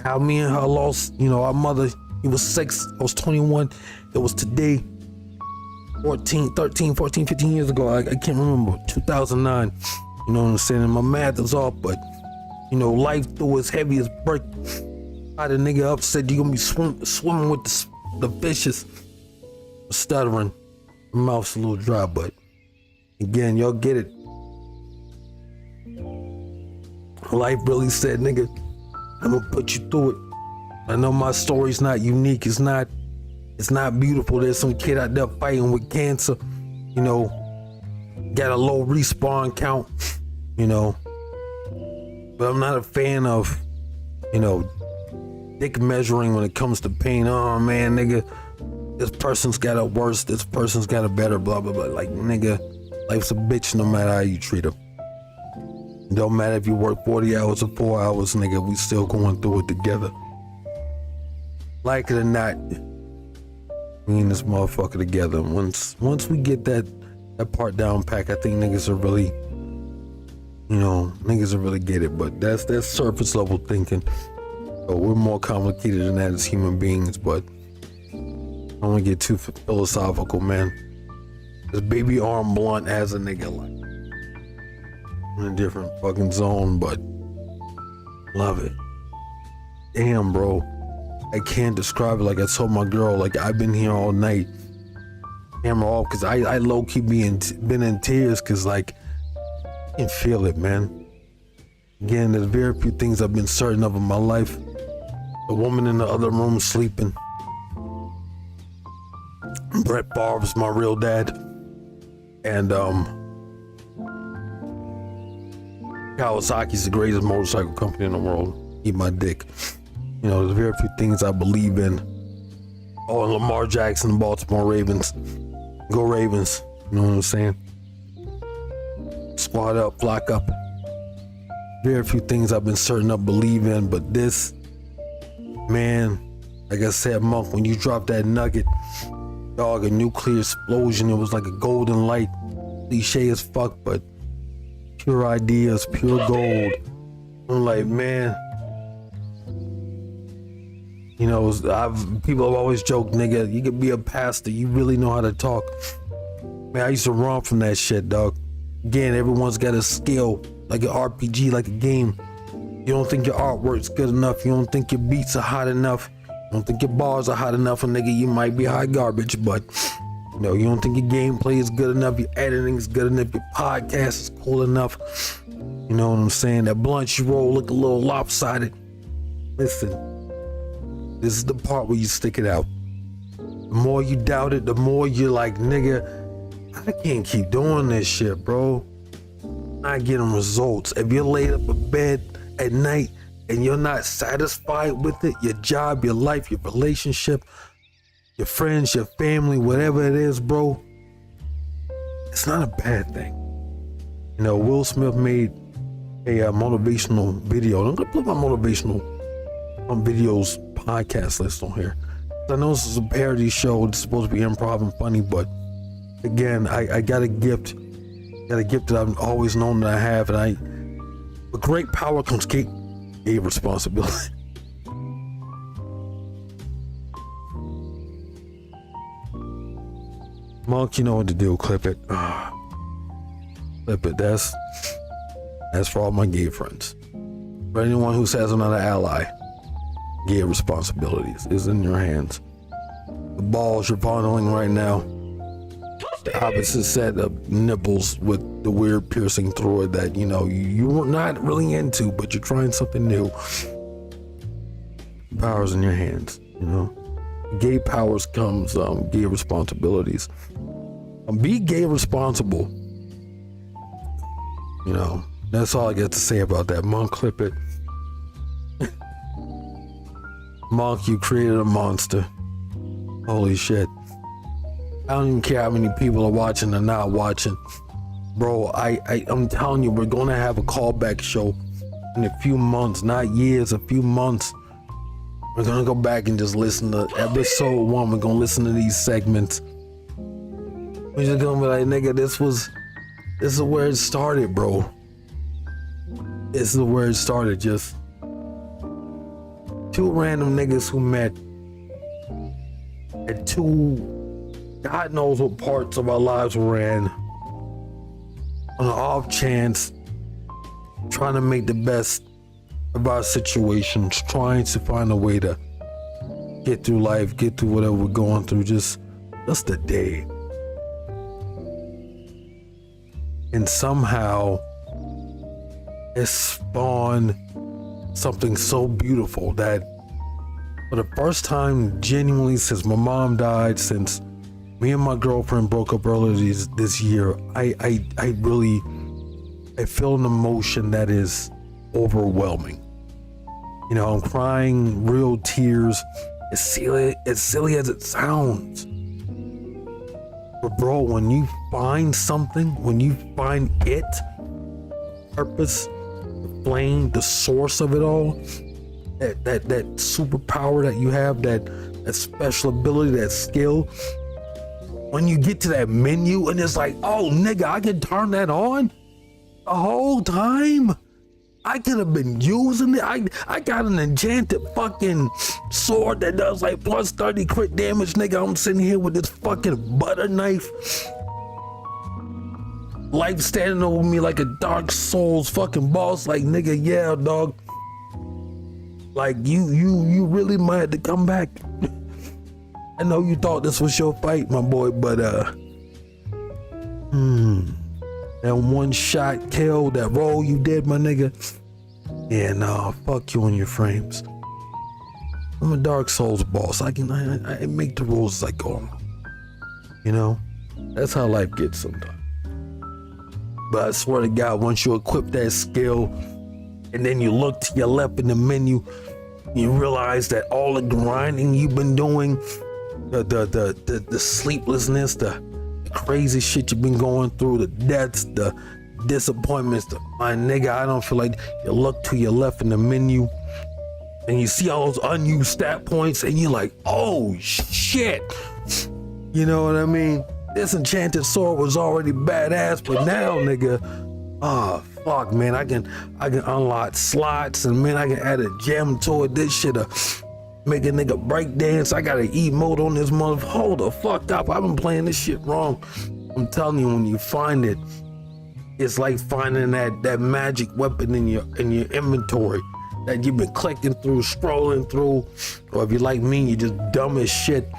how me and her lost, you know, our mother. He was 6, I was 21. It was today, 14, 15 years ago. I can't remember, 2009. You know what I'm saying? And my math is off, but, you know, life threw as heavy as brick. Had a nigga up, said you gonna be swimming with the fishes. Stuttering. My mouth's a little dry, but again, y'all get it. Life really said, nigga, I'm gonna put you through it. I know my story's not unique. It's not beautiful. There's some kid out there fighting with cancer, you know, got a low respawn count, you know. But I'm not a fan of, you know, dick measuring when it comes to pain. Oh man, nigga, this person's got it worse, this person's got it better, blah, blah, blah. Like, nigga, life's a bitch no matter how you treat her. It don't matter if you work 40 hours or 4 hours, nigga, we still going through it together. Like it or not, me and this motherfucker together. Once we get that part down pack, I think niggas are really, you know, niggas will really get it. But that's surface level thinking. So we're more complicated than that as human beings, but I don't want to get too philosophical, man. This baby arm blunt as a nigga, like, in a different fucking zone, but love it. Damn, bro. I can't describe it. Like I told my girl, like, I've been here all night, camera off, because I low-key been in tears, because, like, I can feel it, man. Again, there's very few things I've been certain of in my life. The woman in the other room sleeping. Brett Favre's my real dad. And, Kawasaki's the greatest motorcycle company in the world. Eat my dick. You know, there's very few things I believe in. Oh, and Lamar Jackson, Baltimore Ravens. Go Ravens. You know what I'm saying? Squad up, flock up. Very few things I've been certain of believe in, but this, man, like I said, Monk, when you drop that nugget, dog, a nuclear explosion, it was like a golden light. cliche as fuck, but pure ideas, pure gold. I'm like, man, you know, people have always joked, nigga, you could be a pastor, you really know how to talk. Man, I used to run from that shit, dog. Again, everyone's got a skill, like an RPG, like a game. You don't think your artwork's good enough, you don't think your beats are hot enough, you don't think your bars are hot enough, and nigga, you might be hot garbage, but you know, you don't think your gameplay is good enough, your editing is good enough, your podcast is cool enough. You know what I'm saying? That blunt you roll look a little lopsided. Listen, this is the part where you stick it out. The more you doubt it, the more you're like, nigga, I can't keep doing this shit, bro. Not getting results. If you're laid up in bed at night and you're not satisfied with it, your job, your life, your relationship, your friends, your family, whatever it is, bro, it's not a bad thing. You know, Will Smith made a motivational video. I'm gonna put my motivational videos podcast list on here. I know this is a parody show. It's supposed to be improv and funny, but again, I got a gift. Got a gift that I've always known that I have, and with great power comes great responsibility. Monk, you know what to do. Clip it. Clip it. That's for all my gay friends. For anyone who says I'm not an ally, gay responsibilities is in your hands. The balls you're fondling right now, the opposite set of nipples with the weird piercing through it that, you know, you're not really into, but you're trying something new. Power's in your hands, you know. Gay powers comes gay responsibilities. Be gay responsible. You know, that's all I got to say about that. Monk, clip it. Monk, you created a monster. Holy shit. I don't even care how many people are watching or not watching. Bro, I'm telling you, we're gonna have a callback show in a few months, not years, a few months. We're gonna go back and just listen to episode 1. We're gonna listen to these segments. We're just gonna be like, nigga, this is where it started, bro. This is where it started. Just two random niggas who met at two, God knows what parts of our lives we're in, on an off chance, trying to make the best of our situations, trying to find a way to get through life, get through whatever we're going through, just a day. And somehow it spawned something so beautiful that for the first time genuinely since my mom died, since me and my girlfriend broke up earlier this year, I feel an emotion that is overwhelming. You know, I'm crying real tears, as silly as it sounds. But bro, when you find something, when you find it, purpose, the flame, the source of it all, that superpower that you have, that special ability, that skill, when you get to that menu and it's like, oh nigga, I can turn that on the whole time. I could have been using it. I got an enchanted fucking sword that does like plus 30 crit damage, nigga. I'm sitting here with this fucking butter knife. Life standing over me like a Dark Souls fucking boss. Like, nigga, yeah, dog. Like, you really might have to come back. I know you thought this was your fight, my boy, but that one shot kill, that roll you did, my nigga. Yeah, nah, fuck you and your frames. I'm a Dark Souls boss. I make the rules as I go. You know, that's how life gets sometimes. But I swear to God, once you equip that skill, and then you look to your left in the menu, you realize that all the grinding you've been doing, the sleeplessness, the crazy shit you've been going through, the deaths, the disappointments, my nigga, I don't feel like you look to your left in the menu and you see all those unused stat points and you're like, oh shit. You know what I mean? This enchanted sword was already badass, but now, nigga, fuck, man, I can unlock slots, and man, I can add a gem to it. This shit make a nigga break dance. I got an emote on this mother. Hold the fuck up. I've been playing this shit wrong. I'm telling you, when you find it, it's like finding that magic weapon in your inventory that you've been clicking through, scrolling through, or if you're like me, you're just dumb as shit.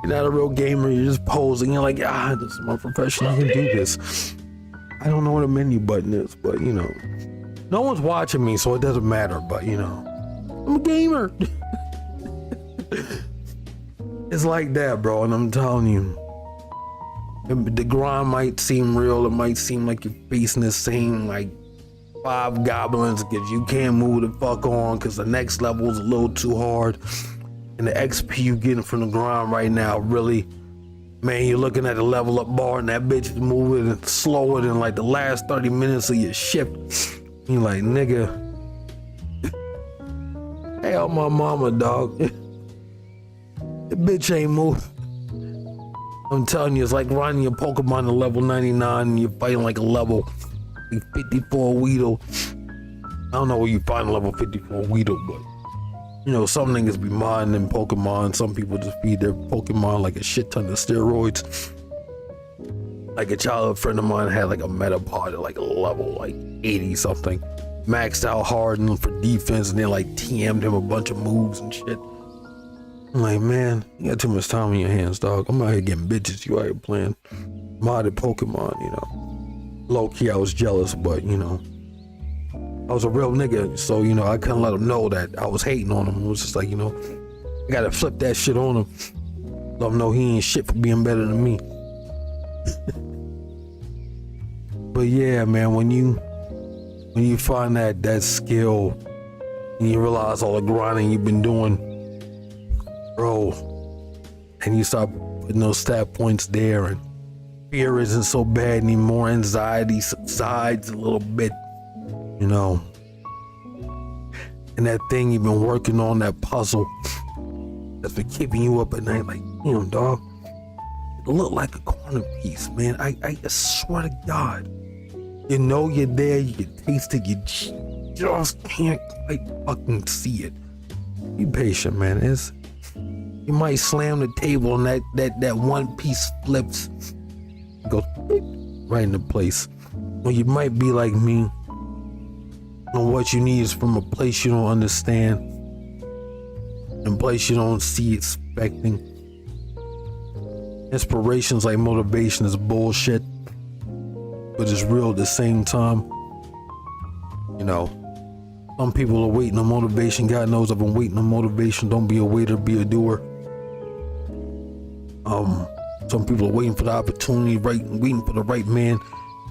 You're not a real gamer, you're just posing. You're like, this is my profession, I can do this. I don't know what a menu button is, but you know, no one's watching me, so it doesn't matter, but you know, I'm a gamer. It's like that, bro, and I'm telling you, the grind might seem real, it might seem like you're facing the same like 5 goblins because you can't move the fuck on because the next level is a little too hard. And the XP you getting from the grind right now, really, man, you're looking at the level up bar and that bitch is moving slower than like the last 30 minutes of your shift. You like, nigga, hell my mama, dog. The bitch ain't moving. I'm telling you, it's like riding your Pokemon to level 99 and you're fighting like a level 54 Weedle. I don't know where you find a level 54 Weedle, but you know, some niggas be minding Pokemon. Some people just feed their Pokemon like a shit ton of steroids. Like a childhood friend of mine had like a Metapod at like a level like 80 something. Maxed out hard and for defense and then like TM'd him a bunch of moves and shit. I'm like, man, you got too much time in your hands, dog. I'm out here getting bitches. You out here playing modded Pokemon, you know. Low key, I was jealous, but you know, I was a real nigga, so you know, I couldn't let him know that I was hating on him. It was just like, you know, I gotta flip that shit on him. Let him know he ain't shit for being better than me. But yeah, man, when you find that skill and you realize all the grinding you've been doing, bro, and you start putting those stat points there and fear isn't so bad anymore, anxiety subsides a little bit. You know, and that thing you've been working on, that puzzle that's been keeping you up at night, like, damn, dog, it look like a corner piece, man. I swear to God, you know you're there, you can taste it, you just can't quite fucking see it. Be patient, man. You might slam the table and that one piece flips, goes right into place. Or you might be like me, and what you need is from a place you don't understand, and a place you don't see expecting. Inspirations like motivation is bullshit, but it's real at the same time. You know, some people are waiting on motivation. God knows I've been waiting on motivation. Don't be a waiter, be a doer. Some people are waiting for the opportunity, waiting for the right man.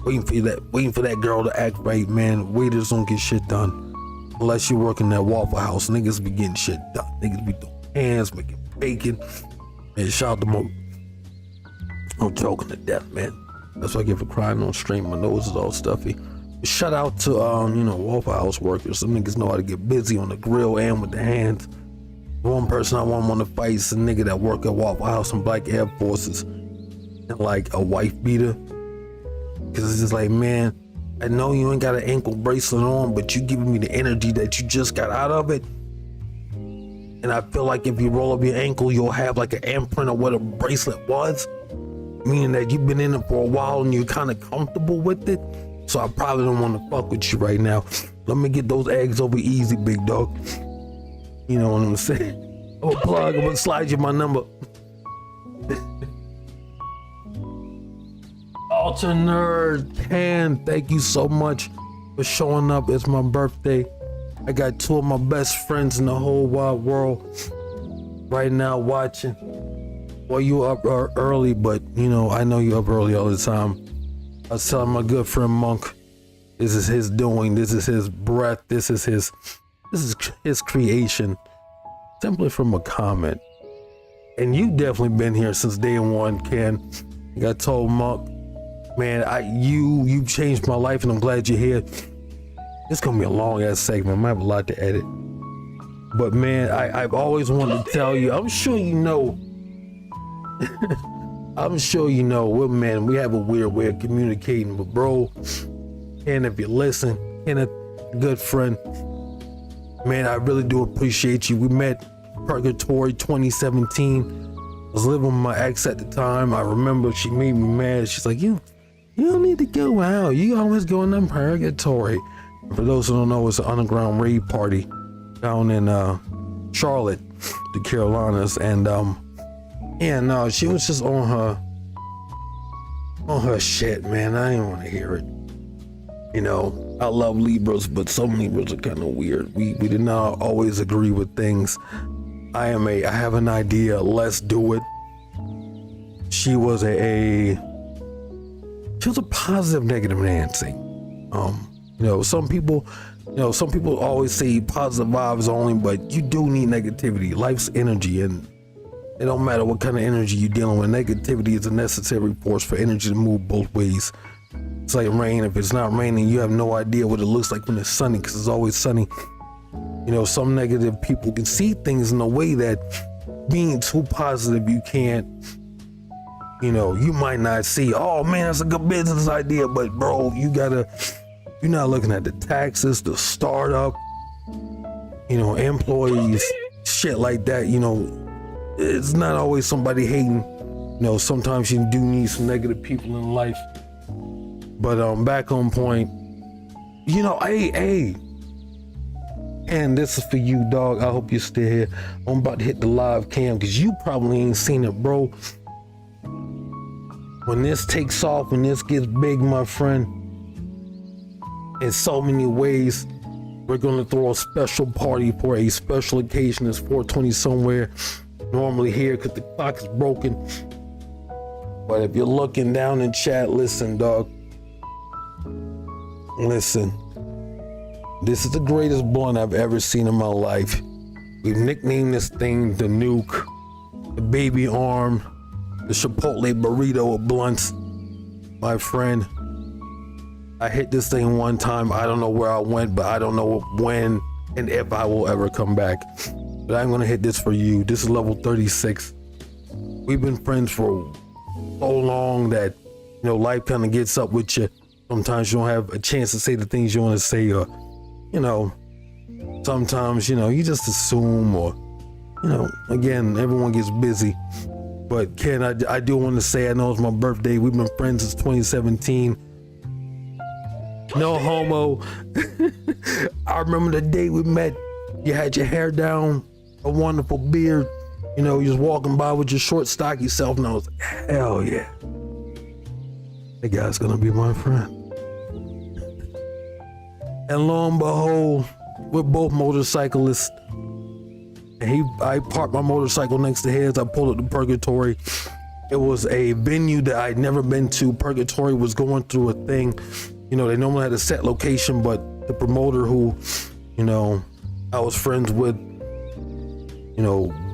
Waiting for that girl to act right, man. Waiters don't get shit done unless you work in that Waffle House. Niggas be getting shit done. Niggas be throwing hands, making bacon, and shout them out. I'm joking to death, man. That's what I get for crying on stream. My nose is all stuffy. Shout out to Waffle House workers. Some niggas know how to get busy on the grill and with the hands. One person I want to fight is a nigga that work at Waffle House in Black Air Forces and like a wife beater. Cause it's just like, man, I know you ain't got an ankle bracelet on, but you giving me the energy that you just got out of it. And I feel like if you roll up your ankle, you'll have like an imprint of what a bracelet was. Meaning that you've been in it for a while and you're kind of comfortable with it. So I probably don't want to fuck with you right now. Let me get those eggs over easy, big dog. You know what I'm saying? I'm gonna slide you my number. Ultra Nerd 10, thank you so much for showing up. It's my birthday. I got 2 of my best friends in the whole wide world right now watching. Well, you up early, but you know, I know you up early all the time. I was telling my good friend Monk, this is his doing, this is his breath, this is his creation, simply from a comment. And you definitely been here since day one, Ken. Like I told Monk, man, you've changed my life and I'm glad you're here. It's gonna be a long ass segment. I might have a lot to edit. But man, I've always wanted to tell you, I'm sure you know I'm sure you know we're men. We have a weird way of communicating, but bro, and if you listen, Kenneth, good friend, man, I really do appreciate you. We met Purgatory 2017. I was living with my ex at the time. I remember she made me mad. She's like, you don't need to go out. You always go in them Purgatory. And for those who don't know, it's an underground rave party down in Charlotte, the Carolinas, and no, she was just on her shit, man. I didn't want to hear it. You know, I love Libras, but some Libras are kind of weird. We did not always agree with things. I have an idea. Let's do it. She was a positive, negative Nancy. Some people always say positive vibes only, but you do need negativity. Life's energy, and it don't matter what kind of energy you're dealing with. Negativity is a necessary force for energy to move both ways. It's like rain. If it's not raining, you have no idea what it looks like when it's sunny, because it's always sunny. Some negative people can see things in a way that being too positive, you can't, you might not see, oh man, that's a good business idea, but bro, you're not looking at the taxes, the startup, employees, shit like that. It's not always somebody hating. Sometimes you do need some negative people in life. But back on point, hey, and this is for you, dog. I hope you're still here. I'm about to hit the live cam because you probably ain't seen it, bro. When this takes off, when this gets big, my friend, in so many ways, we're gonna throw a special party for a special occasion. It's 4:20 somewhere. Normally here because the clock is broken. But if you're looking down in chat, listen, dog. Listen. This is the greatest blunt I've ever seen in my life. We've nicknamed this thing the Nuke, the Baby Arm, the Chipotle Burrito of blunts. My friend, I hit this thing one time. I don't know where I went, but I don't know when and if I will ever come back. But I'm gonna hit this for you. This is level 36. We've been friends for so long that, life kind of gets up with you. Sometimes you don't have a chance to say the things you want to say, or, sometimes, you just assume, or, again, everyone gets busy. But Ken, I do want to say, I know it's my birthday. We've been friends since 2017. No homo. I remember the day we met. You had your hair down, a wonderful beard. You was walking by with your short, stocky self, and I was like, hell yeah. That guy's gonna be my friend. And lo and behold, we're both motorcyclists. And I parked my motorcycle next to his. I pulled up to Purgatory. It was a venue that I'd never been to. Purgatory was going through a thing. They normally had a set location, but the promoter who, I was friends with,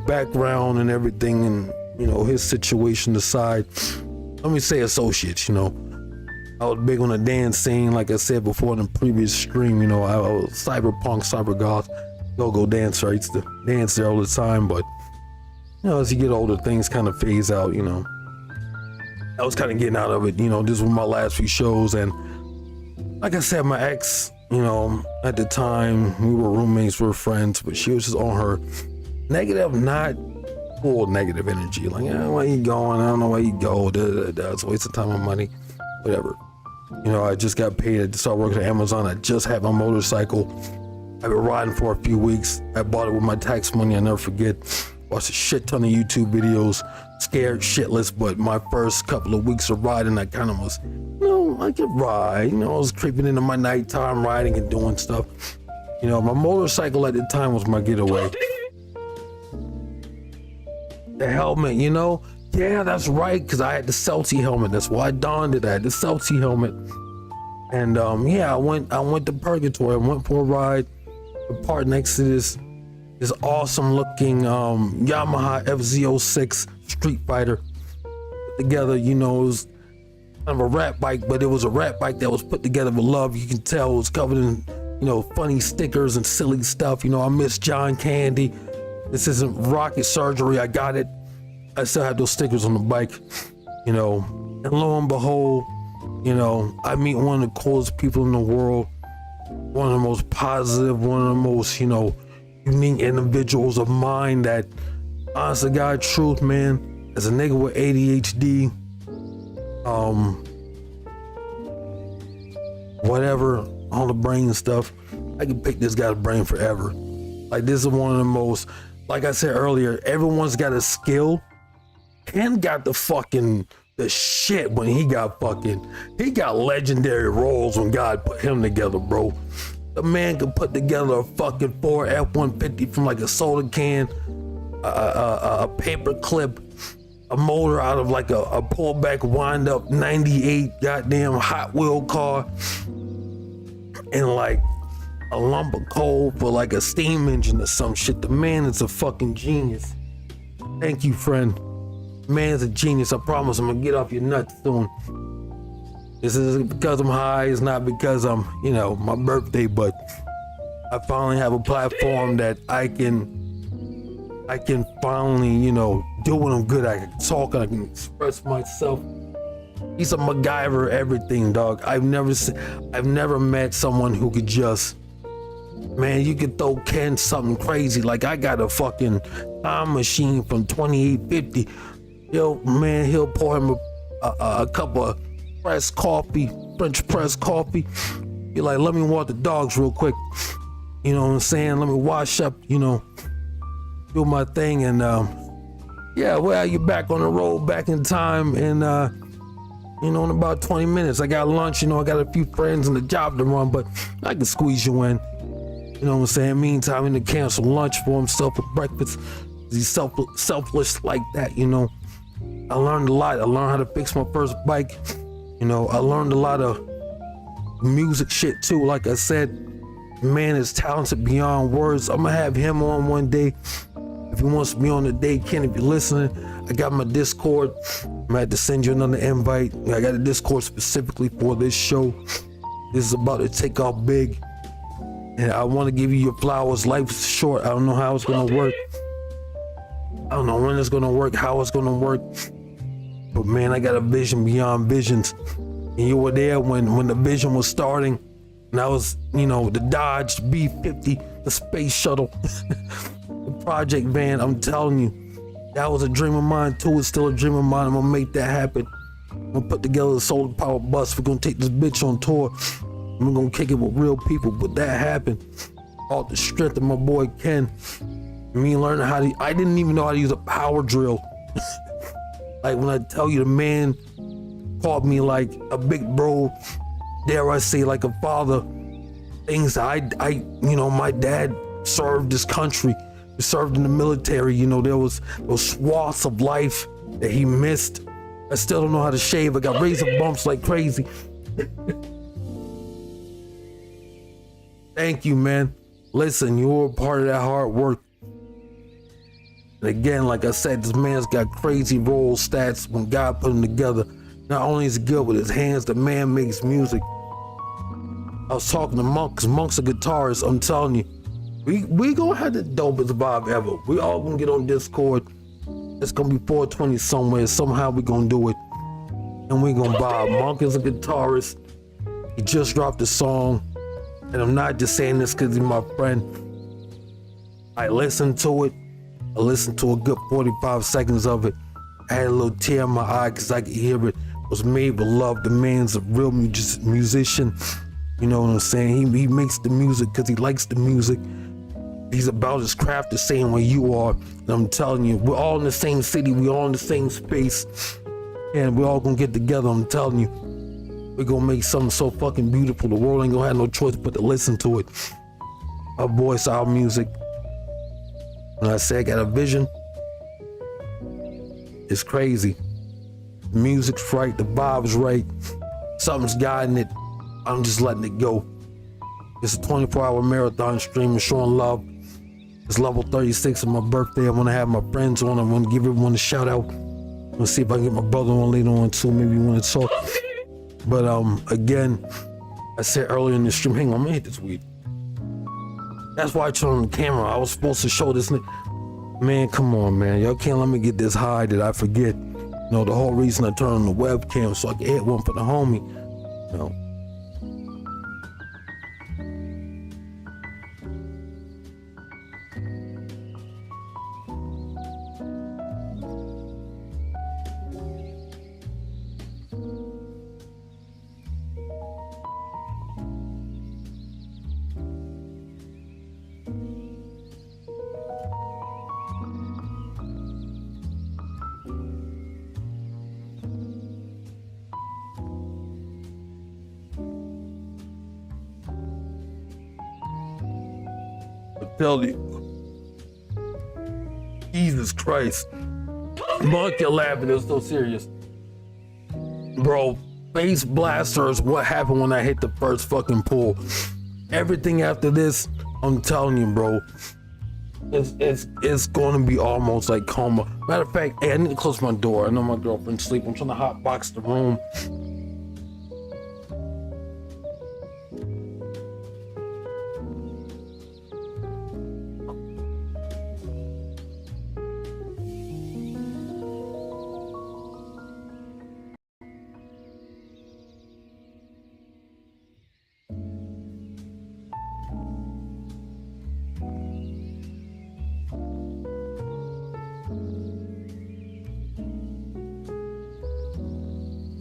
background and everything, and, his situation aside, let me say associates, I was big on the dance scene, like I said before in the previous stream. I was cyberpunk, cybergoth, go dancer. I used to dance there all the time, but as you get older, things kind of phase out. I was kind of getting out of it. This was my last few shows, and like I said, my ex, at the time we were roommates, we were friends, but she was just on her negative, not full negative energy. Like, where you going? I don't know where you go. It's a waste of time and money, whatever. I just got paid to start working at Amazon. I just had my motorcycle. I've been riding for a few weeks. I bought it with my tax money. I never forget. Watched a shit ton of YouTube videos. Scared shitless, but my first couple of weeks of riding, I kind of was, I could ride. I was creeping into my nighttime riding and doing stuff. My motorcycle at the time was my getaway. The helmet, yeah, that's right, because I had the Celti helmet. That's why I donned it. I had the Celti helmet. And I went to Purgatory. I went for a ride. The part next to this awesome looking Yamaha FZ06 Street Fighter. Together, it was kind of a rat bike, but it was a rat bike that was put together with love. You can tell it was covered in, funny stickers and silly stuff. I miss John Candy. This isn't rocket surgery. I got it. I still had those stickers on the bike, you know, and lo and behold, you know, I meet one of the coolest people in the world, one of the most positive, one of the most, you know, unique individuals of mine that, honest to God, truth, man, as a nigga with ADHD, whatever, all the brain stuff, I can pick this guy's brain forever. Like, this is one of the most, like I said earlier, everyone's got a skill. Ken got the shit when he got legendary roles when God put him together, bro. The man could put together a fucking Ford F-150 from like a soda can, a paper clip, a motor out of like a pullback wind up 98 goddamn Hot Wheel car, and like a lump of coal for like a steam engine or some shit. The man is a fucking genius. Thank you, friend. Man's a genius. I promise I'm gonna get off your nuts soon. This isn't because I'm high, it's not because I'm, you know, my birthday, but I finally have a platform that I can finally, you know, do what I'm good at. I can talk, I can express myself. He's a MacGyver everything, dog. I've never met someone who could just, man, you could throw Ken something crazy. Like, I got a fucking time machine from 2850. Yo, man, he'll pour him a cup of pressed coffee, French press coffee. You're like, let me walk the dogs real quick. You know what I'm saying? Let me wash up, you know, do my thing. And yeah, well, you're back on the road, back in time. And, you know, in about 20 minutes, I got lunch. You know, I got a few friends and a job to run, but I can squeeze you in. You know what I'm saying? Meantime, in the cancel lunch for himself for breakfast. He's selfless like that, you know. I learned a lot. I learned how to fix my first bike. You know, I learned a lot of music shit too. Like I said, man is talented beyond words. I'm gonna have him on one day. If he wants to be on the day, Ken, if you're listening, I got my Discord. I'm gonna have to send you another invite. I got a Discord specifically for this show. This is about to take off big. And I want to give you your flowers. Life is short. I don't know how it's gonna work. I don't know when it's gonna work, how it's gonna work. But man, I got a vision beyond visions. And you were there when the vision was starting. And I was, you know, the Dodge B-50, the space shuttle, the project van. I'm telling you, that was a dream of mine too. It's still a dream of mine. I'm gonna make that happen. I'm gonna put together a solar power bus. We're gonna take this bitch on tour. And we're gonna kick it with real people. But that happened. All the strength of my boy Ken. Me learning how to, I didn't even know how to use a power drill. Like, when I tell you, the man called me like a big bro, dare I say like a father. Things I you know, my dad served this country. He served in the military. You know, there was those swaths of life that he missed. I still don't know how to shave. I got razor bumps like crazy. Thank you, man. Listen, you were a part of that hard work. And again, like I said, this man's got crazy roll stats when God put him together. Not only is he good with his hands, the man makes music. I was talking to Monk, because Monk's a guitarist. I'm telling you, we gonna have the dopest vibe ever. We all gonna get on Discord. It's gonna be 420 somewhere. Somehow we gonna do it. And we gonna vibe. Monk is a guitarist. He just dropped a song. And I'm not just saying this because he's my friend. I listened to it. I listened to a good 45 seconds of it. I had a little tear in my eye because I could hear it. It was made with love. The man's a real musician. You know what I'm saying? He makes the music because he likes the music. He's about his craft the same way you are. And I'm telling you, we're all in the same city. We're all in the same space. And we're all going to get together. I'm telling you. We're going to make something so fucking beautiful. The world ain't going to have no choice but to listen to it. Our voice, our music. When I say I got a vision, it's crazy. The music's right, the vibe's right. Something's guiding it. I'm just letting it go. It's a 24-hour marathon stream and showing love. It's level 36 of my birthday. I want to have my friends on. I want to give everyone a shout out. I'm going to see if I can get my brother on later on too. Maybe you want to talk. But again, I said earlier in the stream, hang on, I'm gonna hit this weed. That's why I turned on the camera. I was supposed to show this nigga. Man, come on, man. Y'all can't let me get this high that I forget. You know, the whole reason I turned on the webcam so I could hit one for the homie. You know. Tell you, Jesus Christ, Mark, you're laughing. It was so serious, bro. Face blaster is what happened when I hit the first fucking pool. Everything after this, I'm telling you, bro, it's going to be almost like coma. Matter of fact, hey, I need to close my door. I know my girlfriend's asleep. I'm trying to hotbox the room.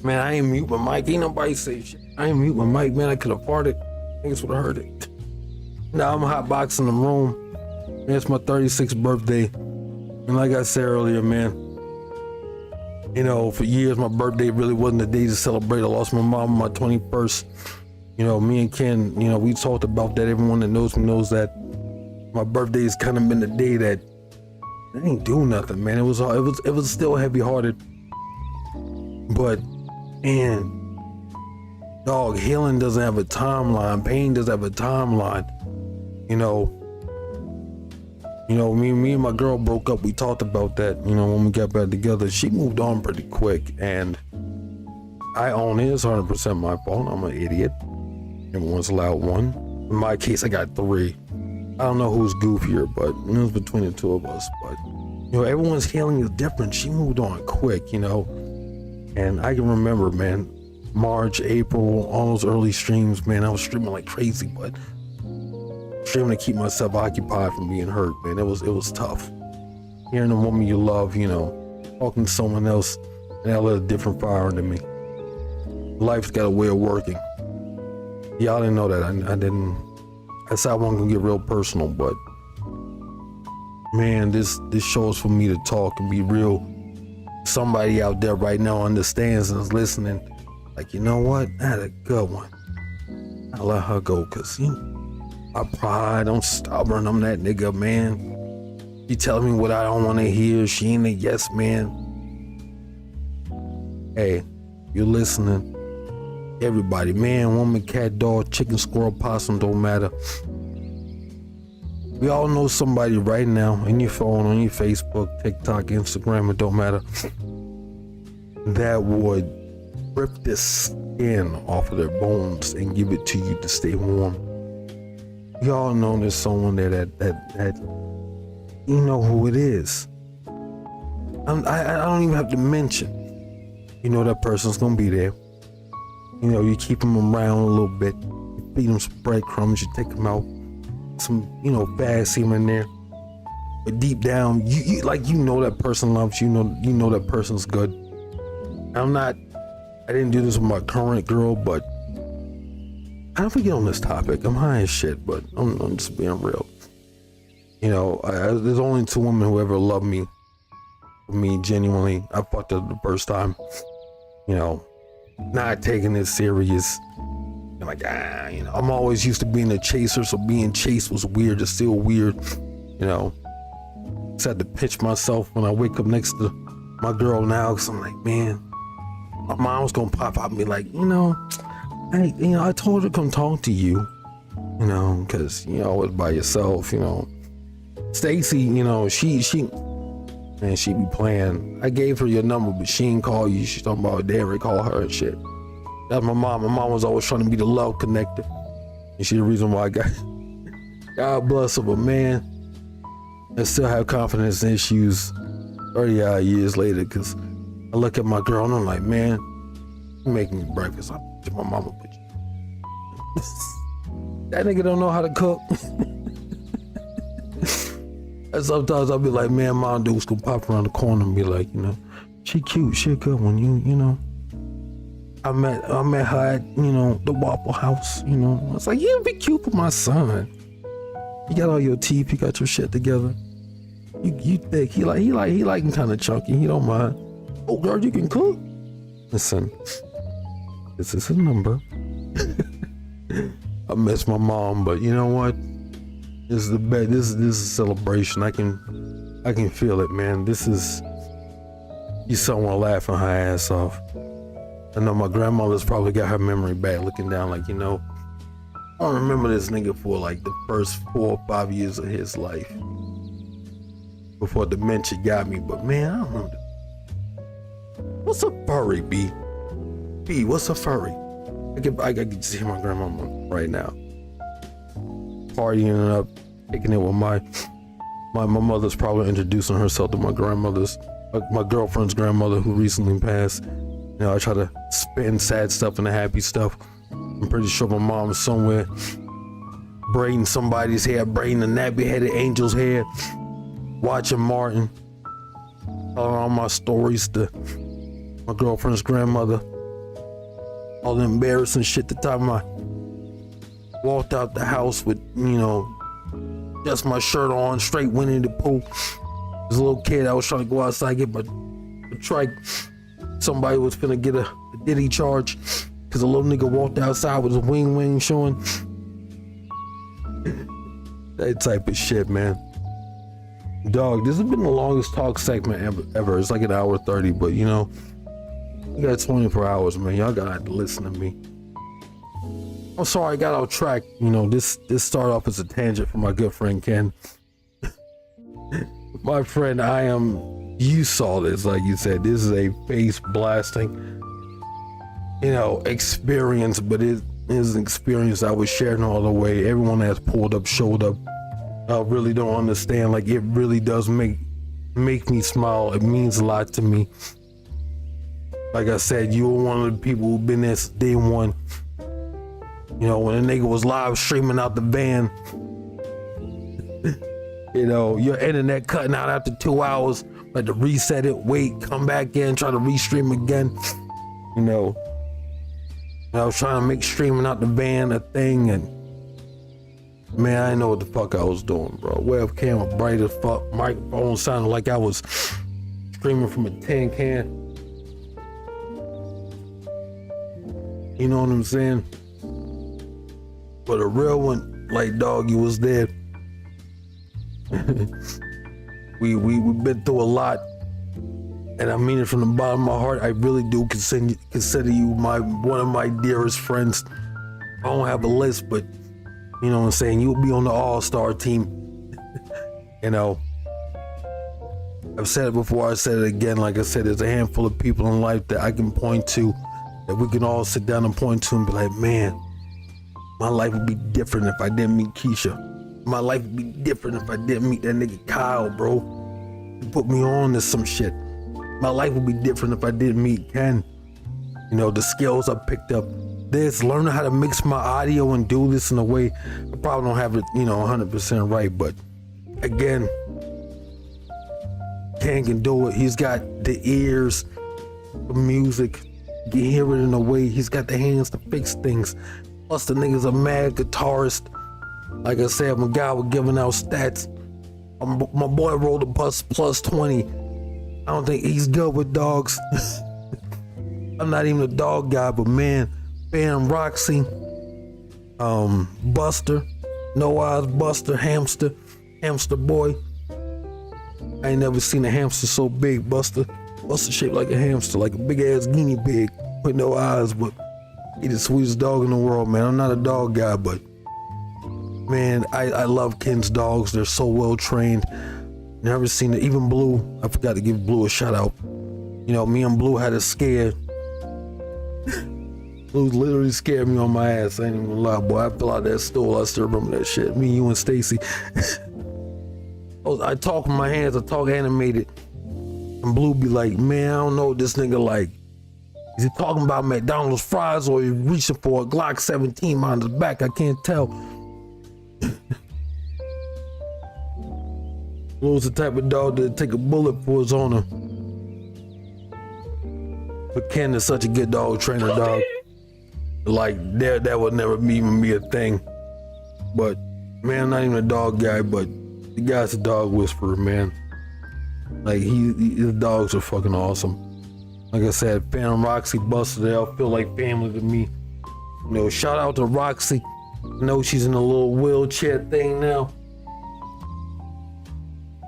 Man, I ain't mute my mic. Ain't nobody say shit. I ain't mute my mic, man. I could have farted. Niggas would have heard it. Now I'm hotboxing the room. Man, it's my 36th birthday. And like I said earlier, man, you know, for years, my birthday really wasn't the day to celebrate. I lost my mom on my 21st. You know, me and Ken, you know, we talked about that. Everyone that knows me knows that my birthday has kind of been the day that I ain't do nothing, man. It was still heavy-hearted. But, man, dog, healing doesn't have a timeline. Pain doesn't have a timeline. You know, me and my girl broke up. We talked about that, you know, when we got back together. She moved on pretty quick, and I own it. It's 100% my fault. I'm an idiot. Everyone's allowed one. In my case, I got 3. I don't know who's goofier, but it was between the two of us. But, you know, everyone's healing is different. She moved on quick, you know. And I can remember, man, March, April, all those early streams, man, I was streaming like crazy, but streaming to keep myself occupied from being hurt, man. It was tough. Hearing a woman you love, you know, talking to someone else, and that lit a different fire into me. Life's got a way of working. Y'all didn't know that. I didn't. That's how I wasn't gonna get real personal, but man, this show is for me to talk and be real. Somebody out there right now understands and is listening. Like, you know what? I had a good one. I let her go, cause you know, my pride, I'm stubborn. I'm that nigga, man. She telling me what I don't want to hear. She ain't a yes man. Hey, you listening? Everybody, man, woman, cat, dog, chicken, squirrel, possum, don't matter. We all know somebody right now in your phone, on your Facebook, TikTok, Instagram, it don't matter, that would rip the skin off of their bones and give it to you to stay warm. We all know there's someone there that you know who it is. I don't even have to mention. You know that person's gonna be there. You know, you keep them around a little bit. You feed them some breadcrumbs. You take them out. Some, you know, fast here and there, but deep down, you know that person loves you. You know that person's good. I didn't do this with my current girl, but I don't forget on this topic. I'm high as shit, but I'm just being real. You know, there's only 2 women who ever loved me, for me genuinely. I fucked her the first time. You know, not taking it serious. I'm like, you know, I'm always used to being a chaser, so being chased was weird. It's still weird, you know. Just had to pitch myself when I wake up next to my girl now, because I'm like, man, my mom's gonna pop out and be like, you know, I told her to come talk to you, you know, because, you know, it's by yourself, you know. Stacy, you know, she be playing. I gave her your number, but she ain't call you. She's talking about Derek, call her and shit. That's my mom. My mom was always trying to be the love connector. And she the reason why I got, God bless her, but man, I still have confidence issues 30 odd years later, because I look at my girl and I'm like, man, you making me breakfast. My mama put you. That nigga don't know how to cook. And sometimes I'll be like, man, Mom Duke's gonna pop around the corner and be like, you know, she cute, she a good one, you know. I met her at, you know, the Waffle House, you know. I was like, yeah, be cute for my son. You got all your teeth, you got your shit together. You thick. He like kind of chunky. He don't mind. Oh, girl, you can cook. Listen, this is a number. I miss my mom, but you know what? This is the best. This is a celebration. I can feel it, man. This is you someone laughing her ass off. I know my grandmother's probably got her memory back, looking down like, you know, I don't remember this nigga for like the first 4 or 5 years of his life before dementia got me. But man, I don't remember. What's a furry, B? B, what's a furry? I can see my grandmama right now, partying up, kicking it with my mother's probably introducing herself to my girlfriend's grandmother who recently passed. You know, I try to spin sad stuff into happy stuff. I'm pretty sure my mom is somewhere braiding somebody's hair, braiding a nappy-headed angel's hair, watching Martin, telling all my stories to my girlfriend's grandmother, all the embarrassing shit the time I walked out the house with, you know, just my shirt on, straight Winnie the Pooh. As a little kid, I was trying to go outside, get my trike. Somebody was finna get a Diddy charge because a little nigga walked outside with his wing showing. That type of shit, man. Dog, this has been the longest talk segment ever. It's like 1:30, but you know, you got 24 hours, man. Y'all gotta listen to me. I'm sorry I got off track. You know, this started off as a tangent for my good friend Ken. My friend, you saw this, like you said, this is a face blasting, you know, experience, but it is an experience I was sharing all the way. Everyone that's pulled up, showed up, really don't understand. Like, it really does make me smile. It means a lot to me. Like I said, you were one of the people who've been there since day one. You know, when a nigga was live streaming out the van, you know, your internet cutting out after 2 hours, like to reset it, wait, come back in, try to restream again. You know, I was trying to make streaming out the van a thing, and man, I didn't know what the fuck I was doing, bro. Webcam was bright as fuck, microphone sounded like I was streaming from a tin can. You know what I'm saying? But a real one, like, dog, you was there. We've been through a lot, and I mean it from the bottom of my heart. I really do consider you one of my dearest friends. I don't have a list, but you know what I'm saying, you'll be on the all-star team. You know, I've said it before, I said it again. Like I said, there's a handful of people in life that I can point to, that we can all sit down and point to and be like, man, my life would be different if I didn't meet Keisha. My life would be different if I didn't meet that nigga Kyle, bro. He put me on to some shit. My life would be different if I didn't meet Ken. You know, the skills I picked up. Learning how to mix my audio and do this in a way I probably don't have it, you know, 100% right. But again, Ken can do it. He's got the ears for music. You can hear it in a way. He's got the hands to fix things. Plus the nigga's a mad guitarist. Like I said, my guy was giving out stats. My boy rolled a plus 20. I don't think he's good with dogs. I'm not even a dog guy, but man, Bam Roxy, Buster, No Eyes Buster, Hamster Boy. I ain't never seen a hamster so big. Buster shaped like a hamster, like a big ass guinea pig with no eyes, but he's the sweetest dog in the world, man. I'm not a dog guy, but man, I love Ken's dogs. They're so well trained. Never seen it. Even Blue, I forgot to give Blue a shout out. You know, me and Blue had a scare. Blue literally scared me on my ass. I ain't even gonna lie, boy. I fell out that stool. I still remember that shit. Me, you, and Stacy. I talk with my hands, I talk animated. And Blue be like, man, I don't know what this nigga like. Is he talking about McDonald's fries or he reaching for a Glock 17 on his back? I can't tell. Blue's the type of dog that take a bullet for his owner. But Ken is such a good dog trainer, dog. Like that would never even be a thing. But man, I'm not even a dog guy, but the guy's a dog whisperer, man. Like his dogs are fucking awesome. Like I said, Phantom Roxy busted it out, feel like family to me. You know, shout out to Roxy. I know she's in a little wheelchair thing now.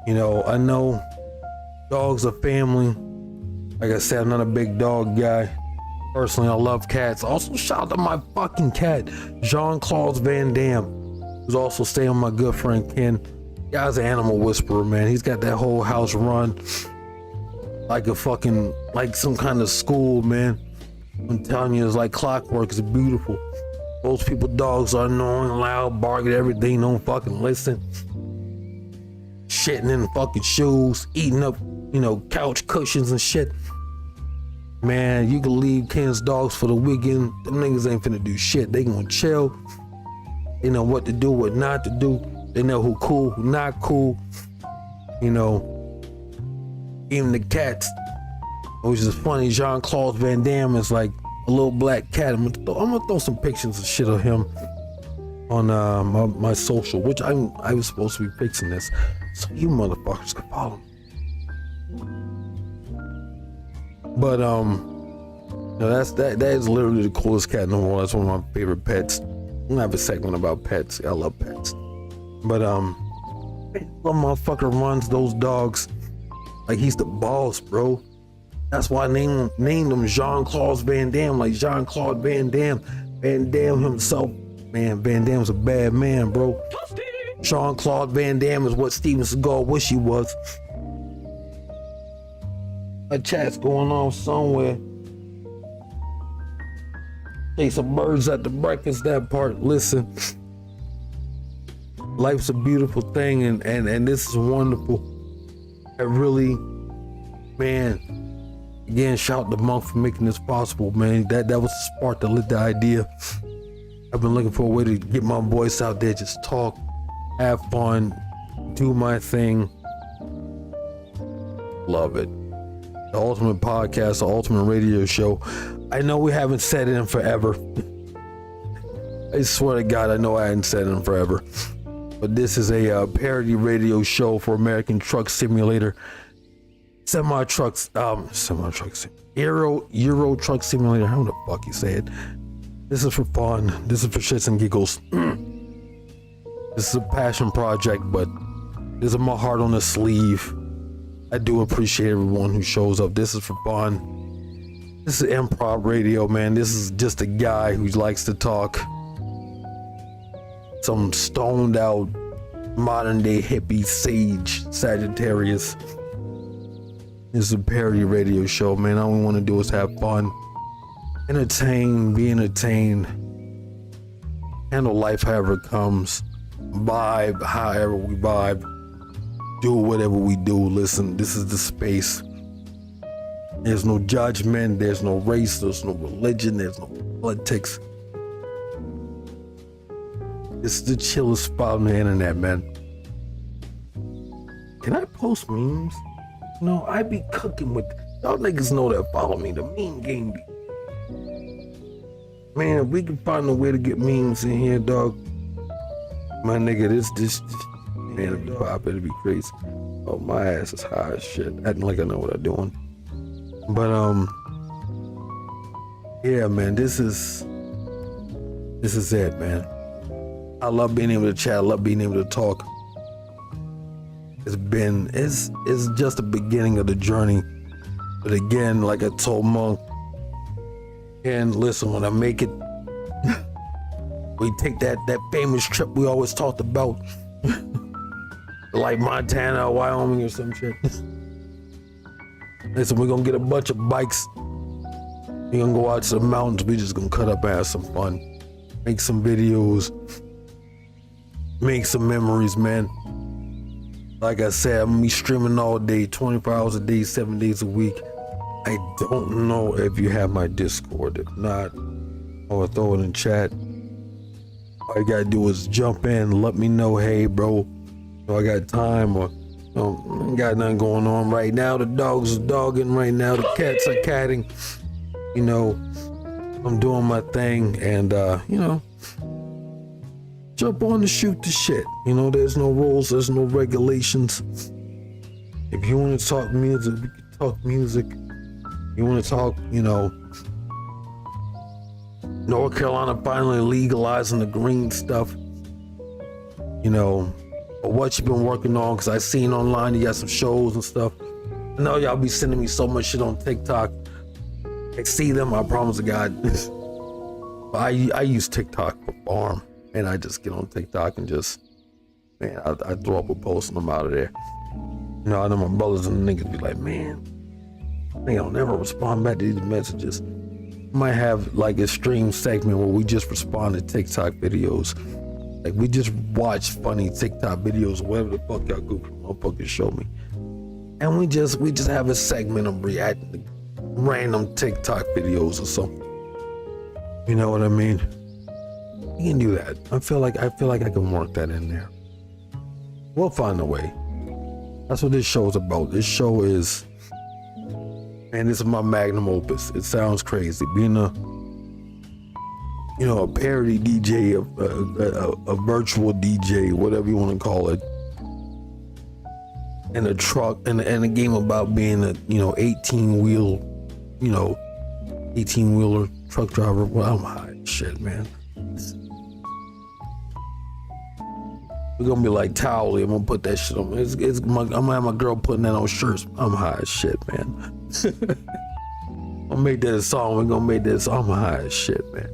You know, I know dogs are family. Like I said, I'm not a big dog guy. Personally, I love cats. Also, shout out to my fucking cat, Jean-Claude Van Damme, who's also staying with my good friend Ken. Guy's an animal whisperer, man. He's got that whole house run like a fucking, like some kind of school, man. I'm telling you, it's like clockwork. It's beautiful. Most people, dogs are annoying, loud, bark at everything, don't fucking listen. Shitting in fucking shoes, eating up, you know, couch cushions and shit. Man, you can leave Ken's dogs for the weekend. Them niggas ain't finna do shit. They gonna chill. They know what to do, what not to do. They know who cool, who not cool. You know, even the cats, which is funny. Jean-Claude Van Damme is like a little black cat. I'm gonna throw some pictures of shit of him on my social, which I was supposed to be fixing this, so you motherfuckers can follow me. But you know, that is literally the coolest cat in the world. That's one of my favorite pets. I'm gonna have a segment about pets. I love pets. But some motherfucker runs those dogs like he's the boss, bro. That's why I named him Jean-Claude Van Damme, like Jean-Claude Van Damme. Van Damme himself, man. Van Damme's a bad man, bro. Jean-Claude Van Damme is what Steven Seagal wish he was. A chat's going on somewhere. Take some birds at the breakfast, that part. Listen, life's a beautiful thing, and this is wonderful. I really, man, again, shout out to Monk for making this possible, man. That was the spark that lit the idea. I've been looking for a way to get my voice out there, just talk, have fun, do my thing. Love it. The ultimate podcast, the ultimate radio show. I know we haven't said it in forever. I swear to God, I know I hadn't said it in forever. But this is a parody radio show for American Truck Simulator. Euro Truck Simulator. How the fuck you say it? This is for fun. This is for shits and giggles. This is a passion project, but this is my heart on the sleeve. I do appreciate everyone who shows up. This is for fun. This is improv radio, man. This is just a guy who likes to talk. Some stoned out modern day hippie sage Sagittarius. This is a parody radio show, man. All we want to do is have fun, entertain, be entertained, handle life however it comes, vibe however we vibe, do whatever we do. Listen, this is the space. There's no judgment, there's no race, there's no religion, there's no politics. This is the chillest spot on the internet, man. Can I post memes? No, I be cooking with y'all niggas know that follow me. The meme game be. Man, if we can find a way to get memes in here, dog. My nigga, this man, if the pop it'll be crazy. Oh, my ass is high as shit. Acting like I know what I'm doing. But yeah, man, this is it, man. I love being able to chat. I love being able to talk. It's just the beginning of the journey. But again, like I told Monk, and listen, when I make it, we take that famous trip we always talked about, like Montana or Wyoming or some shit. Listen, we're gonna get a bunch of bikes. We're gonna go out to the mountains. We just gonna cut up and have some fun, make some videos, make some memories, man. Like I said, I'm gonna be streaming all day, 24 hours a day, 7 days a week. I don't know if you have my Discord. If not, I'll throw it in chat. All you gotta do is jump in, let me know, hey bro, I got time, or ain't got nothing going on right now. The dogs are dogging right now, the cats are catting. You know, I'm doing my thing, and you know, jump on to shoot the shit. You know, there's no rules, there's no regulations. If you want to talk music, we can talk music. You want to talk, you know, North Carolina finally legalizing the green stuff. You know, or what you've been working on, because I seen online you got some shows and stuff. I know y'all be sending me so much shit on TikTok. I see them, I promise to God. But I use TikTok for farm, and I just get on TikTok and just, man, I throw up a post and I'm out of there. You know, I know my brothers and niggas be like, man, they don't never respond back to these messages. Might have like a stream segment where we just respond to TikTok videos. Like we just watch funny TikTok videos, whatever the fuck y'all goofy motherfuckers show me. And we just have a segment of reacting to random TikTok videos or something. You know what I mean? You can do that. I feel like I can work that in there. We'll find a way. That's what this show is about. This show is, and this is my magnum opus. It sounds crazy being a, you know, a parody DJ, a virtual DJ, whatever you want to call it, and a truck, and a game about being a, you know, 18-wheeler truck driver. Well, I'm high as shit, man. We're gonna be like Towley. I'm gonna put that shit on. I'm gonna have my girl putting that on shirts. I'm high as shit, man. I'm gonna make that a song. We're gonna make this. I'm high as shit, man.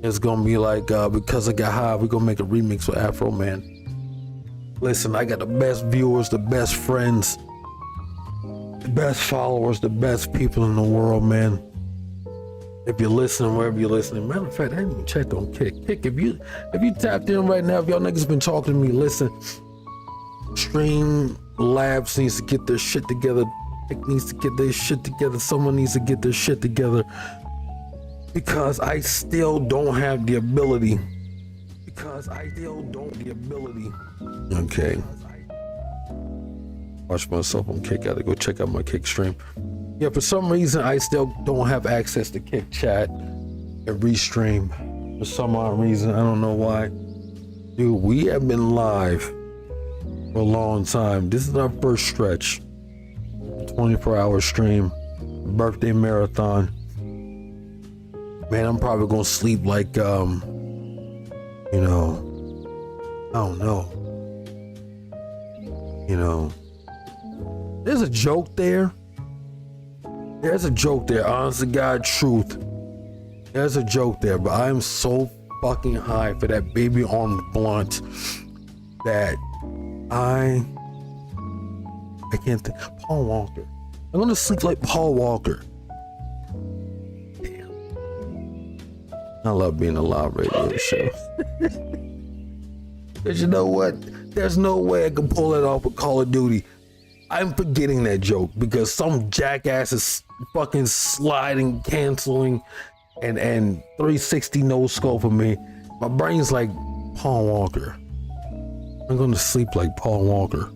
It's gonna be like, because I got high, we're gonna make a remix with Afro Man. Listen, I got the best viewers, the best friends, the best followers, the best people in the world, man. If you're listening, wherever you're listening. Matter of fact, I haven't even checked on Kit. Kick, if you tapped in right now, if y'all niggas been talking to me, listen. Stream Labs needs to get their shit together. Kick needs to get their shit together. Someone needs to get their shit together. Because I still don't have the ability. Okay. Watch myself on Kick. Gotta go check out my Kick stream. Yeah, for some reason, I still don't have access to Kick Chat and Restream. For some odd reason, I don't know why. Dude, we have been live for a long time. This is our first stretch. 24-hour stream. Birthday marathon. Man, I'm probably gonna sleep like, you know, I don't know. You know, there's a joke there. There's a joke there, honest to God, truth. There's a joke there, but I am so fucking high for that baby armed blunt that I can't think. Paul Walker. I'm gonna sleep like Paul Walker. Damn. I love being a live radio show. Cause you know what? There's no way I can pull that off with Call of Duty. I'm forgetting that joke because some jackass is fucking sliding, canceling, and 360 no scope for me. My brain's like Paul Walker. I'm gonna sleep like Paul Walker.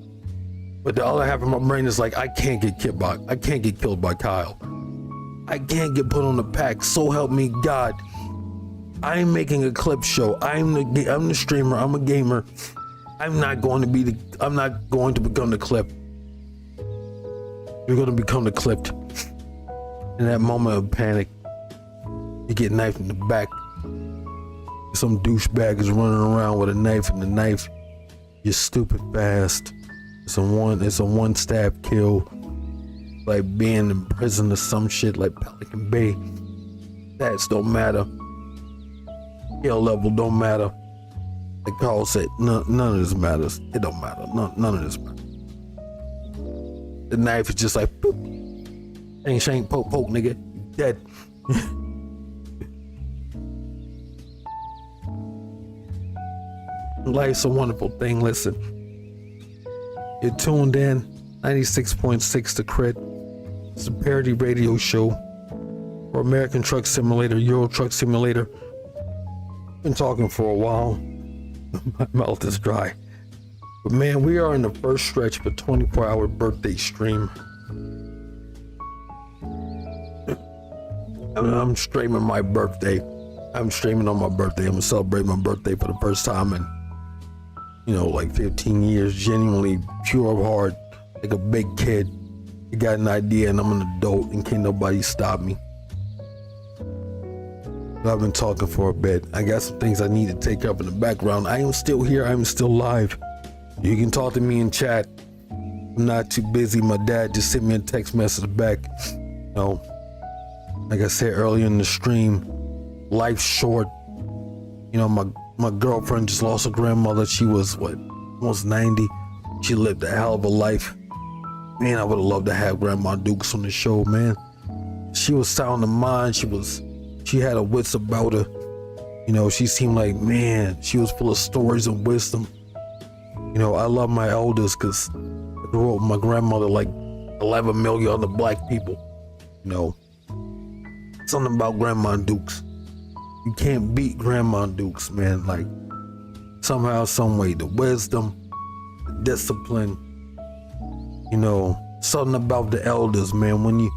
But the other half of my brain is like, I can't get killed by Kyle. I can't get put on the pack. So help me God. I'm making a clip show. I'm the streamer. I'm a gamer. I'm not going to become the clip. You're going to become the clipped. In that moment of panic, you get knifed in the back. Some douchebag is running around with a knife, and the knife, you're stupid fast. It's a one stab kill. Like being in prison or some shit like Pelican Bay. Stats don't matter. Skill level don't matter. Like Carl said, none of this matters. It don't matter. None of this matters. The knife is just like, boop. Shank, poke, nigga. You dead. Life's a wonderful thing. Listen, you're tuned in 96.6 to Krit. It's a parody radio show for American Truck Simulator, Euro Truck Simulator. Been talking for a while. My mouth is dry. But man, we are in the first stretch of a 24-hour birthday stream. I'm streaming my birthday. I'm streaming on my birthday. I'm gonna celebrate my birthday for the first time in, like 15 years. Genuinely pure of heart, like a big kid. You got an idea and I'm an adult and can't nobody stop me. But I've been talking for a bit. I got some things I need to take up in the background. I am still here. I'm still live. You can talk to me in chat. I'm not too busy. My dad just sent me a text message back. Like I said earlier in the stream, life's short. My girlfriend just lost her grandmother. She was almost 90. She lived a hell of a life. Man, I would have loved to have Grandma Dukes on the show, man. She was sound of mind. She had her wits about her. She seemed like, man, she was full of stories and wisdom. I love my elders because I grew up with my grandmother like 11 million other black people. Something about Grandma Dukes. You can't beat Grandma Dukes, man. Like, somehow, some way, the wisdom, the discipline, something about the elders, man.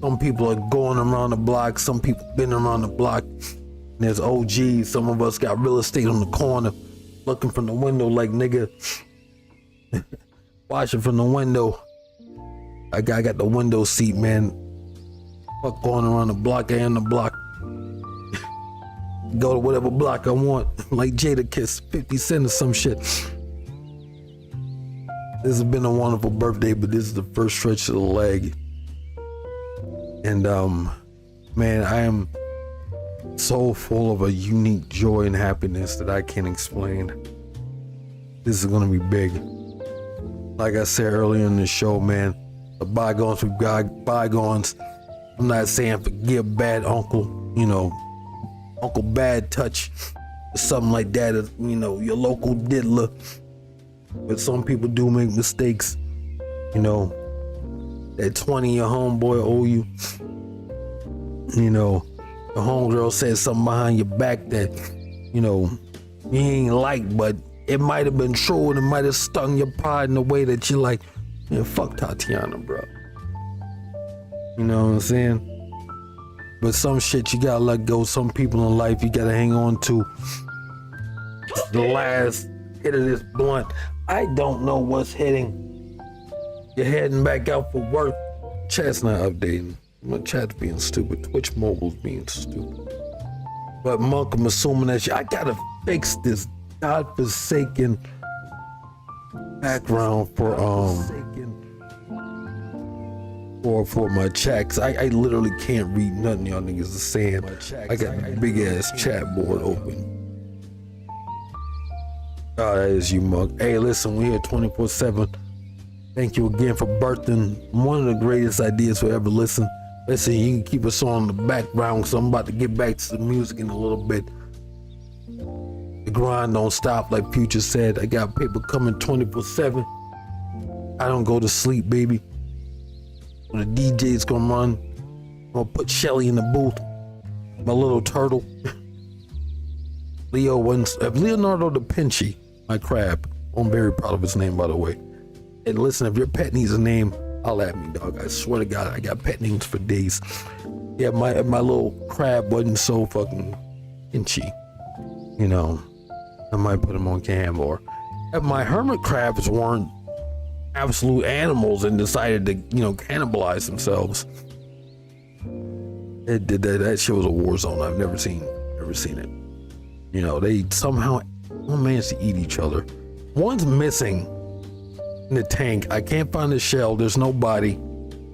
Some people are going around the block, some people been around the block, and there's OGs. Some of us got real estate on the corner, looking from the window like, nigga, watching from the window. I got the window seat, man. Fuck going around the block, I am the block. Go to whatever block I want, like Jada Kiss, 50 Cent or some shit. This has been a wonderful birthday, but this is the first stretch of the leg. And man, I am so full of a unique joy and happiness that I can't explain. This is gonna be big. Like I said earlier in the show, man, the bygones we've got bygones. I'm not saying forgive bad uncle, Uncle Bad Touch, or something like that, your local diddler. But some people do make mistakes. That 20 your homeboy owe you. The homegirl said something behind your back that, you ain't like, but it might have been true and it might have stung your pride in a way that you're like, man, fuck Tatiana, bro. You know what I'm saying? But some shit you gotta let go. Some people in life you gotta hang on to. The last hit of this blunt. I don't know what's hitting. You're heading back out for work. Chat's not updating. My chat's being stupid. Twitch Mobile's being stupid. But Monk, I'm assuming that I gotta fix this godforsaken background for my chat. 'Cause I literally can't read nothing y'all niggas are saying. I got a big ass chat board open. Oh, that is you, Monk. Hey, listen, we're here 24/7. Thank you again for birthing one of the greatest ideas we ever listened. Listen, you can keep us on the background, so I'm about to get back to the music in a little bit. The grind don't stop, like Future said. I got people coming 24/7. I don't go to sleep, baby. When the DJ's gonna run, I'm gonna put Shelly in the booth, my little turtle. Leonardo da Vinci, my crab. I'm very proud of his name, by the way. And listen, if your pet needs a name, holla at me, dog. I swear to God, I got pet names for days. Yeah, my little crab wasn't so fucking inchy. I might put him on cam. Or if my hermit crabs weren't absolute animals and decided to, cannibalize themselves, that shit was a war zone. I've never seen it. They somehow managed to eat each other. One's missing in the tank. I can't find the shell. There's no body.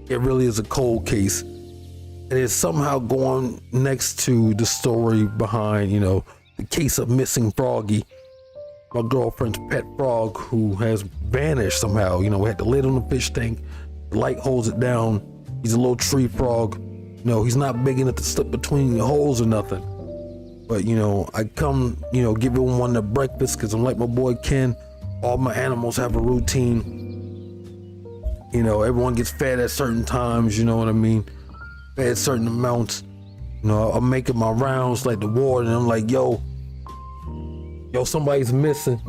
It really is a cold case. And it's somehow going next to the story behind, the case of missing Froggy, my girlfriend's pet frog who has vanished somehow. We had the lid on the fish tank. The light holds it down. He's a little tree frog. He's not big enough to slip between the holes or nothing. But, you know, I come, you know, give everyone their breakfast because I'm like my boy Ken. All my animals have a routine. You know, everyone gets fed at certain times, you know what I mean? Fed certain amounts. You know, I'm making my rounds like the ward, and I'm like, yo, somebody's missing.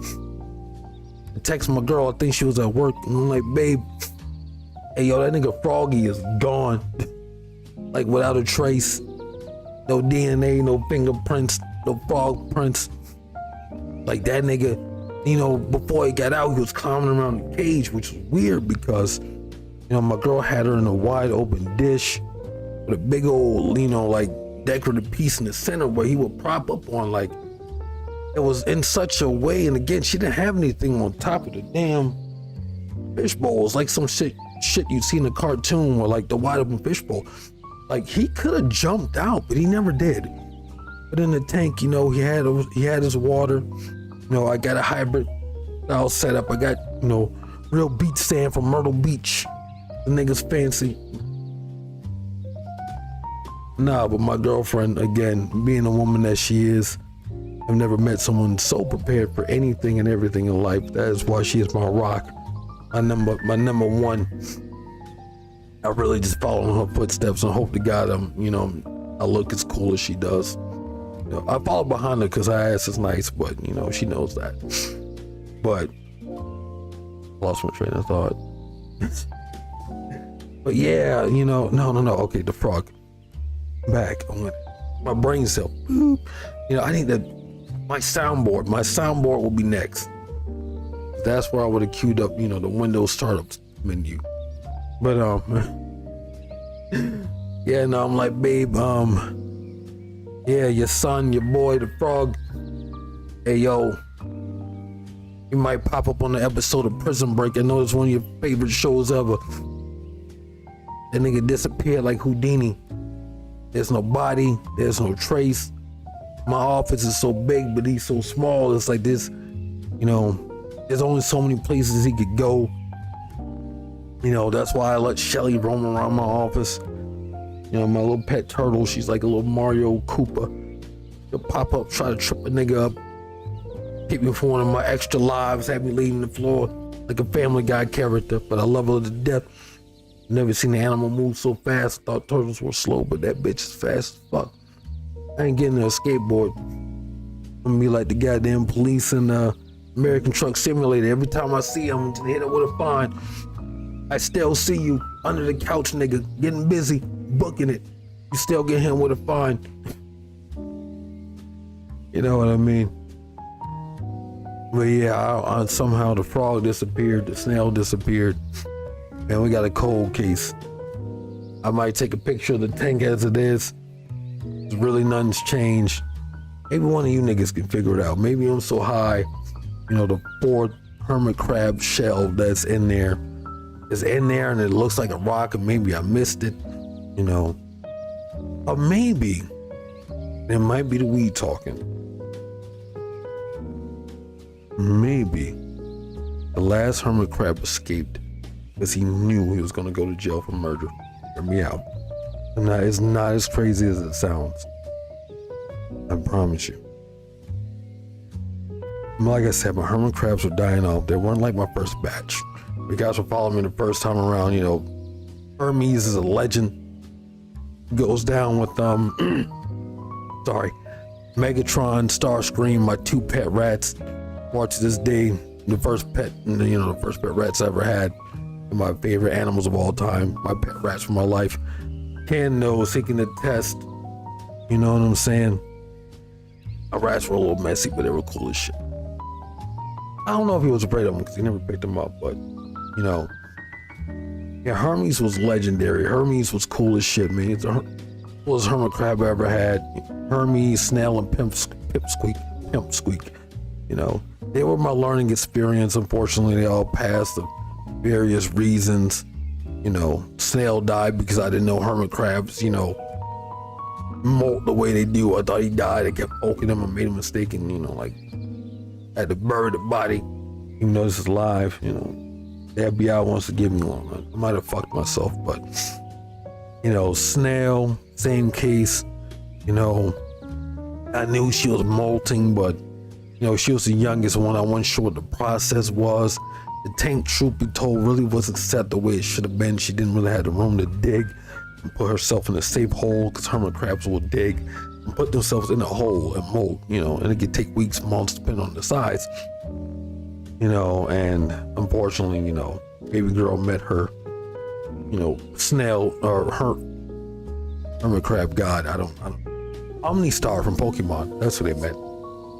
I text my girl, I think she was at work, and I'm like, babe, hey, yo, that nigga Froggy is gone. Like, without a trace. No DNA, no fingerprints, no frog prints. Like, that nigga, you know, before he got out, he was climbing around the cage, which was weird because, you know, my girl had her in a wide open dish with a big old, you know, like, decorative piece in the center where he would prop up on. Like, it was in such a way, and again, she didn't have anything on top of the damn fishbowl. It was like some shit you'd see in a cartoon, or like the wide open fishbowl. Like, he could have jumped out, but he never did. But in the tank, you know, he had his water. You know, I got a hybrid style setup. I got, you know, real beach sand from Myrtle Beach. The nigga's fancy. Nah, but my girlfriend, again, being a woman that she is, I've never met someone so prepared for anything and everything in life. That is why she is my rock, my number one. I really just follow in her footsteps and hope to God I look as cool as she does. You know, I follow behind her because her ass is nice, but you know, she knows that. But lost my train of thought. But yeah, you know, no. Okay, the frog. Back. My brain cell. Boop. You know, I need my soundboard. My soundboard will be next. That's where I would have queued up, you know, the Windows startup menu. But yeah, no, I'm like, babe, yeah, your son, your boy, the frog. Hey, yo, you might pop up on the episode of Prison Break. I know it's one of your favorite shows ever. That nigga disappeared like Houdini. There's no body, there's no trace. My office is so big, but he's so small. It's like this, you know, there's only so many places he could go. You know, that's why I let Shelly roam around my office. You know, my little pet turtle, she's like a little Mario Koopa. She'll pop up, try to trip a nigga up, hit me for one of my extra lives, have me leaving the floor like a Family Guy character, but I love her to death. Never seen an animal move so fast. Thought turtles were slow, but that bitch is fast as fuck. I ain't getting a skateboard. I'm gonna be like the goddamn police in American Truck Simulator. Every time I see him, I'm just hit him with a fine. I still see you under the couch, nigga, getting busy, booking it. You still get him with a fine. You know what I mean? But yeah, somehow the frog disappeared, the snail disappeared, and we got a cold case. I might take a picture of the tank as it is. Really nothing's changed. Maybe one of you niggas can figure it out. Maybe I'm so high, you know, the 4 hermit crab shell that's in there is in there and it looks like a rock, and maybe I missed it, you know. Or maybe it might be the weed talking. Maybe the last hermit crab escaped because he knew he was gonna go to jail for murder. Hear me out. And that is not as crazy as it sounds. I promise you. Like I said, my hermit crabs were dying off. They weren't like my first batch. You guys were following me the first time around, you know. Hermes is a legend. Goes down with Megatron, Starscream, my 2 pet rats. Watch this day, the first pet rats I ever had. And my favorite animals of all time. My pet rats for my life. Ken knows, he can attest. You know what I'm saying? My rats were a little messy, but they were cool as shit. I don't know if he was afraid of them because he never picked them up, but you know. Yeah, Hermes was legendary. Hermes was cool as shit, man. It's the coolest hermit crab I ever had. Hermes, snail, and pipsqueak. You know, they were my learning experience. Unfortunately, they all passed for various reasons. You know, snail died because I didn't know hermit crabs, you know, molt the way they do. I thought he died. I kept poking him and made a mistake, and you know, like, I had to bury the body, even though this is live. You know, the FBI wants to give me one. I might have fucked myself, but you know, snail, same case. You know, I knew she was molting, but she was the youngest one. I wasn't sure what the process was. The tank, truth be told, really wasn't set the way it should have been. She didn't really have the room to dig and put herself in a safe hole, because hermit crabs will dig and put themselves in a hole and molt, and it could take weeks, months, depending on the size. And unfortunately, baby girl met her, snail or her hermit crab god. I don't Omnistar from Pokemon. That's what they meant.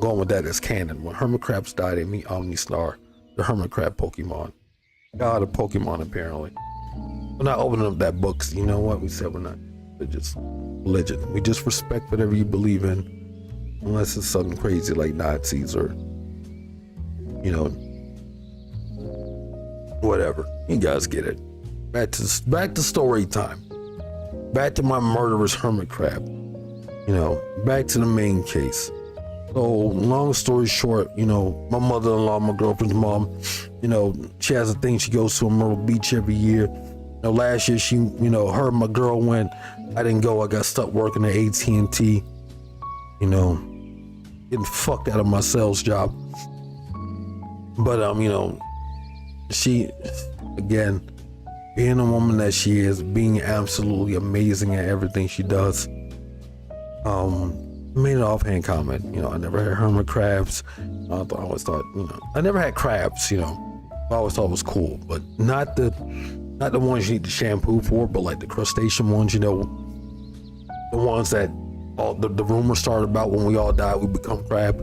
Going with that as canon. When hermit crabs die, they meet Omnistar, the hermit crab Pokemon. God of Pokemon, apparently. We're not opening up that book. You know what? We said we're not religion. We just respect whatever you believe in, unless it's something crazy like Nazis or, whatever. You guys get it. Back to story time. Back to my murderous hermit crab. Back to the main case. So long story short, my mother-in-law, my girlfriend's mom, she has a thing she goes to in Myrtle Beach every year. Last year she, her and my girl went. I didn't go. I got stuck working at AT&T, getting fucked out of my sales job. But she, again, being a woman that she is, being absolutely amazing at everything she does. Made an offhand comment. I never had hermit crabs. I always thought, I never had crabs. I always thought it was cool, but not the ones you need the shampoo for, but like the crustacean ones. The ones that the rumor started about when we all die, we become crab.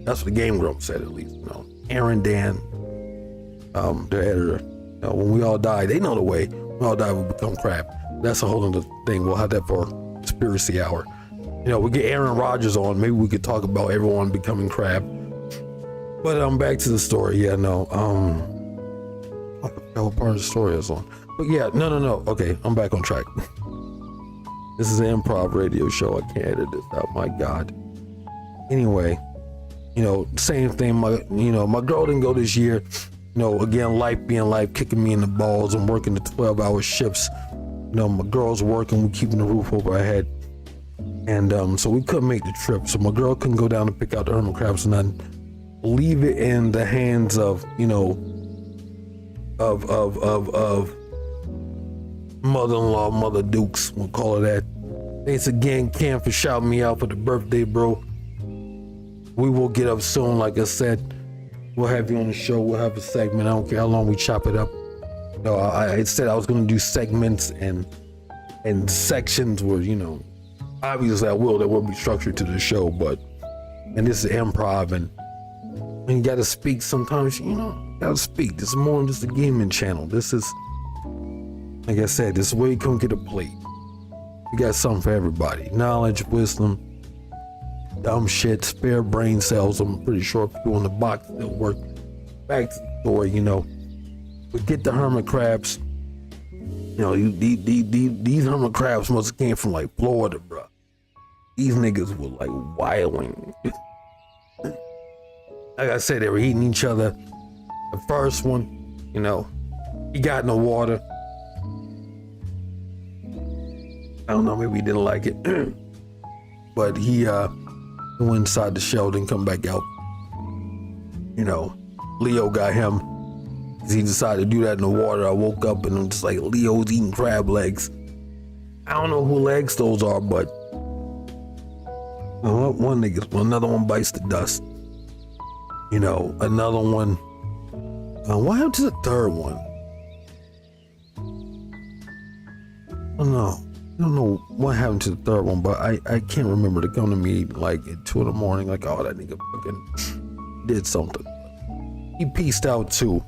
That's what the Game Grumps said, at least. Aaron, Dan, their editor. When we all die, they know the way. When we all die, we become crab. That's a whole other thing. We'll have that for conspiracy hour. We get Aaron Rodgers on. Maybe we could talk about everyone becoming crab. But back to the story. I forgot what part of the story I was on. But yeah, no. Okay, I'm back on track. This is an improv radio show. I can't edit this out. My God. Anyway, same thing. My girl didn't go this year. Again, life being life, kicking me in the balls. I'm working the 12-hour shifts. My girl's working. We're keeping the roof over our head. And so we couldn't make the trip. So my girl couldn't go down and pick out the hermit crabs and then leave it in the hands of, of mother-in-law, Mother Dukes, we'll call her that. Thanks again, Cam, for shouting me out for the birthday, bro. We will get up soon. Like I said, we'll have you on the show. We'll have a segment. I don't care how long we chop it up. I said I was going to do segments and sections where, obviously I will. There will be structure to the show, and this is improv, and you got to speak sometimes, got to speak. This is more than just a gaming channel. This is, like I said, this is where you come get a plate. We got something for everybody. Knowledge, wisdom, dumb shit, spare brain cells. I'm pretty sure people in the box still work. Back to the story, we get the hermit crabs. These hermit crabs must have came from like Florida, bro. These niggas were like wilding. Like I said, they were eating each other. The first one, he got in the water. I don't know, maybe he didn't like it. But he went inside the shell, didn't come back out. Leo got him. He decided to do that in the water. I woke up and I'm just like, Leo's eating crab legs. I don't know who legs those are, but one nigga, another one bites the dust. Another one. What happened to the third one? I don't know what happened to the third one, but I can't remember to come to me like at 2 a.m. like, oh, that nigga fucking did something. He pieced out too,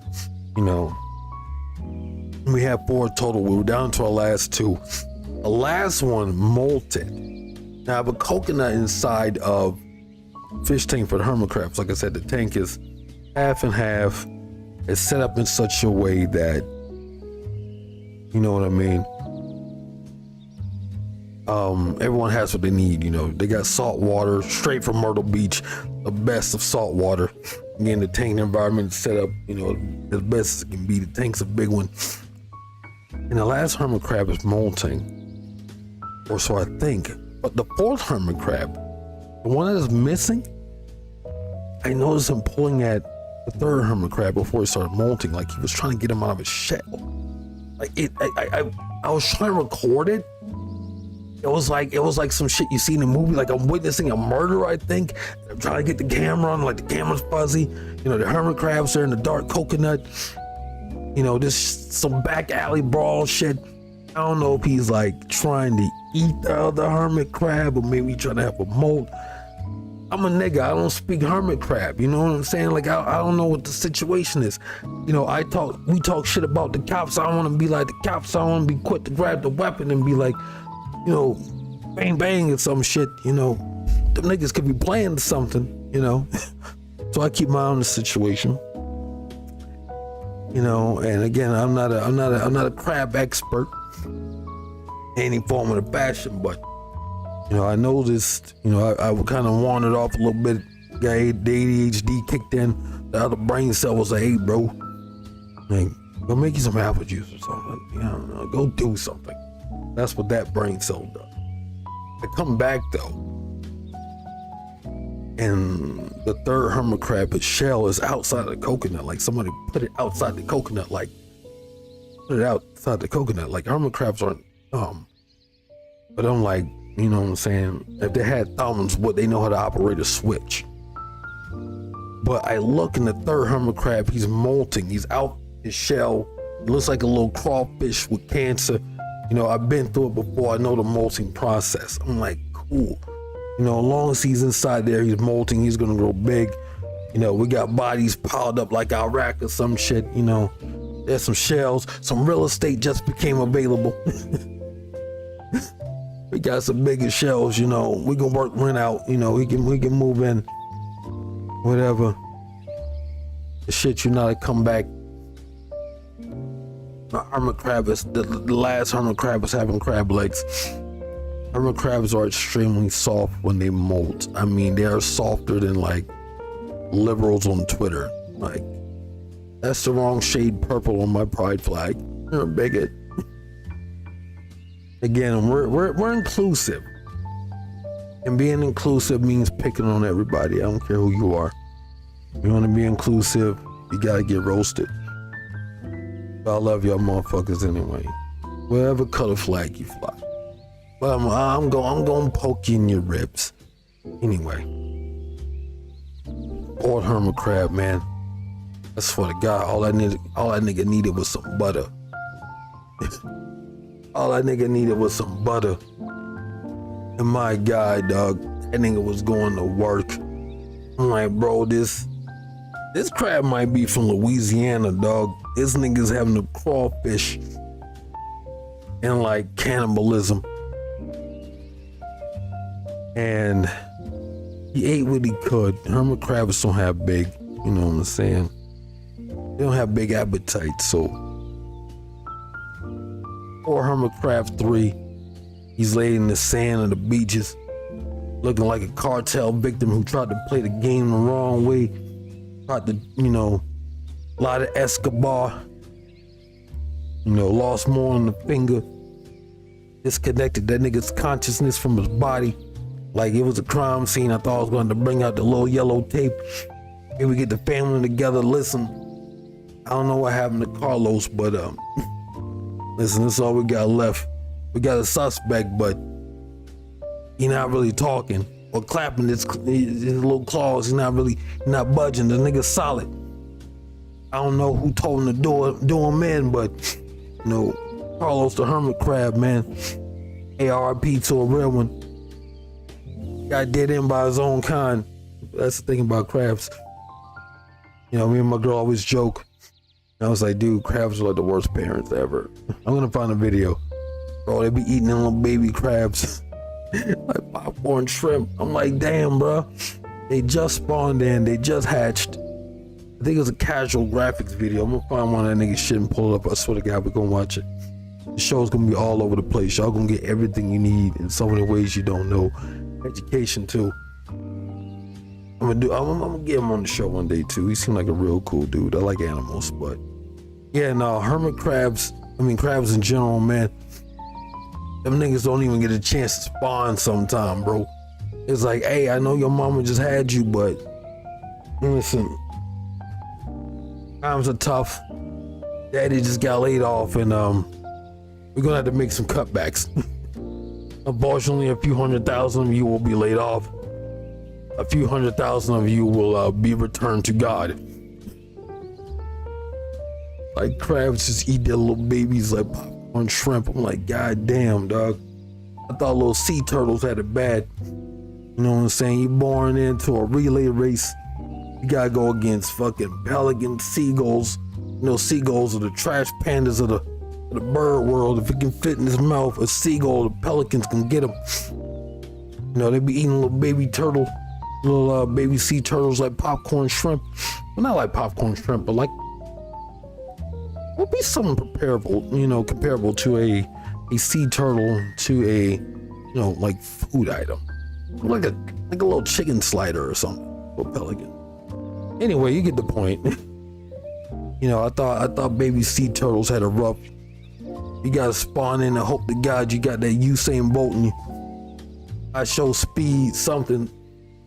We had 4 total. We were down to our last 2. The last one molted. Now I have a coconut inside of fish tank for the hermit crabs. Like I said, the tank is half and half. It's set up in such a way that, you know what I mean? Everyone has what they need, They got salt water straight from Myrtle Beach, the best of salt water. Again, the tank environment is set up, as best as it can be. The tank's a big one. And the last hermit crab is molting, or so I think. But the 4th hermit crab The one that is missing, I noticed him pulling at the third hermit crab before he started molting, like he was trying to get him out of his shell. Like I was trying to record it. It was like some shit you see in a movie, like I'm witnessing a murder, I think. I'm trying to get the camera on, like the camera's fuzzy. You know, the hermit crabs are in the dark coconut. You know, this some back alley brawl shit. I don't know if he's like trying to eat the other hermit crab or maybe trying to have a molt. I'm a nigga, I don't speak hermit crab, you know what I'm saying? Like, I don't know what the situation is. You know, we talk shit about the cops. I don't want to be like the cops. I don't want to be quick to grab the weapon and be like, you know, bang bang or some shit, you know. Them niggas could be playing something, you know. So I keep my eye on the situation. You know, and again, I'm not a crab expert in any form of the fashion, but you know, I noticed, you know, I kind of wandered off a little bit. The ADHD kicked in. The other brain cell was like, hey, bro, like, go make you some apple juice or something. You know, go do something. That's what that brain cell does. I come back, though, and the third hermit crab, its shell is outside of the coconut. Like, somebody put it outside the coconut, like, put it outside the coconut. Like, hermit crabs aren't dumb. But I'm like, you know what I'm saying? If they had thumbs, would they know how to operate a switch? But I look in the third hermit crab, he's molting. He's out his shell. It looks like a little crawfish with cancer. You know, I've been through it before. I know the molting process. I'm like, cool. You know, as long as he's inside there, he's molting. He's gonna grow big. You know, we got bodies piled up like Iraq or some shit. You know, there's some shells. Some real estate just became available. We got some bigger shells, you know. We can work rent out, you know. We can move in, whatever. The shit, you know, to come back. The hermit crab is the last hermit crab was having crab legs. Hermit crabs are extremely soft when they molt. I mean, they are softer than like liberals on Twitter. Like, that's the wrong shade purple on my pride flag. You're a bigot. Again, we're inclusive, and being inclusive means picking on everybody. I don't care who you are. You want to be inclusive, you gotta get roasted. But I love y'all motherfuckers anyway. Whatever color flag you fly. But I'm gonna poke you in your ribs. Anyway, old hermit crab, man. I swear to God, all that nigga needed was some butter. All that nigga needed was some butter. And my God, dog, that nigga was going to work. I'm like, bro, this crab might be from Louisiana, dog. This nigga's having a crawfish and like cannibalism. And he ate what he could. Hermit crabs don't have big, you know what I'm saying? They don't have big appetites, so. Or hermit crab 3, he's laid in the sand of the beaches, looking like a cartel victim who tried to play the game the wrong way, tried to, you know, a lot of Escobar, you know, lost more on the finger, disconnected that nigga's consciousness from his body, like it was a crime scene. I thought I was going to bring out the little yellow tape, maybe we get the family together, listen. I don't know what happened to Carlos, but listen, this is all we got left. We got a suspect, but he not really talking or clapping his little claws. He's not budging. The nigga's solid. I don't know who told him to do him in, but you know, Carlos the hermit crab, man. ARP to a real one. Got dead in by his own kind. That's the thing about crabs. You know, me and my girl always joke. I was like, dude, crabs are like the worst parents ever. I'm gonna find a video. Bro, they be eating them little baby crabs. Like popcorn shrimp. I'm like, damn, bro. They just spawned in. They just hatched. I think it was a casual graphics video. I'm gonna find one of that nigga shit and pull it up. I swear to God, we're gonna watch it. The show's gonna be all over the place. Y'all gonna get everything you need in so many ways you don't know. Education too. I'm gonna get him on the show one day too. He seemed like a real cool dude. I like animals, but yeah, no, hermit crabs, crabs in general, man. Them niggas don't even get a chance to spawn sometime, bro. It's like, hey, I know your mama just had you, but listen, times are tough. Daddy just got laid off, and we're gonna have to make some cutbacks. Unfortunately, a few 100,000 of you will be laid off. A few 100,000 of you will be returned to God. Like crabs just eat their little babies like popcorn shrimp. I'm like, God damn, dog. I thought little sea turtles had it bad. You know what I'm saying? You're born into a relay race. You gotta go against fucking pelicans, seagulls. You know, seagulls are the trash pandas of the bird world. If it can fit in his mouth, a seagull, the pelicans can get him. You know, they be eating little baby turtle, little baby sea turtles like popcorn shrimp. Well, not like popcorn shrimp, but like, would be something comparable to a sea turtle, to a, you know, like food item. Like a little chicken slider or something, or pelican. Anyway, you get the point. You know, I thought baby sea turtles had a rough. You gotta spawn in and hope to God you got that Usain Bolt in you. I show speed, something.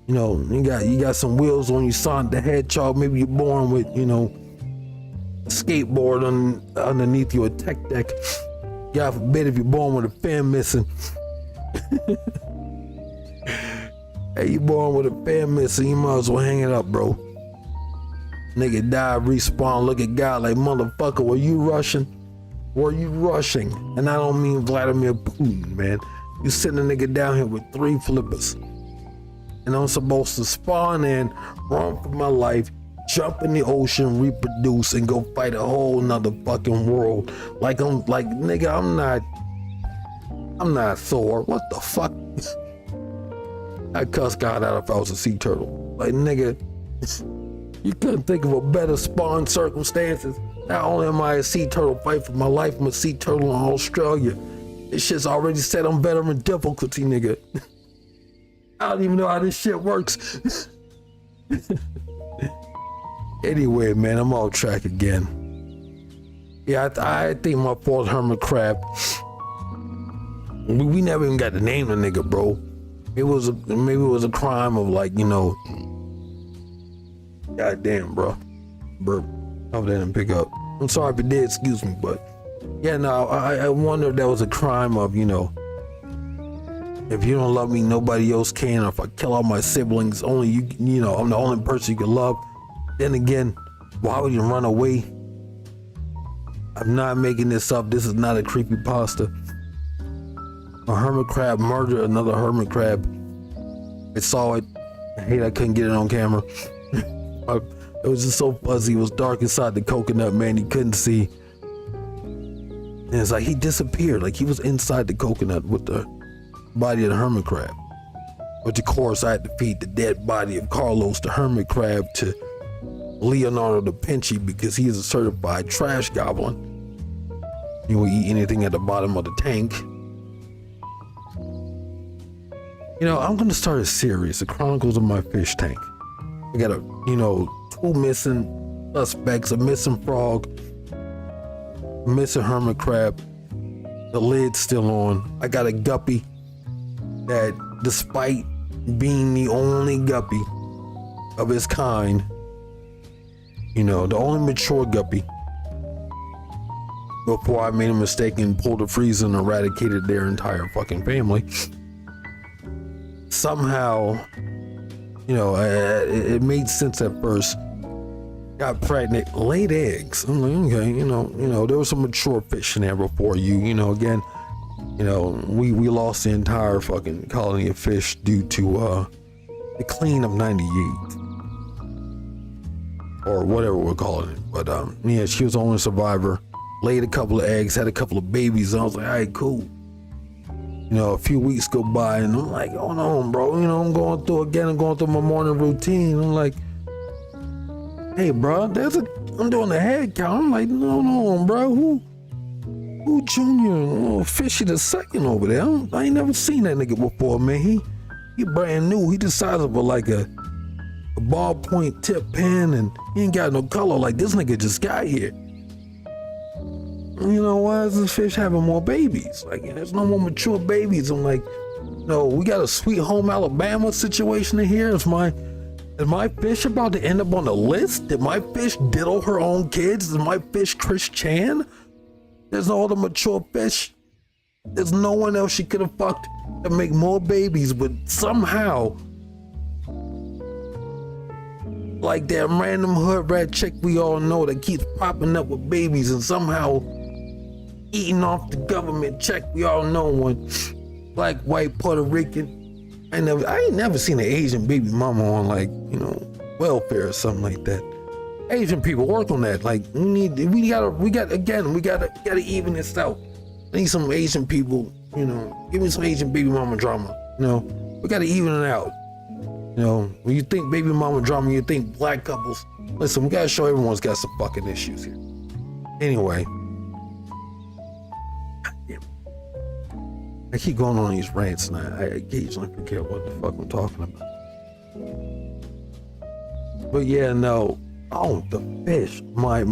You know, you got some wheels on you, Sonic the Hedgehog. Maybe you're born with, you know, a skateboard underneath you, a tech deck. God forbid if you're born with a fin missing. Hey, you born with a fan missing, you might as well hang it up, bro. Nigga die, respawn, look at God like, motherfucker, were you rushing? Were you rushing? And I don't mean Vladimir Putin, man. You sitting a nigga down here with 3 flippers. And I'm supposed to spawn in, run for my life, jump in the ocean, reproduce, and go fight a whole nother fucking world. Nigga, I'm not Thor. What the fuck? I'd cuss God out if I was a sea turtle. Like, nigga, you couldn't think of a better spawn circumstances. Not only am I a sea turtle fight for my life, I'm a sea turtle in Australia. This shit's already set on veteran difficulty, nigga. I don't even know how this shit works. Anyway, man, I'm off track again. Yeah, I think my fourth hermit crab. We never even got to name the nigga, bro. Maybe it was a crime of, like, you know. Goddamn, bro. Burp. Hope that didn't pick up. I'm sorry if it did, excuse me, but yeah, no, I wonder if that was a crime of, you know, if you don't love me, nobody else can, or if I kill all my siblings, only you know, I'm the only person you can love. Then again, why would you run away? I'm not making this up. This is not a creepypasta. A hermit crab murdered another hermit crab. I saw it. I hate I couldn't get it on camera. It was just so fuzzy. It was dark inside the coconut, man. He couldn't see. And it's like he disappeared. Like he was inside the coconut with the body of the hermit crab. But of course, I had to feed the dead body of Carlos the hermit crab to Leonardo da Vinci because he is a certified trash goblin. He will eat anything at the bottom of the tank. You know, I'm gonna start a series, The Chronicles of My Fish Tank. I got 2 missing suspects, a missing frog, a missing hermit crab, the lid's still on. I got a guppy that, despite being the only guppy of its kind, you know, the only mature guppy, before I made a mistake and pulled a freezer and eradicated their entire fucking family, somehow, you know, it made sense at first. Got pregnant, laid eggs. I'm like, okay, you know, there was some mature fish in there before you. You know, again, you know, we lost the entire fucking colony of fish due to the clean of '98 or whatever we're calling it. But yeah, she was the only survivor. Laid a couple of eggs, had a couple of babies. And I was like, all right, cool. You know, a few weeks go by and I'm like, hold on, bro. You know, I'm going through my morning routine. I'm like, hey, bro, I'm doing a head count. I'm like, no, bro. Who Junior? Fishy the second over there. I ain't never seen that nigga before, man. He brand new. He the size of like a ballpoint tip pen, and he ain't got no color. Like, this nigga just got here. You know, why is this fish having more babies? Like, there's no more mature babies. I'm like, No, we got a Sweet Home Alabama situation in here. Is my fish about to end up on the list? Did my fish diddle her own kids? Is my fish Chris Chan? There's no other mature fish. There's no one else she could have fucked to make more babies, but somehow, like that random hood rat chick we all know that keeps popping up with babies and somehow eating off the government check we all know, one black, white, Puerto Rican. I ain't never seen an Asian baby mama on, like, you know, welfare or something like that. Asian people work on that. Like, we gotta even this out. I need some Asian people, you know, give me some Asian baby mama drama. You know, we gotta even it out. You know, when you think baby mama drama, you think black couples. Listen, we gotta show everyone's got some fucking issues here. Anyway, I keep going on these rants and I occasionally forget what the fuck I'm talking about. But yeah, no. Oh, the fish, my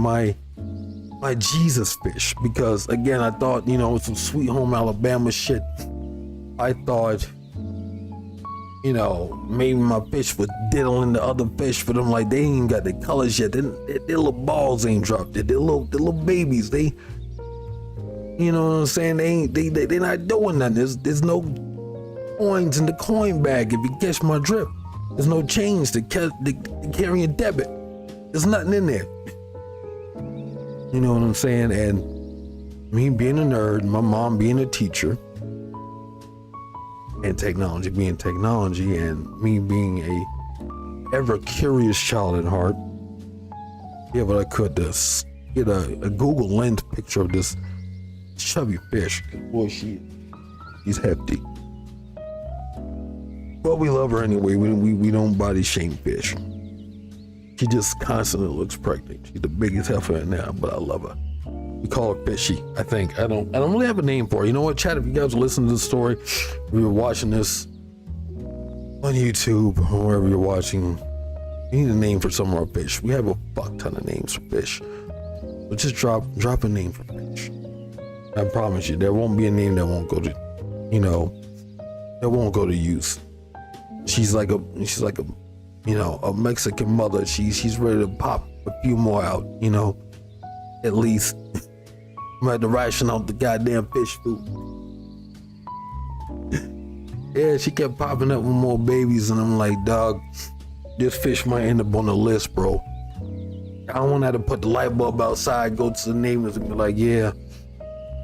Jesus fish, because again, I thought, you know, some Sweet Home Alabama shit. I thought, you know, maybe my fish was diddling the other fish for them, like they ain't even got the colors yet. Their little balls ain't dropped. Their little babies, they, you know what I'm saying? They're not doing nothing. There's no coins in the coin bag, if you catch my drip. There's no change to carry a debit. There's nothing in there. You know what I'm saying? And me being a nerd, my mom being a teacher, and technology being technology, and me being a ever curious child at heart, yeah, but I could just get a Google Lens picture of this chubby fish. Boy, she's hefty. But we love her anyway. We don't body shame fish. She just constantly looks pregnant. She's the biggest heifer in there, but I love her. We call her Fishy, I think. I don't really have a name for her. You know what, chat? If you guys are listening to the story, if you're watching this on YouTube or wherever you're watching, you need a name for some of our fish. We have a fuck ton of names for fish. So just drop a name for fish. I promise you, there won't be a name that won't go to, you know, that won't go to use. She's like a you know, a Mexican mother. She's ready to pop a few more out, you know, at least. I'm ready to ration out the goddamn fish food. Yeah, she kept popping up with more babies, and I'm like, dog, this fish might end up on the list, bro. I don't want to have to put the light bulb outside, go to the neighbors and be like, yeah,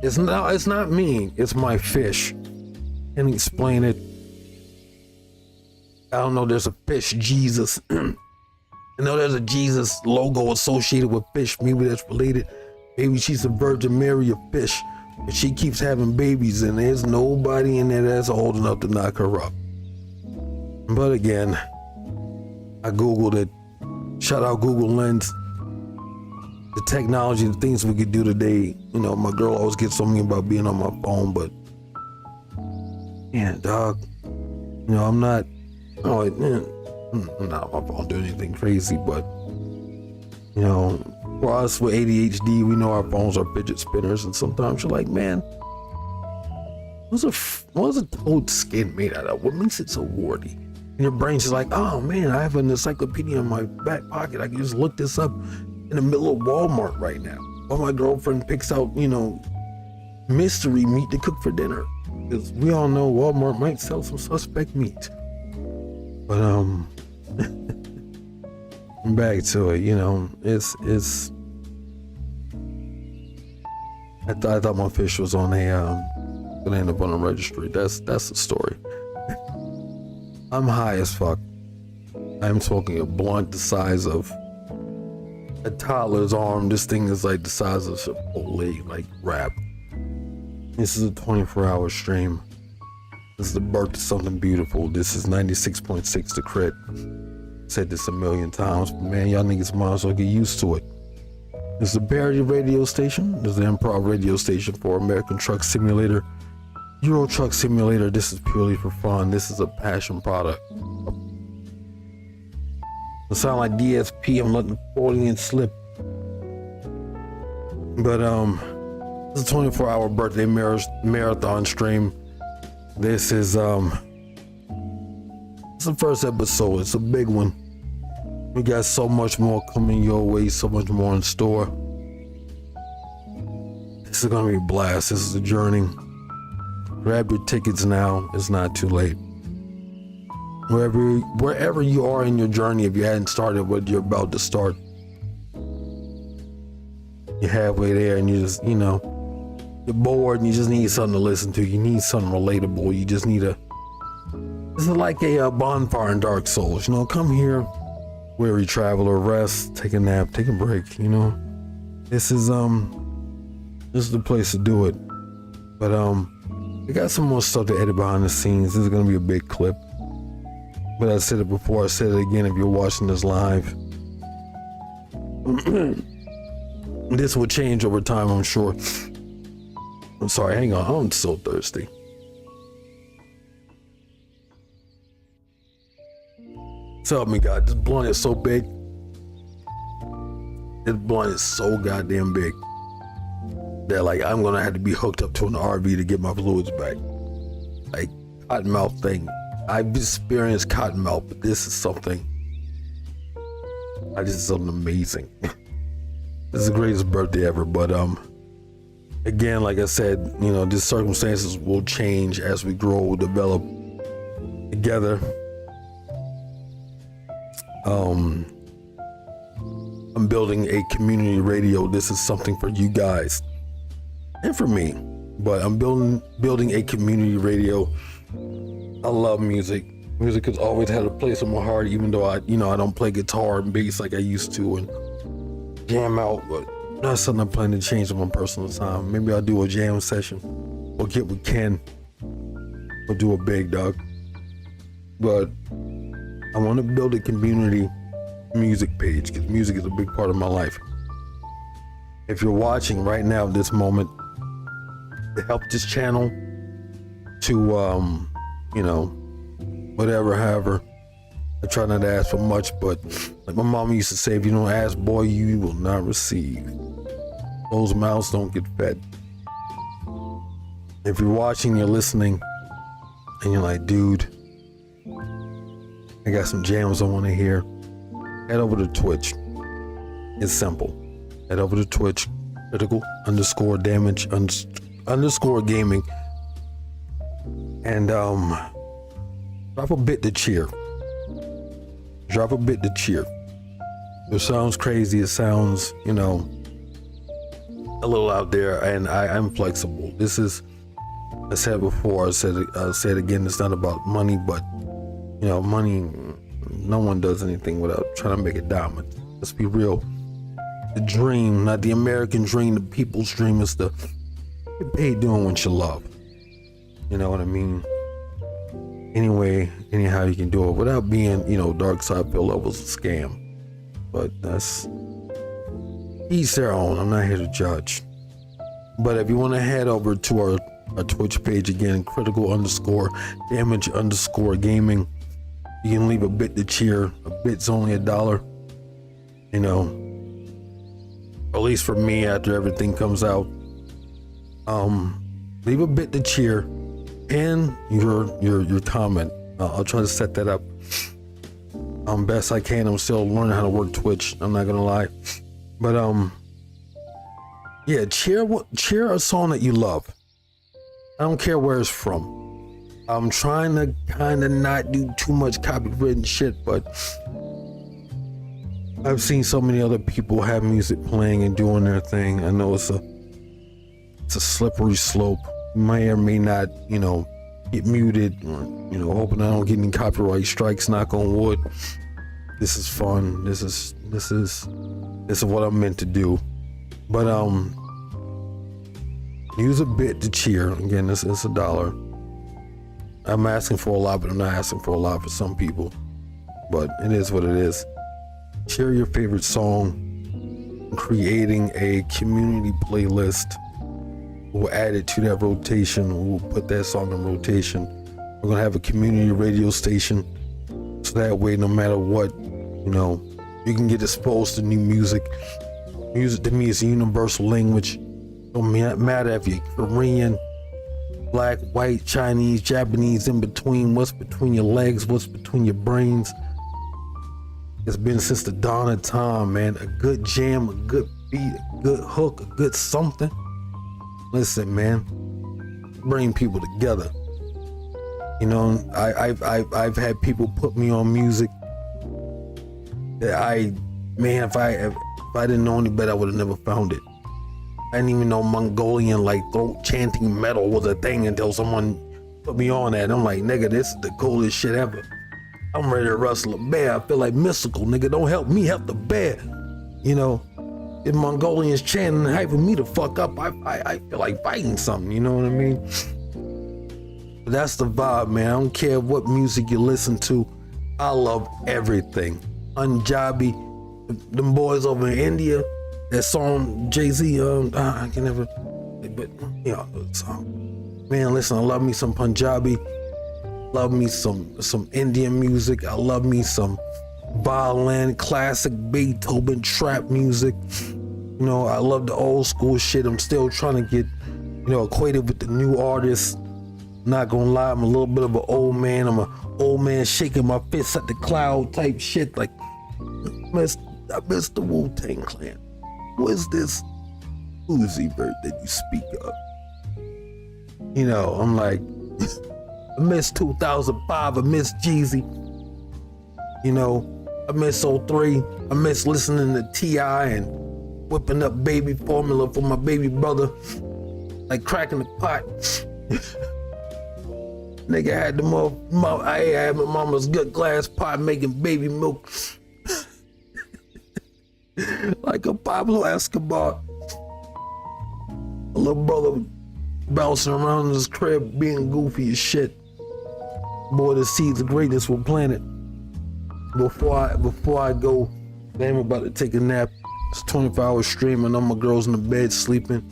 it's not me, it's my fish. Can't explain it. I don't know, there's a fish Jesus. I know there's a Jesus logo associated with fish. Maybe that's related. Maybe she's a Virgin Mary of fish. And she keeps having babies and there's nobody in there that's old enough to knock her up. But again, I Googled it. Shout out Google Lens. The technology, the things we could do today. You know, my girl always gets on me about being on my phone, but yeah, dog, you know, I'm not on my phone doing anything crazy, but you know, for us with ADHD, we know our phones are fidget spinners, and sometimes you're like, man, what's a toad skin made out of? What makes it so warty? And your brain's just like, oh man, I have an encyclopedia in my back pocket. I can just look this up in the middle of Walmart right now. While my girlfriend picks out, you know, mystery meat to cook for dinner. Because we all know Walmart might sell some suspect meat. But back to it, you know, it's I thought my fish was on gonna end up on a registry. That's the story. I'm high as fuck. I'm smoking a blunt the size of a toddler's arm. This thing is like the size of Chipotle, like wrap. This is a 24-hour stream. This is the birth of something beautiful. This is 96.6 to Krit. Said this a million times, but man, y'all niggas might as well get used to it. This is the Parody radio station. This is the Improv radio station for American Truck Simulator, Euro Truck Simulator. This is purely for fun. This is a passion product. It sound like DSP. I'm letting 40 and slip. But it's a 24-hour birthday marathon stream. This is it's the first episode. It's a big one. We got so much more coming your way, so much more in store. This is gonna be a blast. This is a journey. Grab your tickets now. It's not too late. Wherever you are in your journey, if you hadn't started what you're about to start, you're halfway there and you just, you're bored and you just need something to listen to. You need something relatable. You just need this is like a bonfire in Dark Souls. Come here, weary traveler, rest, take a nap, take a break. This is the place to do it. But I got some more stuff to edit behind the scenes. This is gonna be a big clip. But I said it before, I said it again if you're watching this live. This will change over time, I'm sure. I'm sorry, hang on, I'm so thirsty. So help me God, this blunt is so big. This blunt is so goddamn big that I'm gonna have to be hooked up to an RV to get my fluids back. Cotton mouth thing. I've experienced cotton mouth, but this is something amazing. This is the greatest birthday ever, but again, like I said, these circumstances will change as we grow, develop together. I'm building a community radio. This is something for you guys and for me, but I'm building a community radio. I love music. Music has always had a place in my heart, even though I don't play guitar and bass like I used to and jam out, but that's something I'm planning to change in my personal time. Maybe I'll do a jam session or get with Ken or do a big dog. But I want to build a community music page because music is a big part of my life. If you're watching right now at this moment, to help this channel to whatever, however, I try not to ask for much, but like my mama used to say, if you don't ask, boy, you will not receive. Those mouths don't get fed. If you're watching, you're listening, and you're like, dude, I got some jams I want to hear, head over to Twitch. It's simple. Head over to Twitch, critical_damage_gaming, and drop a bit to cheer. Drop a bit to cheer. It sounds crazy. It sounds, a little out there, and I'm flexible. This is, I said before, I'll say it again, it's not about money, but, money, no one does anything without trying to make a dime. Let's be real. The dream, not the American dream, the people's dream is to get paid doing what you love. You know what I mean? Anyhow you can do it without being, dark side pill levels a scam. But that's each their own. I'm not here to judge. But if you want to head over to our Twitch page again, critical_damage_gaming, you can leave a bit to cheer. A bit's only $1. At least for me, after everything comes out. Leave a bit to cheer. And your comment. I'll try to set that up best I can. I'm still learning how to work Twitch. I'm not gonna lie, but yeah, cheer a song that you love. I don't care where it's from. I'm trying to kind of not do too much copywritten shit, but I've seen so many other people have music playing and doing their thing. I know it's a slippery slope. May or may not, get muted, or, hoping I don't get any copyright strikes, knock on wood. This is fun. This is what I'm meant to do. But use a bit to cheer. Again, it's $1. I'm asking for a lot, but I'm not asking for a lot for some people. But it is what it is. Share your favorite song. Creating a community playlist. We'll add it to that rotation. We'll put that song in rotation. We're gonna have a community radio station, so that way, no matter what, you can get exposed to new music. Music to me is a universal language. Don't matter if you're Korean, black, white, Chinese, Japanese, in between, what's between your legs, what's between your brains. It's been since the dawn of time, man. A good jam, a good beat, a good hook, a good something. Listen, man, bring people together. You know, I've had people put me on music that if I didn't know any better, I would have never found it. I didn't even know Mongolian like throat chanting metal was a thing until someone put me on that. I'm like, nigga, this is the coolest shit ever. I'm ready to wrestle a bear. I feel like mystical, nigga. Don't help me, help the bear. You know, if Mongolians chanting and hyping me the fuck up, I feel like fighting something, you know what I mean? But that's the vibe, man. I don't care what music you listen to. I love everything. Punjabi, them boys over in India, that song Jay-Z, I can never, but you know, song. Man, listen, I love me some Punjabi, love me some Indian music. I love me some violin, classic Beethoven, trap music. You know, I love the old school shit. I'm still trying to get, you know, acquainted with the new artists. Not gonna lie, I'm a little bit of an old man. I'm an old man shaking my fists at the cloud type shit. Like, I miss the Wu-Tang Clan. Who is this Uzi Vert that you speak of? You know, I'm like, I miss 2005. I miss Jeezy. You know, I miss 03. I miss listening to T.I. and whipping up baby formula for my baby brother, like cracking the pot. Nigga had I had my mama's good glass pot making baby milk like a Pablo Escobar. A little brother bouncing around in his crib being goofy as shit. Boy, the seeds of greatness were planted. Before I go, I'm about to take a nap. It's 24-hour stream and all my girls in the bed sleeping.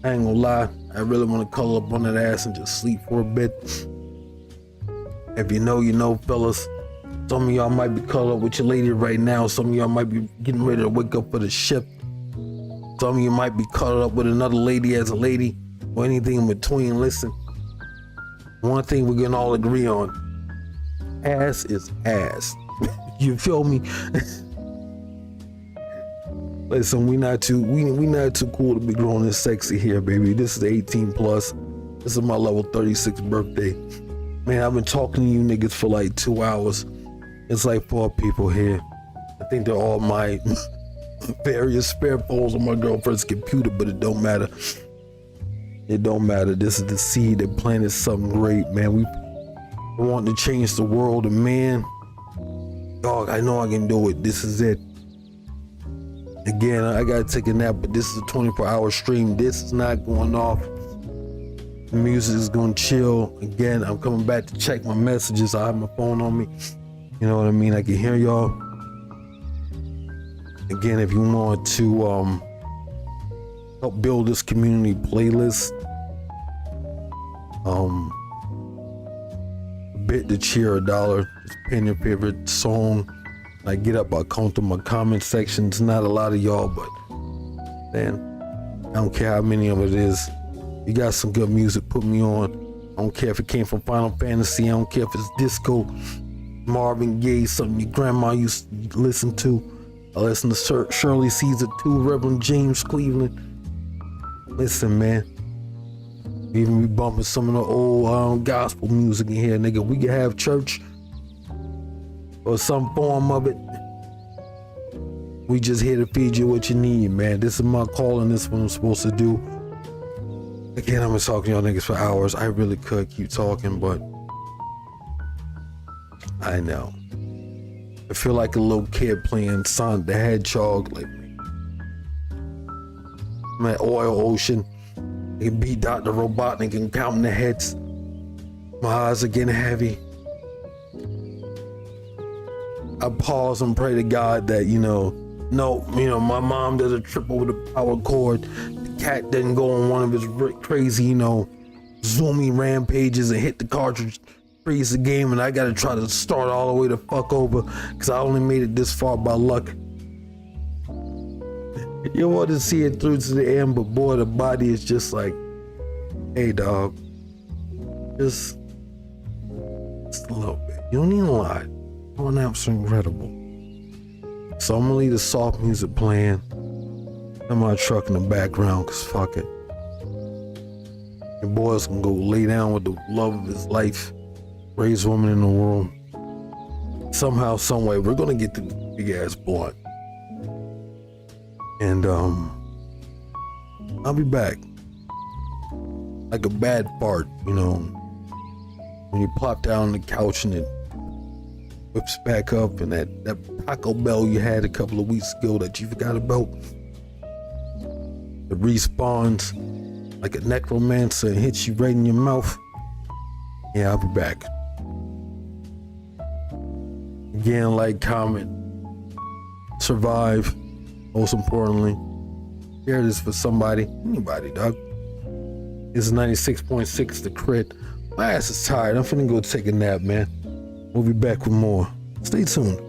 I ain't gonna lie, I really want to cuddle up on that ass and just sleep for a bit. If you know, you know, fellas. Some of y'all might be cuddled up with your lady right now. Some of y'all might be getting ready to wake up for the shift. Some of you might be cuddled up with another lady as a lady or anything in between. Listen, one thing we can all agree on: ass is ass. You feel me? Listen, we not too cool to be grown and sexy here, baby. This is 18 plus. This is my level 36 birthday. Man, I've been talking to you niggas for like 2 hours. It's like 4 people here. I think they're all my various spare phones on my girlfriend's computer, but it don't matter. It don't matter. This is the seed that planted something great, man. We want to change the world, and man, dog, I know I can do it. This is it. Again, I gotta take a nap, but this is a 24-hour stream. This is not going off. The music is gonna chill. Again, I'm coming back to check my messages. I have my phone on me. You know what I mean? I can hear y'all. Again, if you want to help build this community playlist, a bit to cheer, $1. Just pin your favorite song. I get up, I count through my comment sections. Not a lot of y'all, but man, I don't care how many of it is. You got some good music, put me on. I don't care if it came from Final Fantasy. I don't care if it's disco, Marvin Gaye, something your grandma used to listen to. I listen to Shirley Caesar 2, Reverend James Cleveland. Listen, man. Even we bumping some of the old gospel music in here, nigga. We can have church or some form of it. We just here to feed you what you need, man. This is my calling. This is what I'm supposed to do. Again, I'm gonna talk to y'all niggas for hours. I really could keep talking, but I know. I feel like a little kid playing Sonic the Hedgehog, like I'm at Oil Ocean. I can beat Dr. Robotnik and counting the heads. My eyes are getting heavy. I pause and pray to God that, my mom doesn't trip over the power cord. The cat doesn't go on one of his crazy, zoomy rampages and hit the cartridge, freeze the game, and I gotta try to start all the way the fuck over because I only made it this far by luck. You want to see it through to the end, but boy, the body is just like, hey dog, Just a little bit. You don't need a lot. Your naps are incredible. So I'm gonna leave the soft music playing in my truck in the background, cause fuck it. Your boy's gonna go lay down with the love of his life, greatest woman in the world. Somehow, some way, we're gonna get the big ass blunt. And I'll be back. Like a bad fart, you know. When you plop down on the couch and it whips back up, and that Taco Bell you had a couple of weeks ago that you forgot about, it respawns like a necromancer and hits you right in your mouth. Yeah, I'll be back. Again, like, comment, survive. Most importantly, share this for somebody, anybody, dog. This is 96.6 the Krit. My ass is tired. I'm finna go take a nap, man. We'll be back with more. Stay tuned.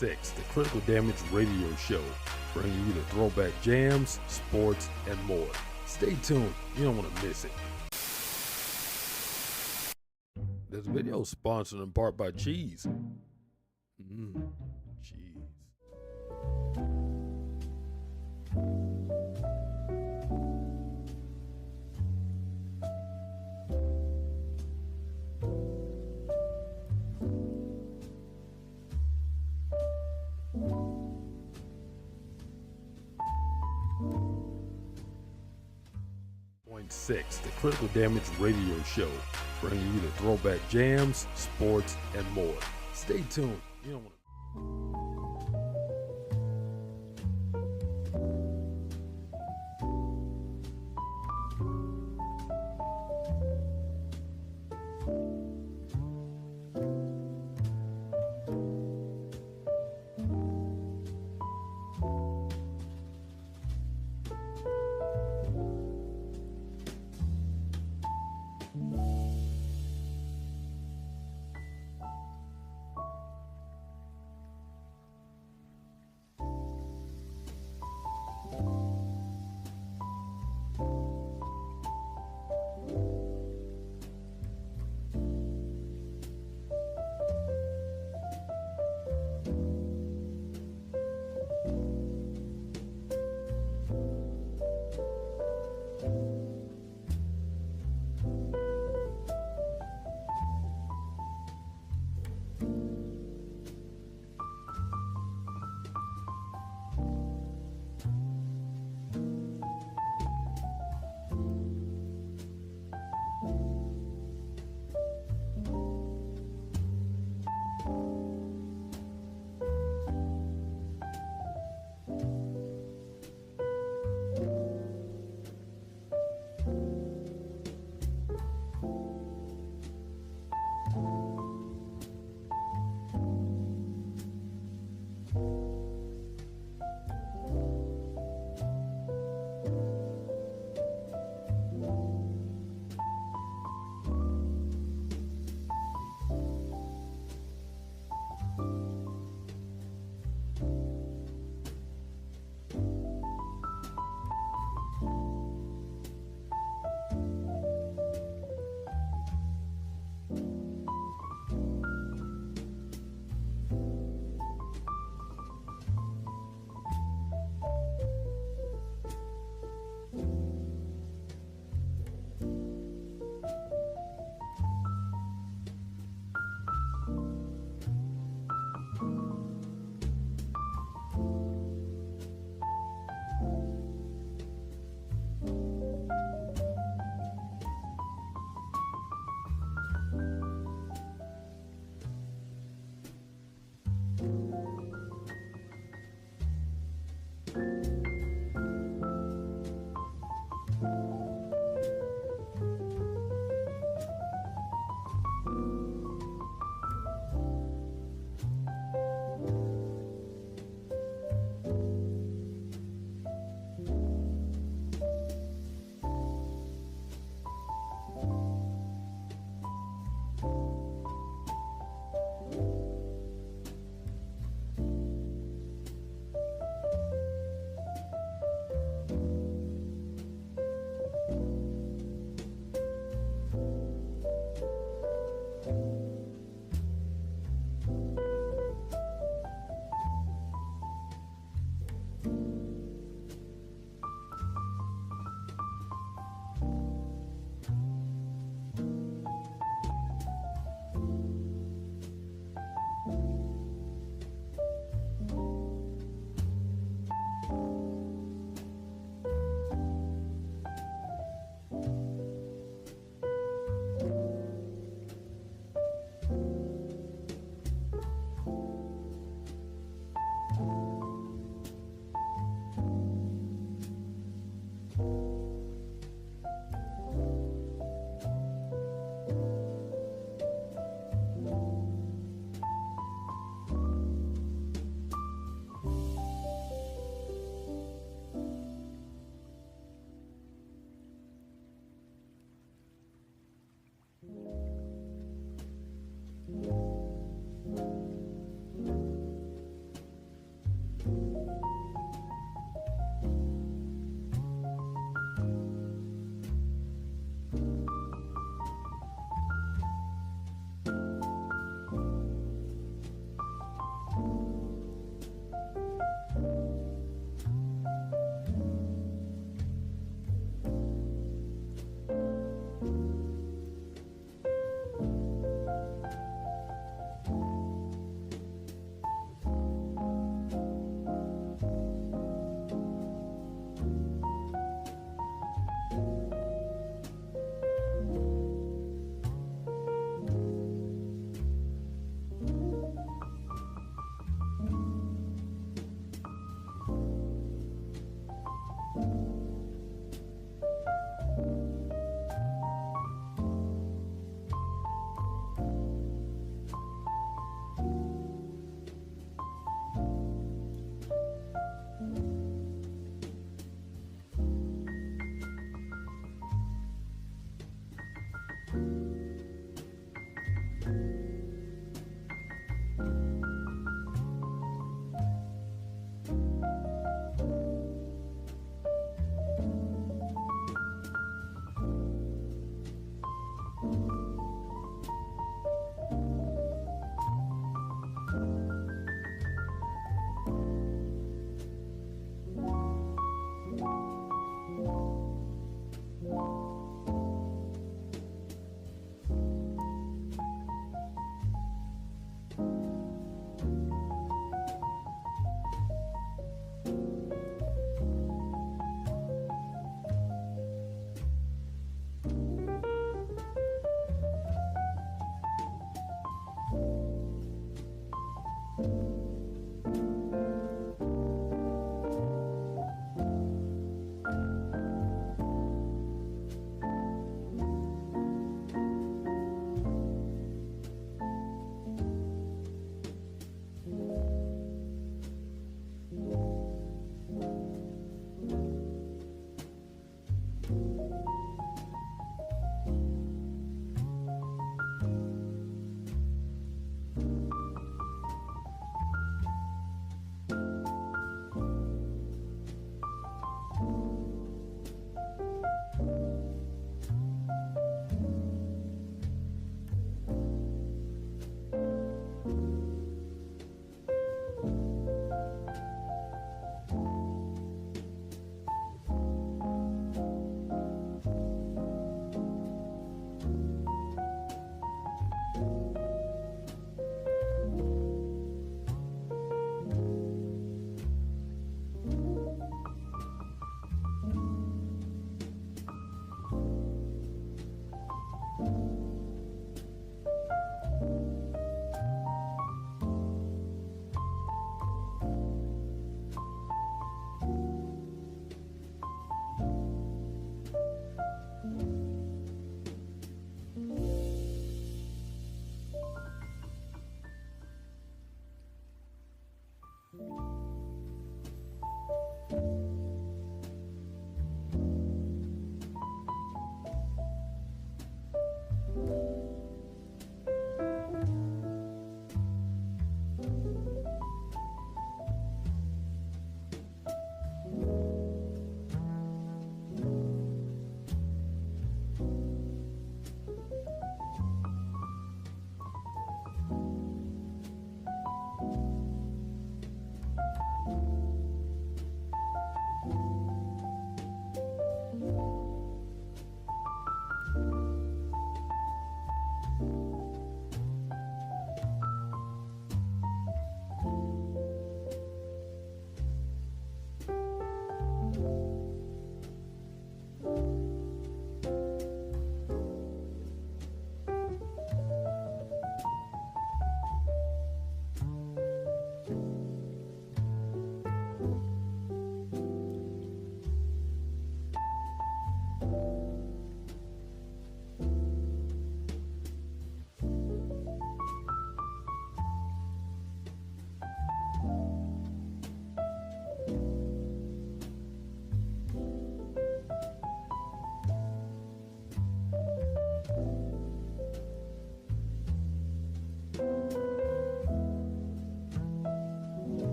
6, the Critical Damage Radio Show, bringing you the throwback jams, sports, and more. Stay tuned, you don't want to miss it. This video is sponsored in part by cheese. Cheese. 101.6, the Critical Damage Radio Show, bringing you the throwback jams, sports, and more. Stay tuned. You don't want to.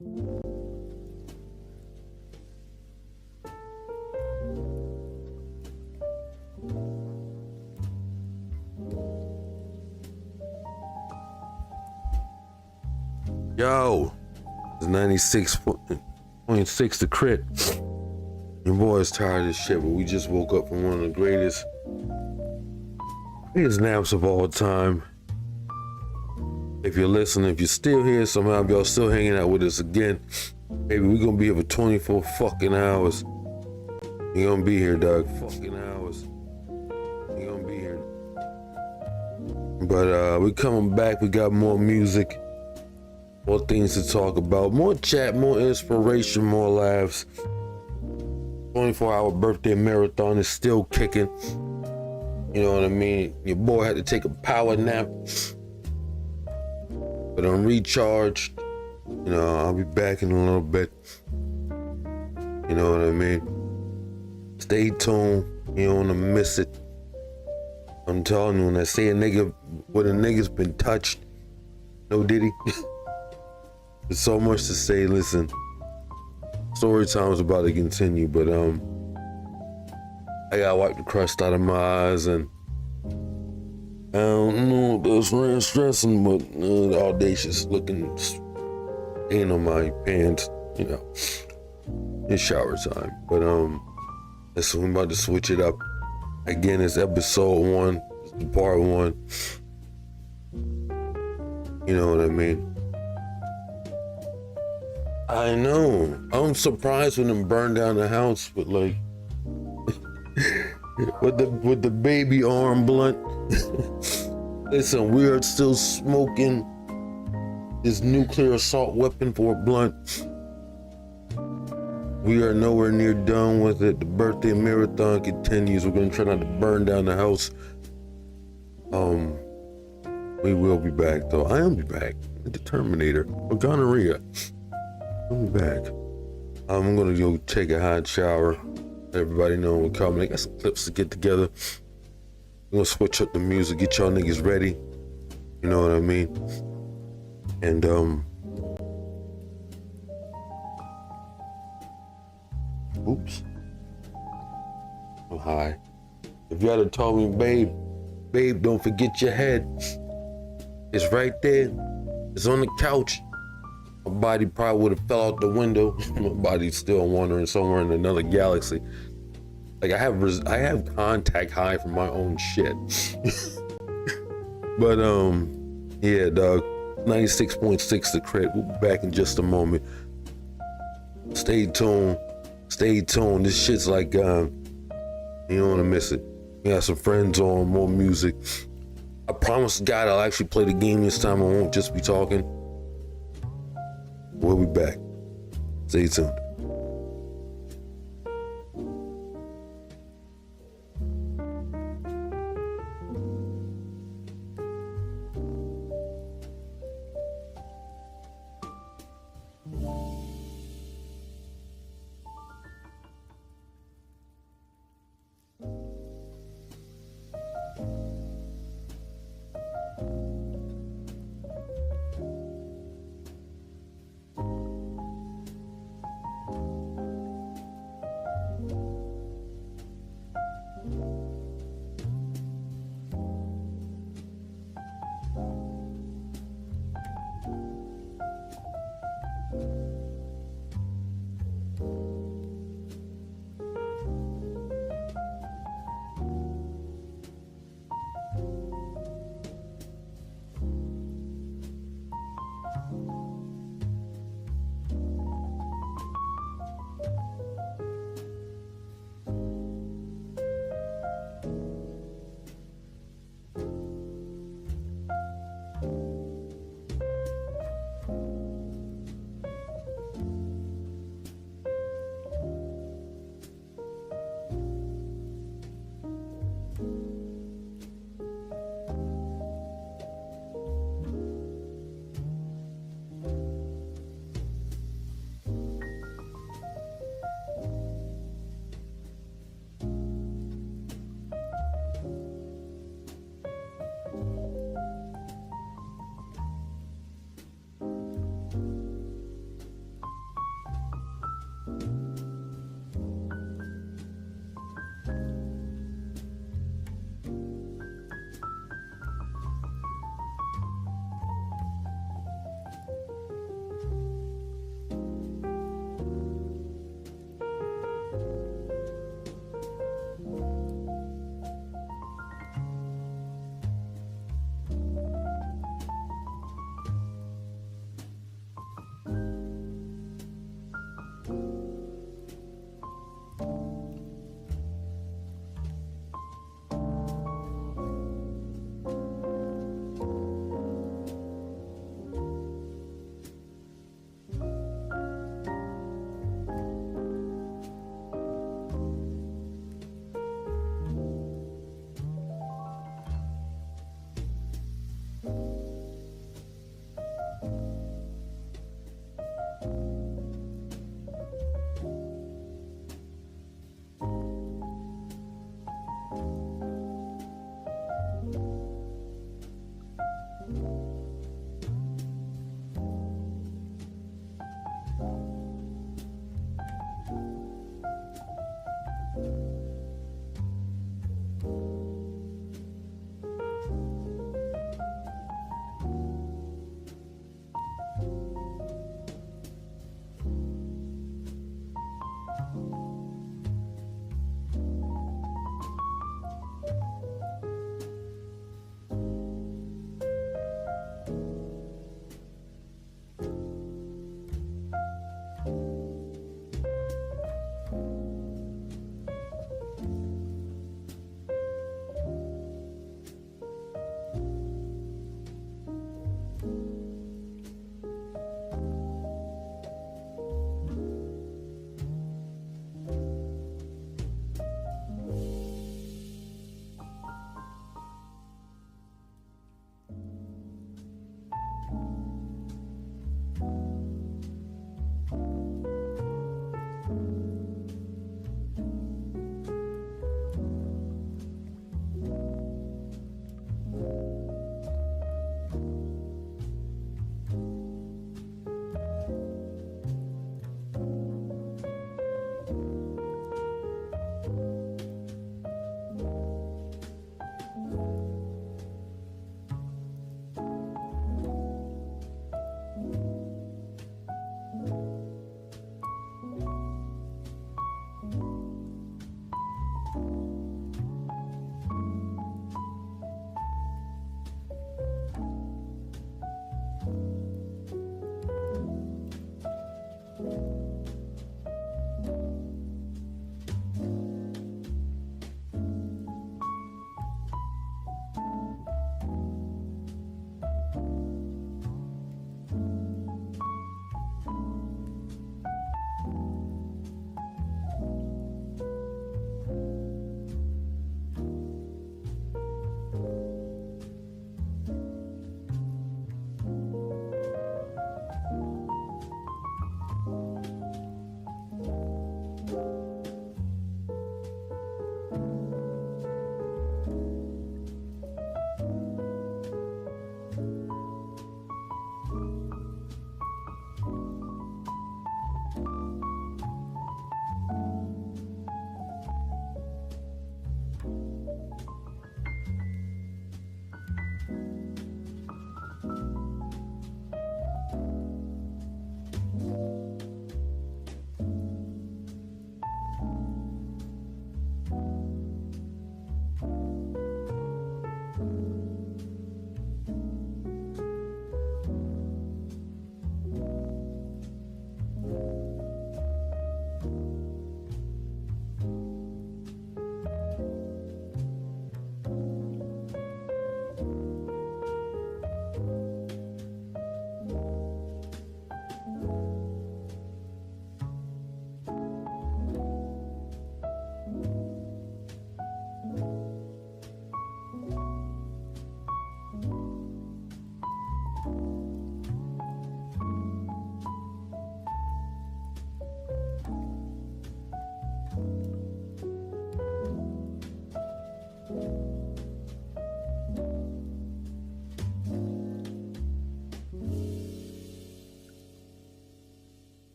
Yo, it's 96.6 to Krit. Your boy's tired of this shit, but we just woke up from one of the greatest naps of all time. If you're listening, if you're still here somehow, if y'all still hanging out with us again, baby, we're gonna be here for 24 fucking hours. You're gonna be here, dog. Fucking hours. You're gonna be here. But we coming back. We got more music. More things to talk about, more chat, more inspiration, more laughs. 24-hour birthday marathon is still kicking. You know what I mean? Your boy had to take a power nap, but I'm recharged. You know, I'll be back in a little bit. You know what I mean? Stay tuned. You don't want to miss it. I'm telling you, when I say a nigga, when a nigga's been touched, no diddy. There's so much to say. Listen, story time is about to continue, but I gotta wipe the crust out of my eyes, and I don't know if that's really stressing, but the audacious looking stain on my pants, you know. It's shower time, but listen, we're about to switch it up. Again, it's episode 1, it's part 1. You know what I mean? I know. I'm surprised when them burned down the house with like with the baby arm blunt. Listen, we are still smoking this nuclear assault weapon for a blunt. We are nowhere near done with it. The birthday marathon continues. We're gonna try not to burn down the house. We will be back though. I am be back. The Terminator or gonorrhea. I'll be back. I'm gonna go take a hot shower. Everybody know we're coming. I got some clips to get together. We're gonna switch up the music, get y'all niggas ready. You know what I mean? And oops. I'm high. If y'all had told me, babe, don't forget your head. It's right there. It's on the couch. My body probably would have fell out the window. My body's still wandering somewhere in another galaxy. Like I have contact high from my own shit. But yeah, dog. 96.6 to Krit. We'll be back in just a moment. Stay tuned. Stay tuned. This shit's like you don't want to miss it. We got some friends on, more music. I promise God I'll actually play the game this time. I won't just be talking. We'll be back. Stay tuned.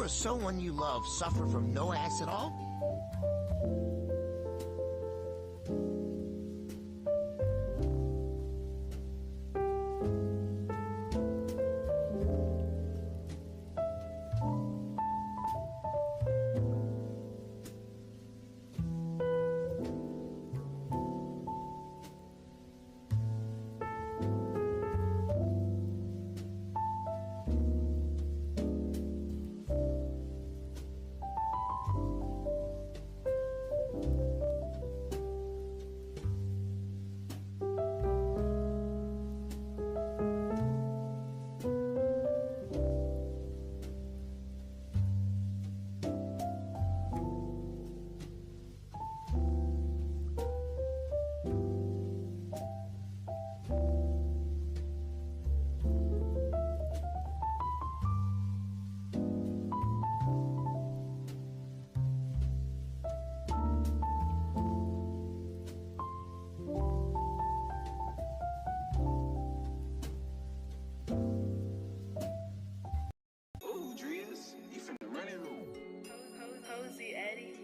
Does someone you love suffer from no ass at all? Cozy Eddie.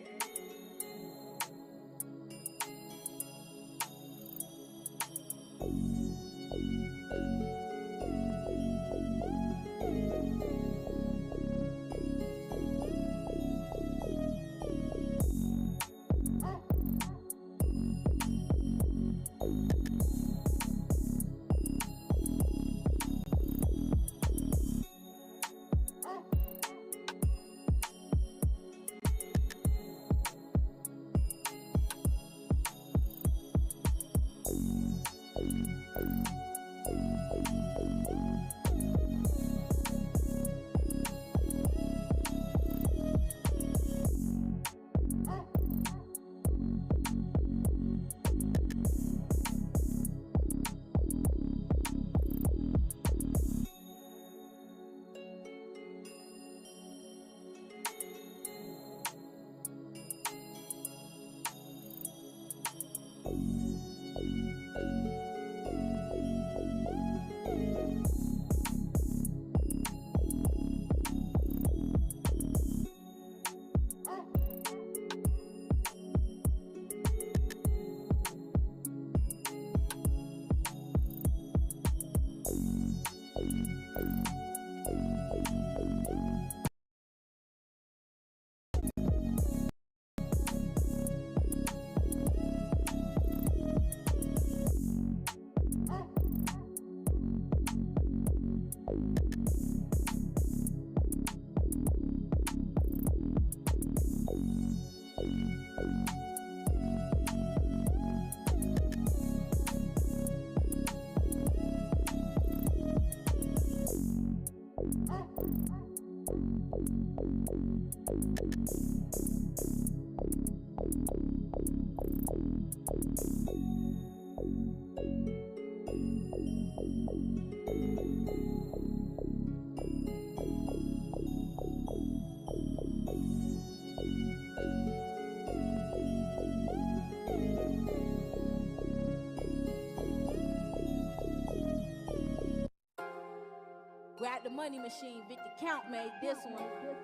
Grab the money machine, Victor Count made this one. You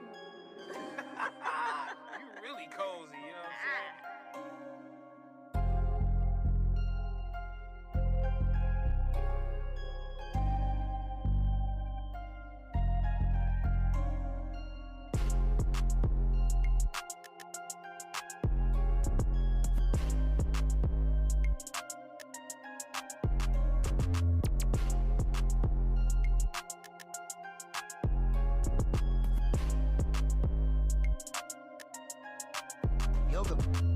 really cozy, you know what I'm saying? Yoga